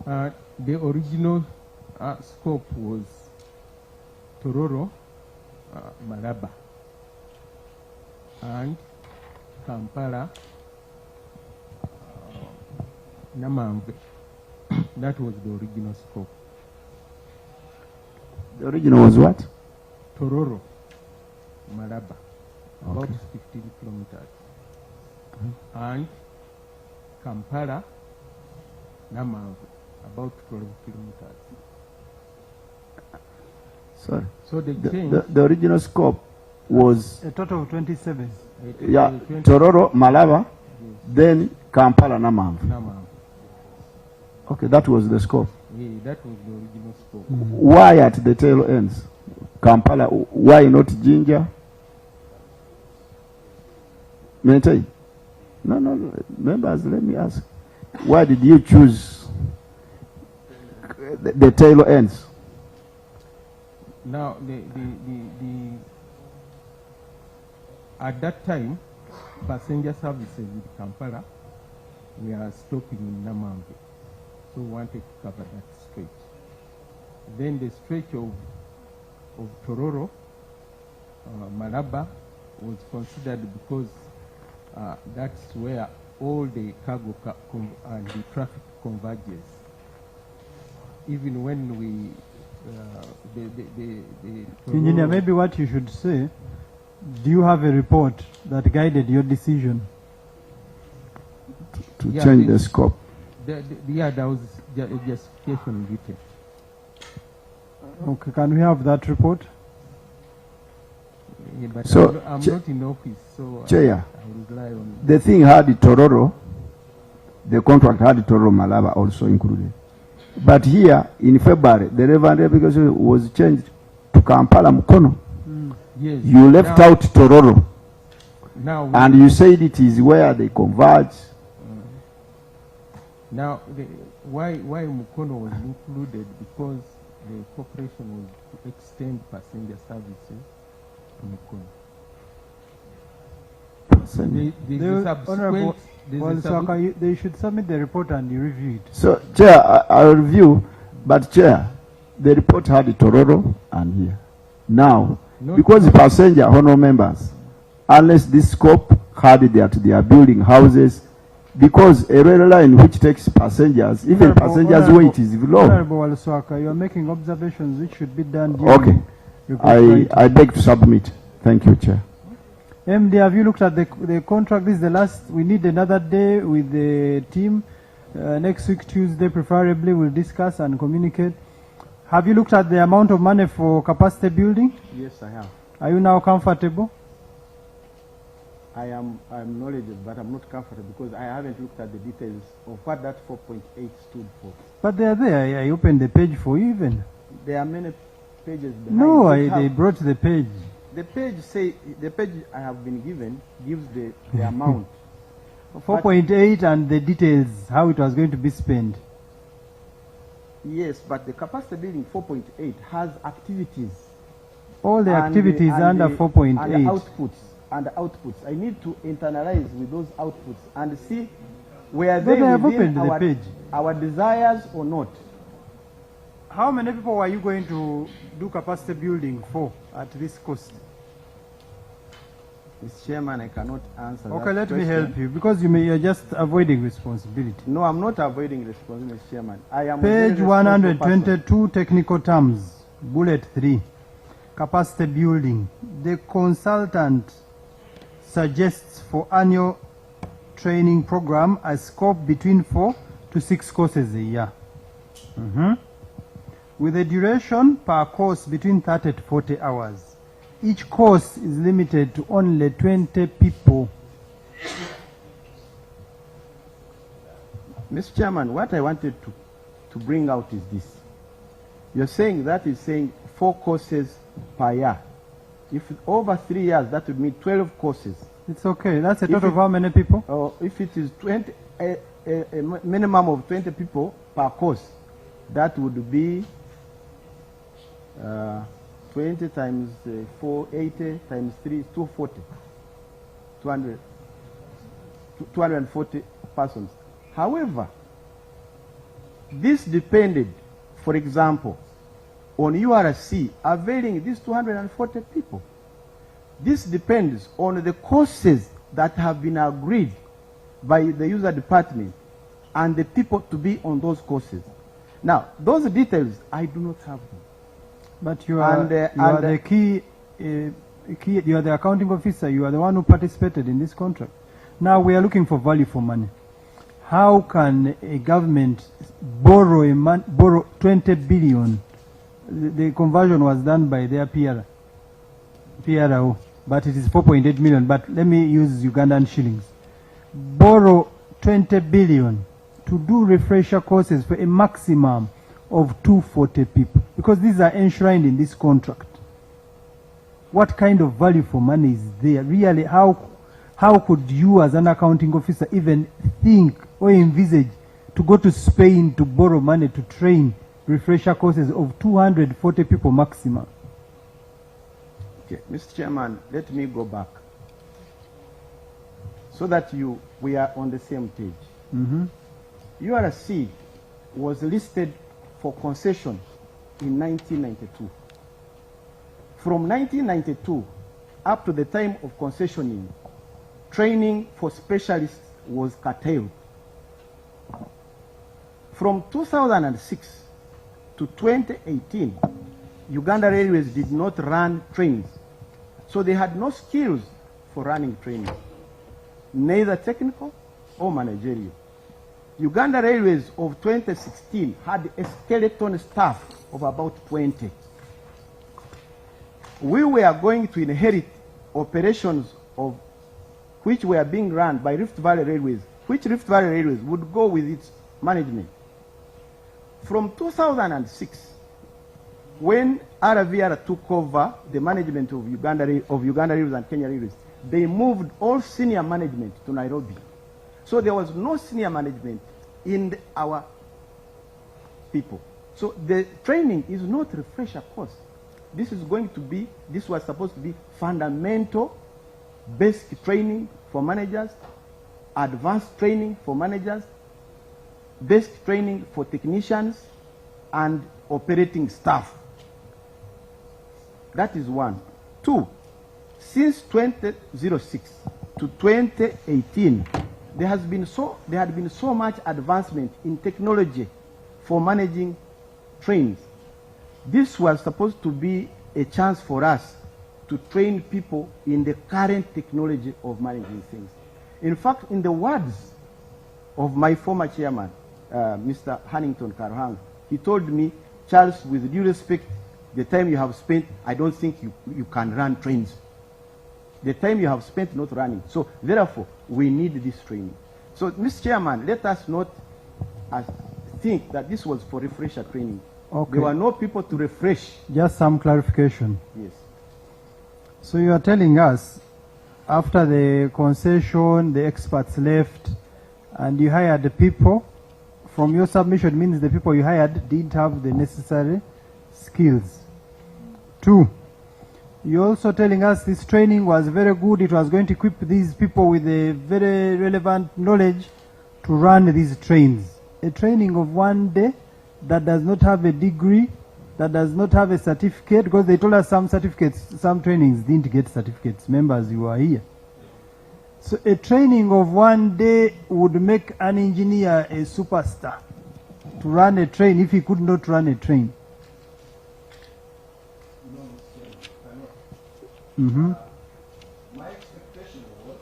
The original scope was Tororo, Malaba. and Kampala, Namamve. That was the original scope. The original was what? Tororo, Malaba, about Okay. 15 kilometers. And Kampala, Namamve, about 12 kilometers. Sorry. So they The, changed. the original scope was A total of 27. yeah, Tororo, Malaba, then Kampala, Namamve. Namamve. Okay, that was the scope. Yeah, that was the original scope. Why at the tail ends? Kampala, why not Jinja? Mentai? No, members, let me ask. Why did you choose the tail ends? Now, at that time, passenger services in Kampala, we are stopping in Namamve. So we wanted to cover that stretch. Then the stretch of Tororo, Malaba, was considered because that's where all the cargo and the traffic converges. Even when we, Engineer, maybe what you should say, do you have a report that guided your decision? To change the scope. Yeah, there was a justification written. Okay, can we have that report? Yeah, but So, I'm not in office, so Chair, I rely on. the thing had Tororo, the contract had Tororo Malaba also included. But here, in February, the relevant application was changed to Kampala Mukono. Yes. You left Now- out Tororo. Now And you said it is where they converge. Now, why Mukono was included? Because the corporation was to extend passenger services to Mukono. Honorable Saka, they should submit the report and you review it. So, Chair, I'll review, but Chair, the report had Tororo and here. Now, because the passenger, honorable members, unless this scope had that they are building houses, because a rail line which takes passengers, even passengers' weight is low. Honorable Waluswaka, you are making observations which should be done during Okay. report writing. I beg to submit. Thank you, Chair. MD, have you looked at the contract? This is the last. We need another day with the team. Next week, Tuesday, preferably, we'll discuss and communicate. Have you looked at the amount of money for capacity building? Yes, I have. Are you now comfortable? I'm knowledgeable, but I'm not comfortable because I haven't looked at the details of what that 4.8 stood for. But they are there. I opened the page for you even. There are many pages behind. No, which they have- brought the page. The page I have been given gives the amount. 4.8 and the details, how it was going to be spent. Yes, but the capacity building 4.8 has activities. All the and activities and under the- 4.8. And the outputs. I need to internalize with those outputs and see were But they I have within opened the page. our desires or not. How many people are you going to do capacity building for at this cost? Mr. Chairman, I cannot answer Okay, that let me question. help you because you're just avoiding responsibility. No, I'm not avoiding responsibility, Mr. Chairman. I am a very Page responsible person. 122, technical terms, bullet 3, capacity building. The consultant suggests for annual training program a scope between 4 to 6 courses a year. With a duration per course between 30 to 40 hours. Each course is limited to only 20 people. Mr. Chairman, what I wanted to bring out is this. You're saying that is saying 4 courses per year. If over 3 years, that would mean 12 courses. It's okay. That's a total of how many people? If it is 20, a minimum of 20 people per course, that would be 20 times 480 times 3 is 240. 240 persons. However, this depended, for example, on URC availing these 240 people. This depends on the courses that have been agreed by the user department and the people to be on those courses. Now, those details, I do not have them. But you are, the key, you are the accounting officer, you are the one who participated in this contract. Now we are looking for value for money. How can a government borrow 20 billion? The conversion was done by their PRO, but it is 4.8 million, but let me use Ugandan shillings. Borrow 20 billion to do refresher courses for a maximum of 240 people, because these are enshrined in this contract. What kind of value for money is there? Really, how could you as an accounting officer even think or envisage to go to Spain to borrow money to train refresher courses of 240 people maximum? Okay, Mr. Chairman, let me go back so that we are on the same page. URC was listed for concession in 1992. From 1992 up to the time of concessioning, training for specialists was curtailed. From 2006 to 2018, Uganda Railways did not run trains, so they had no skills for running training, neither technical or managerial. Uganda Railways of 2016 had a skeleton staff of about 20. We were going to inherit operations of which were being run by Rift Valley Railways, which Rift Valley Railways would go with its management. From 2006, when RVR took over the management of Uganda Railways and Kenya Railways, they moved all senior management to Nairobi. So there was no senior management in our people. So the training is not refresher course. This was supposed to be fundamental, basic training for managers, advanced training for managers, basic training for technicians, and operating staff. That is one. Two, since 2006 to 2018, there had been so much advancement in technology for managing trains. This was supposed to be a chance for us to train people in the current technology of managing things. In fact, in the words of my former chairman, Mr. Hannington Karuhang, he told me, Charles, with due respect, the time you have spent, I don't think you can run trains. The time you have spent not running. So therefore, we need this training. So, Mr. Chairman, let us not think that this was for refresher training. Okay. There were no people to refresh. Just some clarification. Yes. So you are telling us, after the concession, the experts left, and you hired the people, from your submission means the people you hired didn't have the necessary skills. Two, you're also telling us this training was very good. It was going to equip these people with a very relevant knowledge to run these trains. A training of 1 day that does not have a degree, that does not have a certificate, because they told us some certificates, some trainings didn't get certificates. Members, you are here. So a training of 1 day would make an engineer a superstar to run a train if he could not run a train. My expectation was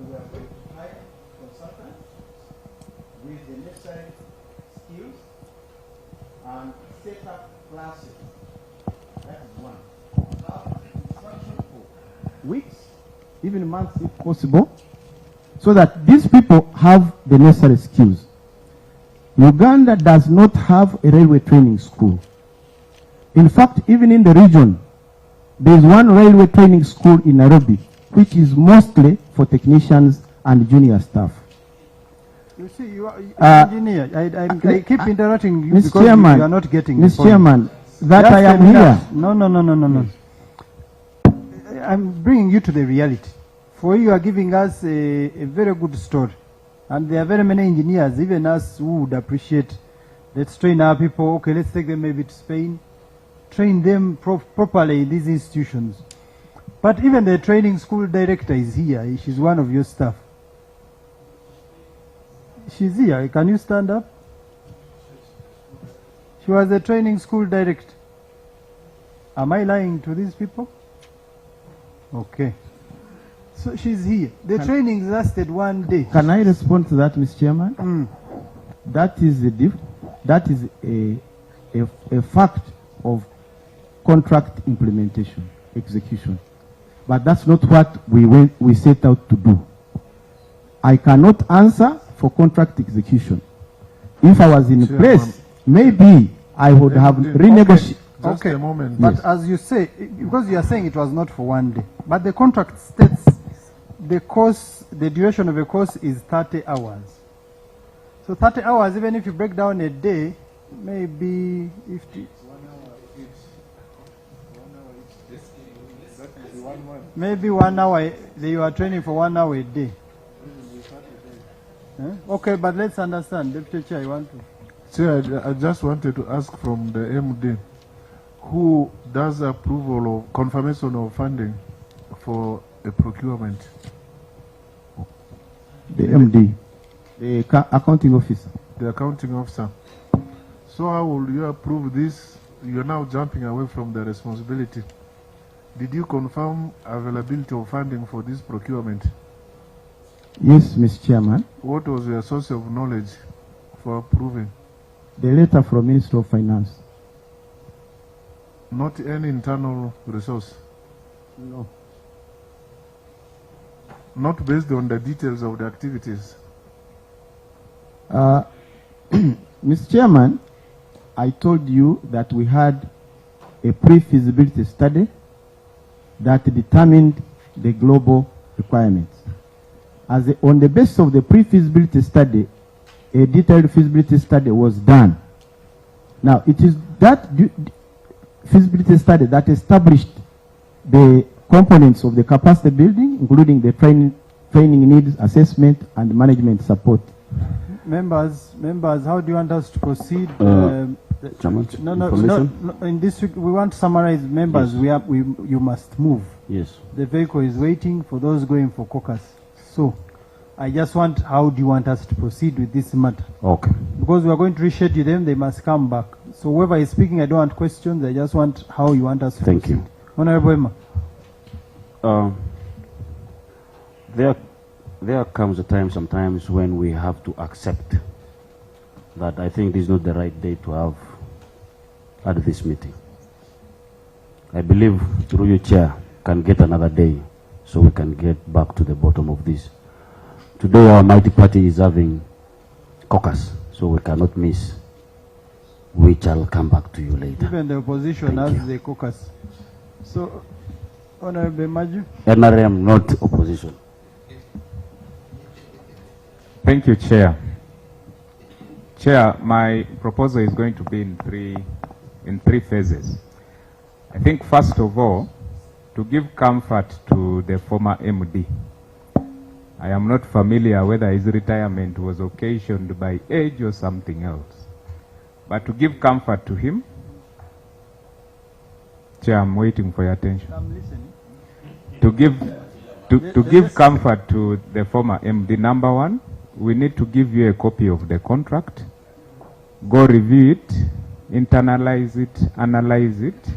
we were going to hire consultants with the necessary skills and set up classes. That is one. Have instruction for weeks, even months if possible, so that these people have the necessary skills. Uganda does not have a railway training school. In fact, even in the region, there is one railway training school in Nairobi, which is mostly for technicians and junior staff. You see, you are engineer. I keep interrupting you Mr. because Chairman, you are not getting Mr. Chairman, that I am here. No. I'm bringing you to the reality. For you are giving us a very good story. And there are very many engineers, even us, who would appreciate, let's train our people, okay, let's take them maybe to Spain, train them properly in these institutions. But even the training school director is here. She's one of your staff. She's here. Can you stand up? She was the training school director. Am I lying to these people? Okay. So she's here. The training lasted 1 day. Can I respond to that, Mr. Chairman? That is a fact of contract implementation, execution. But that's not what we set out to do. I cannot answer for contract execution. If I was in place, maybe I would have renegotiated. Just a moment. But as you say, because you are saying it was not for 1 day, but the contract states the course, the duration of a course is 30 hours. So 30 hours, even if you break down a day, maybe 50. Maybe 1 hour, you are training for 1 hour a day. Okay, but let's understand. Deputy Chair, you want to? Chair, I just wanted to ask from the MD, who does approval of confirmation of funding for a procurement? The MD, the accounting officer. The accounting officer. So how will you approve this? You're now jumping away from the responsibility. Did you confirm availability of funding for this procurement? Yes, Mr. Chairman. What was your source of knowledge for approving? The letter from Minister of Finance. Not any internal resource? No. Not based on the details of the activities? Mr. Chairman, I told you that we had a pre-feasibility study that determined the global requirements. On the basis of the pre-feasibility study, a detailed feasibility study was done. Now, it is that feasibility study that established the components of the capacity building, including the training needs assessment and management support. Members, how do you want us to proceed? Chairman, no. In this week, we want to summarize. Members, yes. You must move. Yes. The vehicle is waiting for those going for caucus. So, I just want, how do you want us to proceed with this matter? Okay. Because we are going to reschedule them, they must come back. So whoever is speaking, I don't want questions, I just want how you want us to Thank proceed. you. Honorable Emma. There comes a time sometimes when we have to accept that I think this is not the right day to have at this meeting. I believe through your chair can get another day so we can get back to the bottom of this. Today our mighty party is having caucus, so we cannot miss. We shall come back to you later. Even the opposition has the caucus. So, Honorable Maju. NRM, not opposition. Thank you, Chair. Chair, my proposal is going to be in three phases. I think first of all, to give comfort to the former MD. I am not familiar whether his retirement was occasioned by age or something else. But to give comfort to him, Chair, I'm waiting for your attention. I'm listening. To give comfort to the former MD, number one, we need to give you a copy of the contract. Go review it, internalize it, analyze it.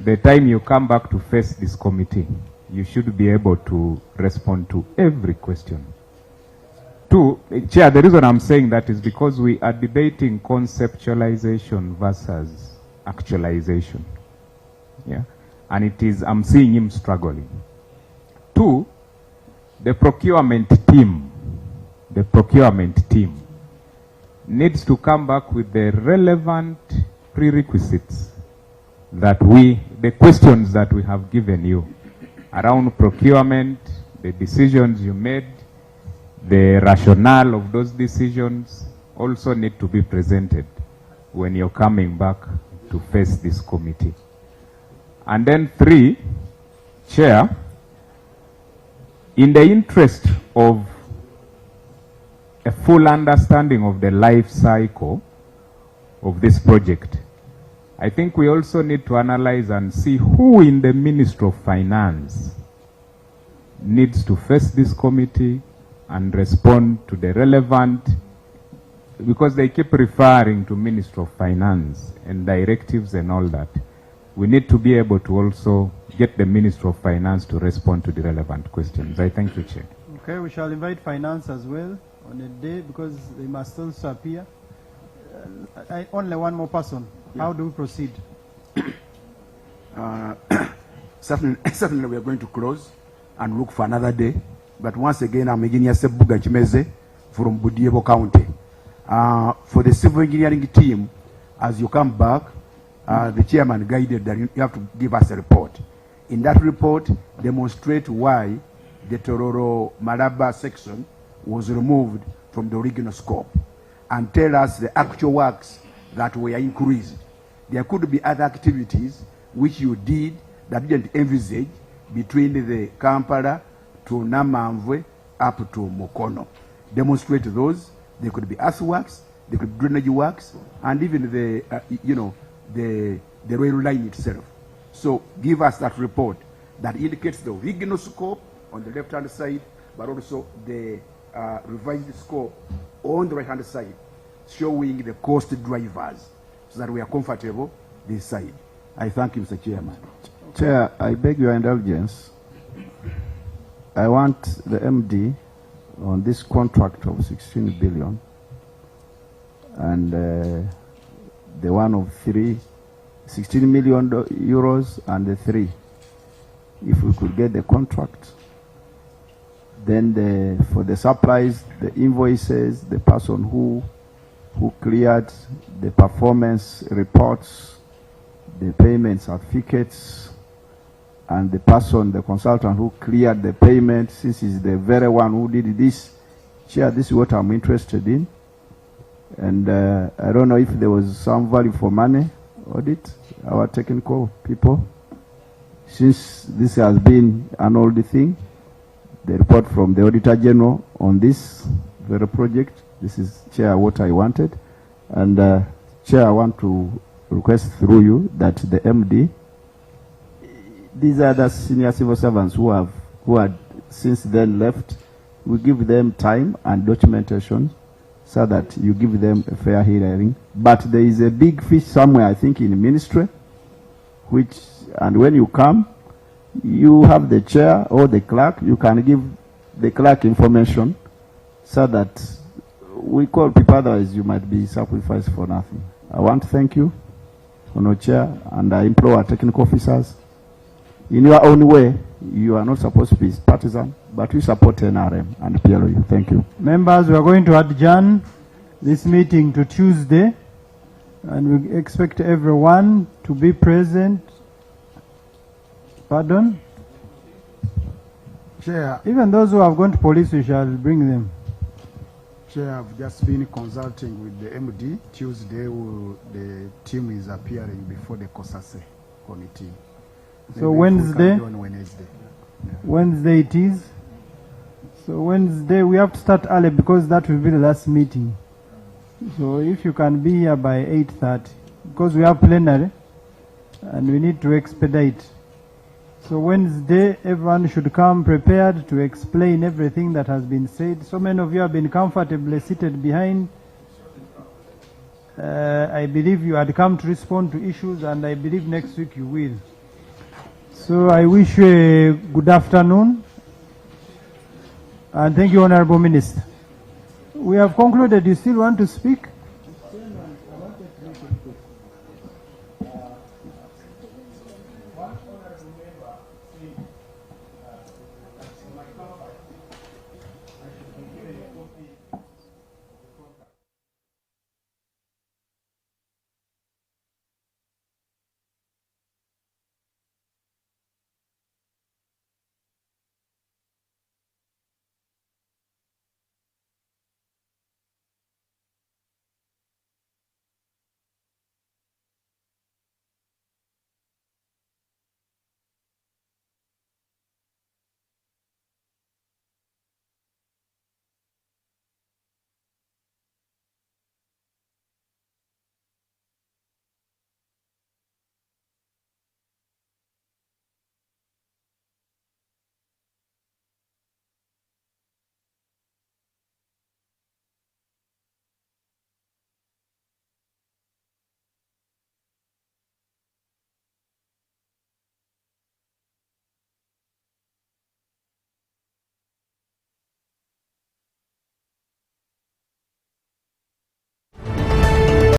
The time you come back to face this committee, you should be able to respond to every question. Two, Chair, the reason I'm saying that is because we are debating conceptualization versus actualization. Yeah, and it is, I'm seeing him struggling. Two, the procurement team needs to come back with the relevant prerequisites that the questions that we have given you around procurement, the decisions you made, the rationale of those decisions also need to be presented when you're coming back to face this committee. And then three, Chair, in the interest of a full understanding of the life cycle of this project, I think we also need to analyze and see who in the Ministry of Finance needs to face this committee and respond to the relevant, because they keep referring to Ministry of Finance and directives and all that. We need to be able to also get the Ministry of Finance to respond to the relevant questions. I thank you, Chair. Okay, we shall invite Finance as well on a day because they must also appear. Only one more person. Yeah. How do we proceed? Certainly we are going to close and look for another day. But once again, I'm Engineer Sebuga Chimeze from Budiebo County. For the civil engineering team, as you come back, the chairman guided that you have to give us a report. In that report, demonstrate why the Tororo Malaba section was removed from the original scope and tell us the actual works that were increased. There could be other activities which you did that didn't envisage between the Kampala to Namamvwe up to Mokono. Demonstrate those. There could be earthworks, there could be drainage works, and even the rail line itself. So give us that report that indicates the original scope on the left-hand side, but also the revised scope on the right-hand side, showing the cost drivers so that we are comfortable this side. I thank you, Mr. Chairman. Chair, I beg your indulgence. I want the MD on this contract of 16 billion and the one of 16 million euros and the 3. If we could get the contract, then for the supplies, the invoices, the person who cleared the performance reports, the payment certificates, and the person, the consultant who cleared the payment, since he's the very one who did this. Chair, this is what I'm interested in. And I don't know if there was some value for money audit, our technical people. Since this has been an old thing, the report from the Auditor General on this very project, this is, Chair, what I wanted. And Chair, I want to request through you that the MD, these are the senior civil servants who had since then left, we give them time and documentation so that you give them a fair hearing. But there is a big fish somewhere, I think, in the ministry, and when you come, you have the chair or the clerk, you can give the clerk information so that we call people, otherwise you might be sacrificed for nothing. I want to thank you, Honour Chair, and I implore our technical officers, in your own way, you are not supposed to be partisan, but we support NRM and PLU. Thank you. Members, we are going to adjourn this meeting to Tuesday, and we expect everyone to be present. Pardon? Chair. Even those who have gone to police, we shall bring them. Chair, I've just been consulting with the MD. Tuesday, the team is appearing before the COSASE committee. So Wednesday? On Wednesday. Yeah. Wednesday it is. So Wednesday we have to start early because that will be the last meeting. So if you can be here by 8:30, because we have plenary and we need to expedite. So Wednesday everyone should come prepared to explain everything that has been said. So many of you have been comfortably seated behind. I believe you had come to respond to issues, and I believe next week you will. So I wish you a good afternoon, and thank you, Honorable Minister. We have concluded. You still want to speak?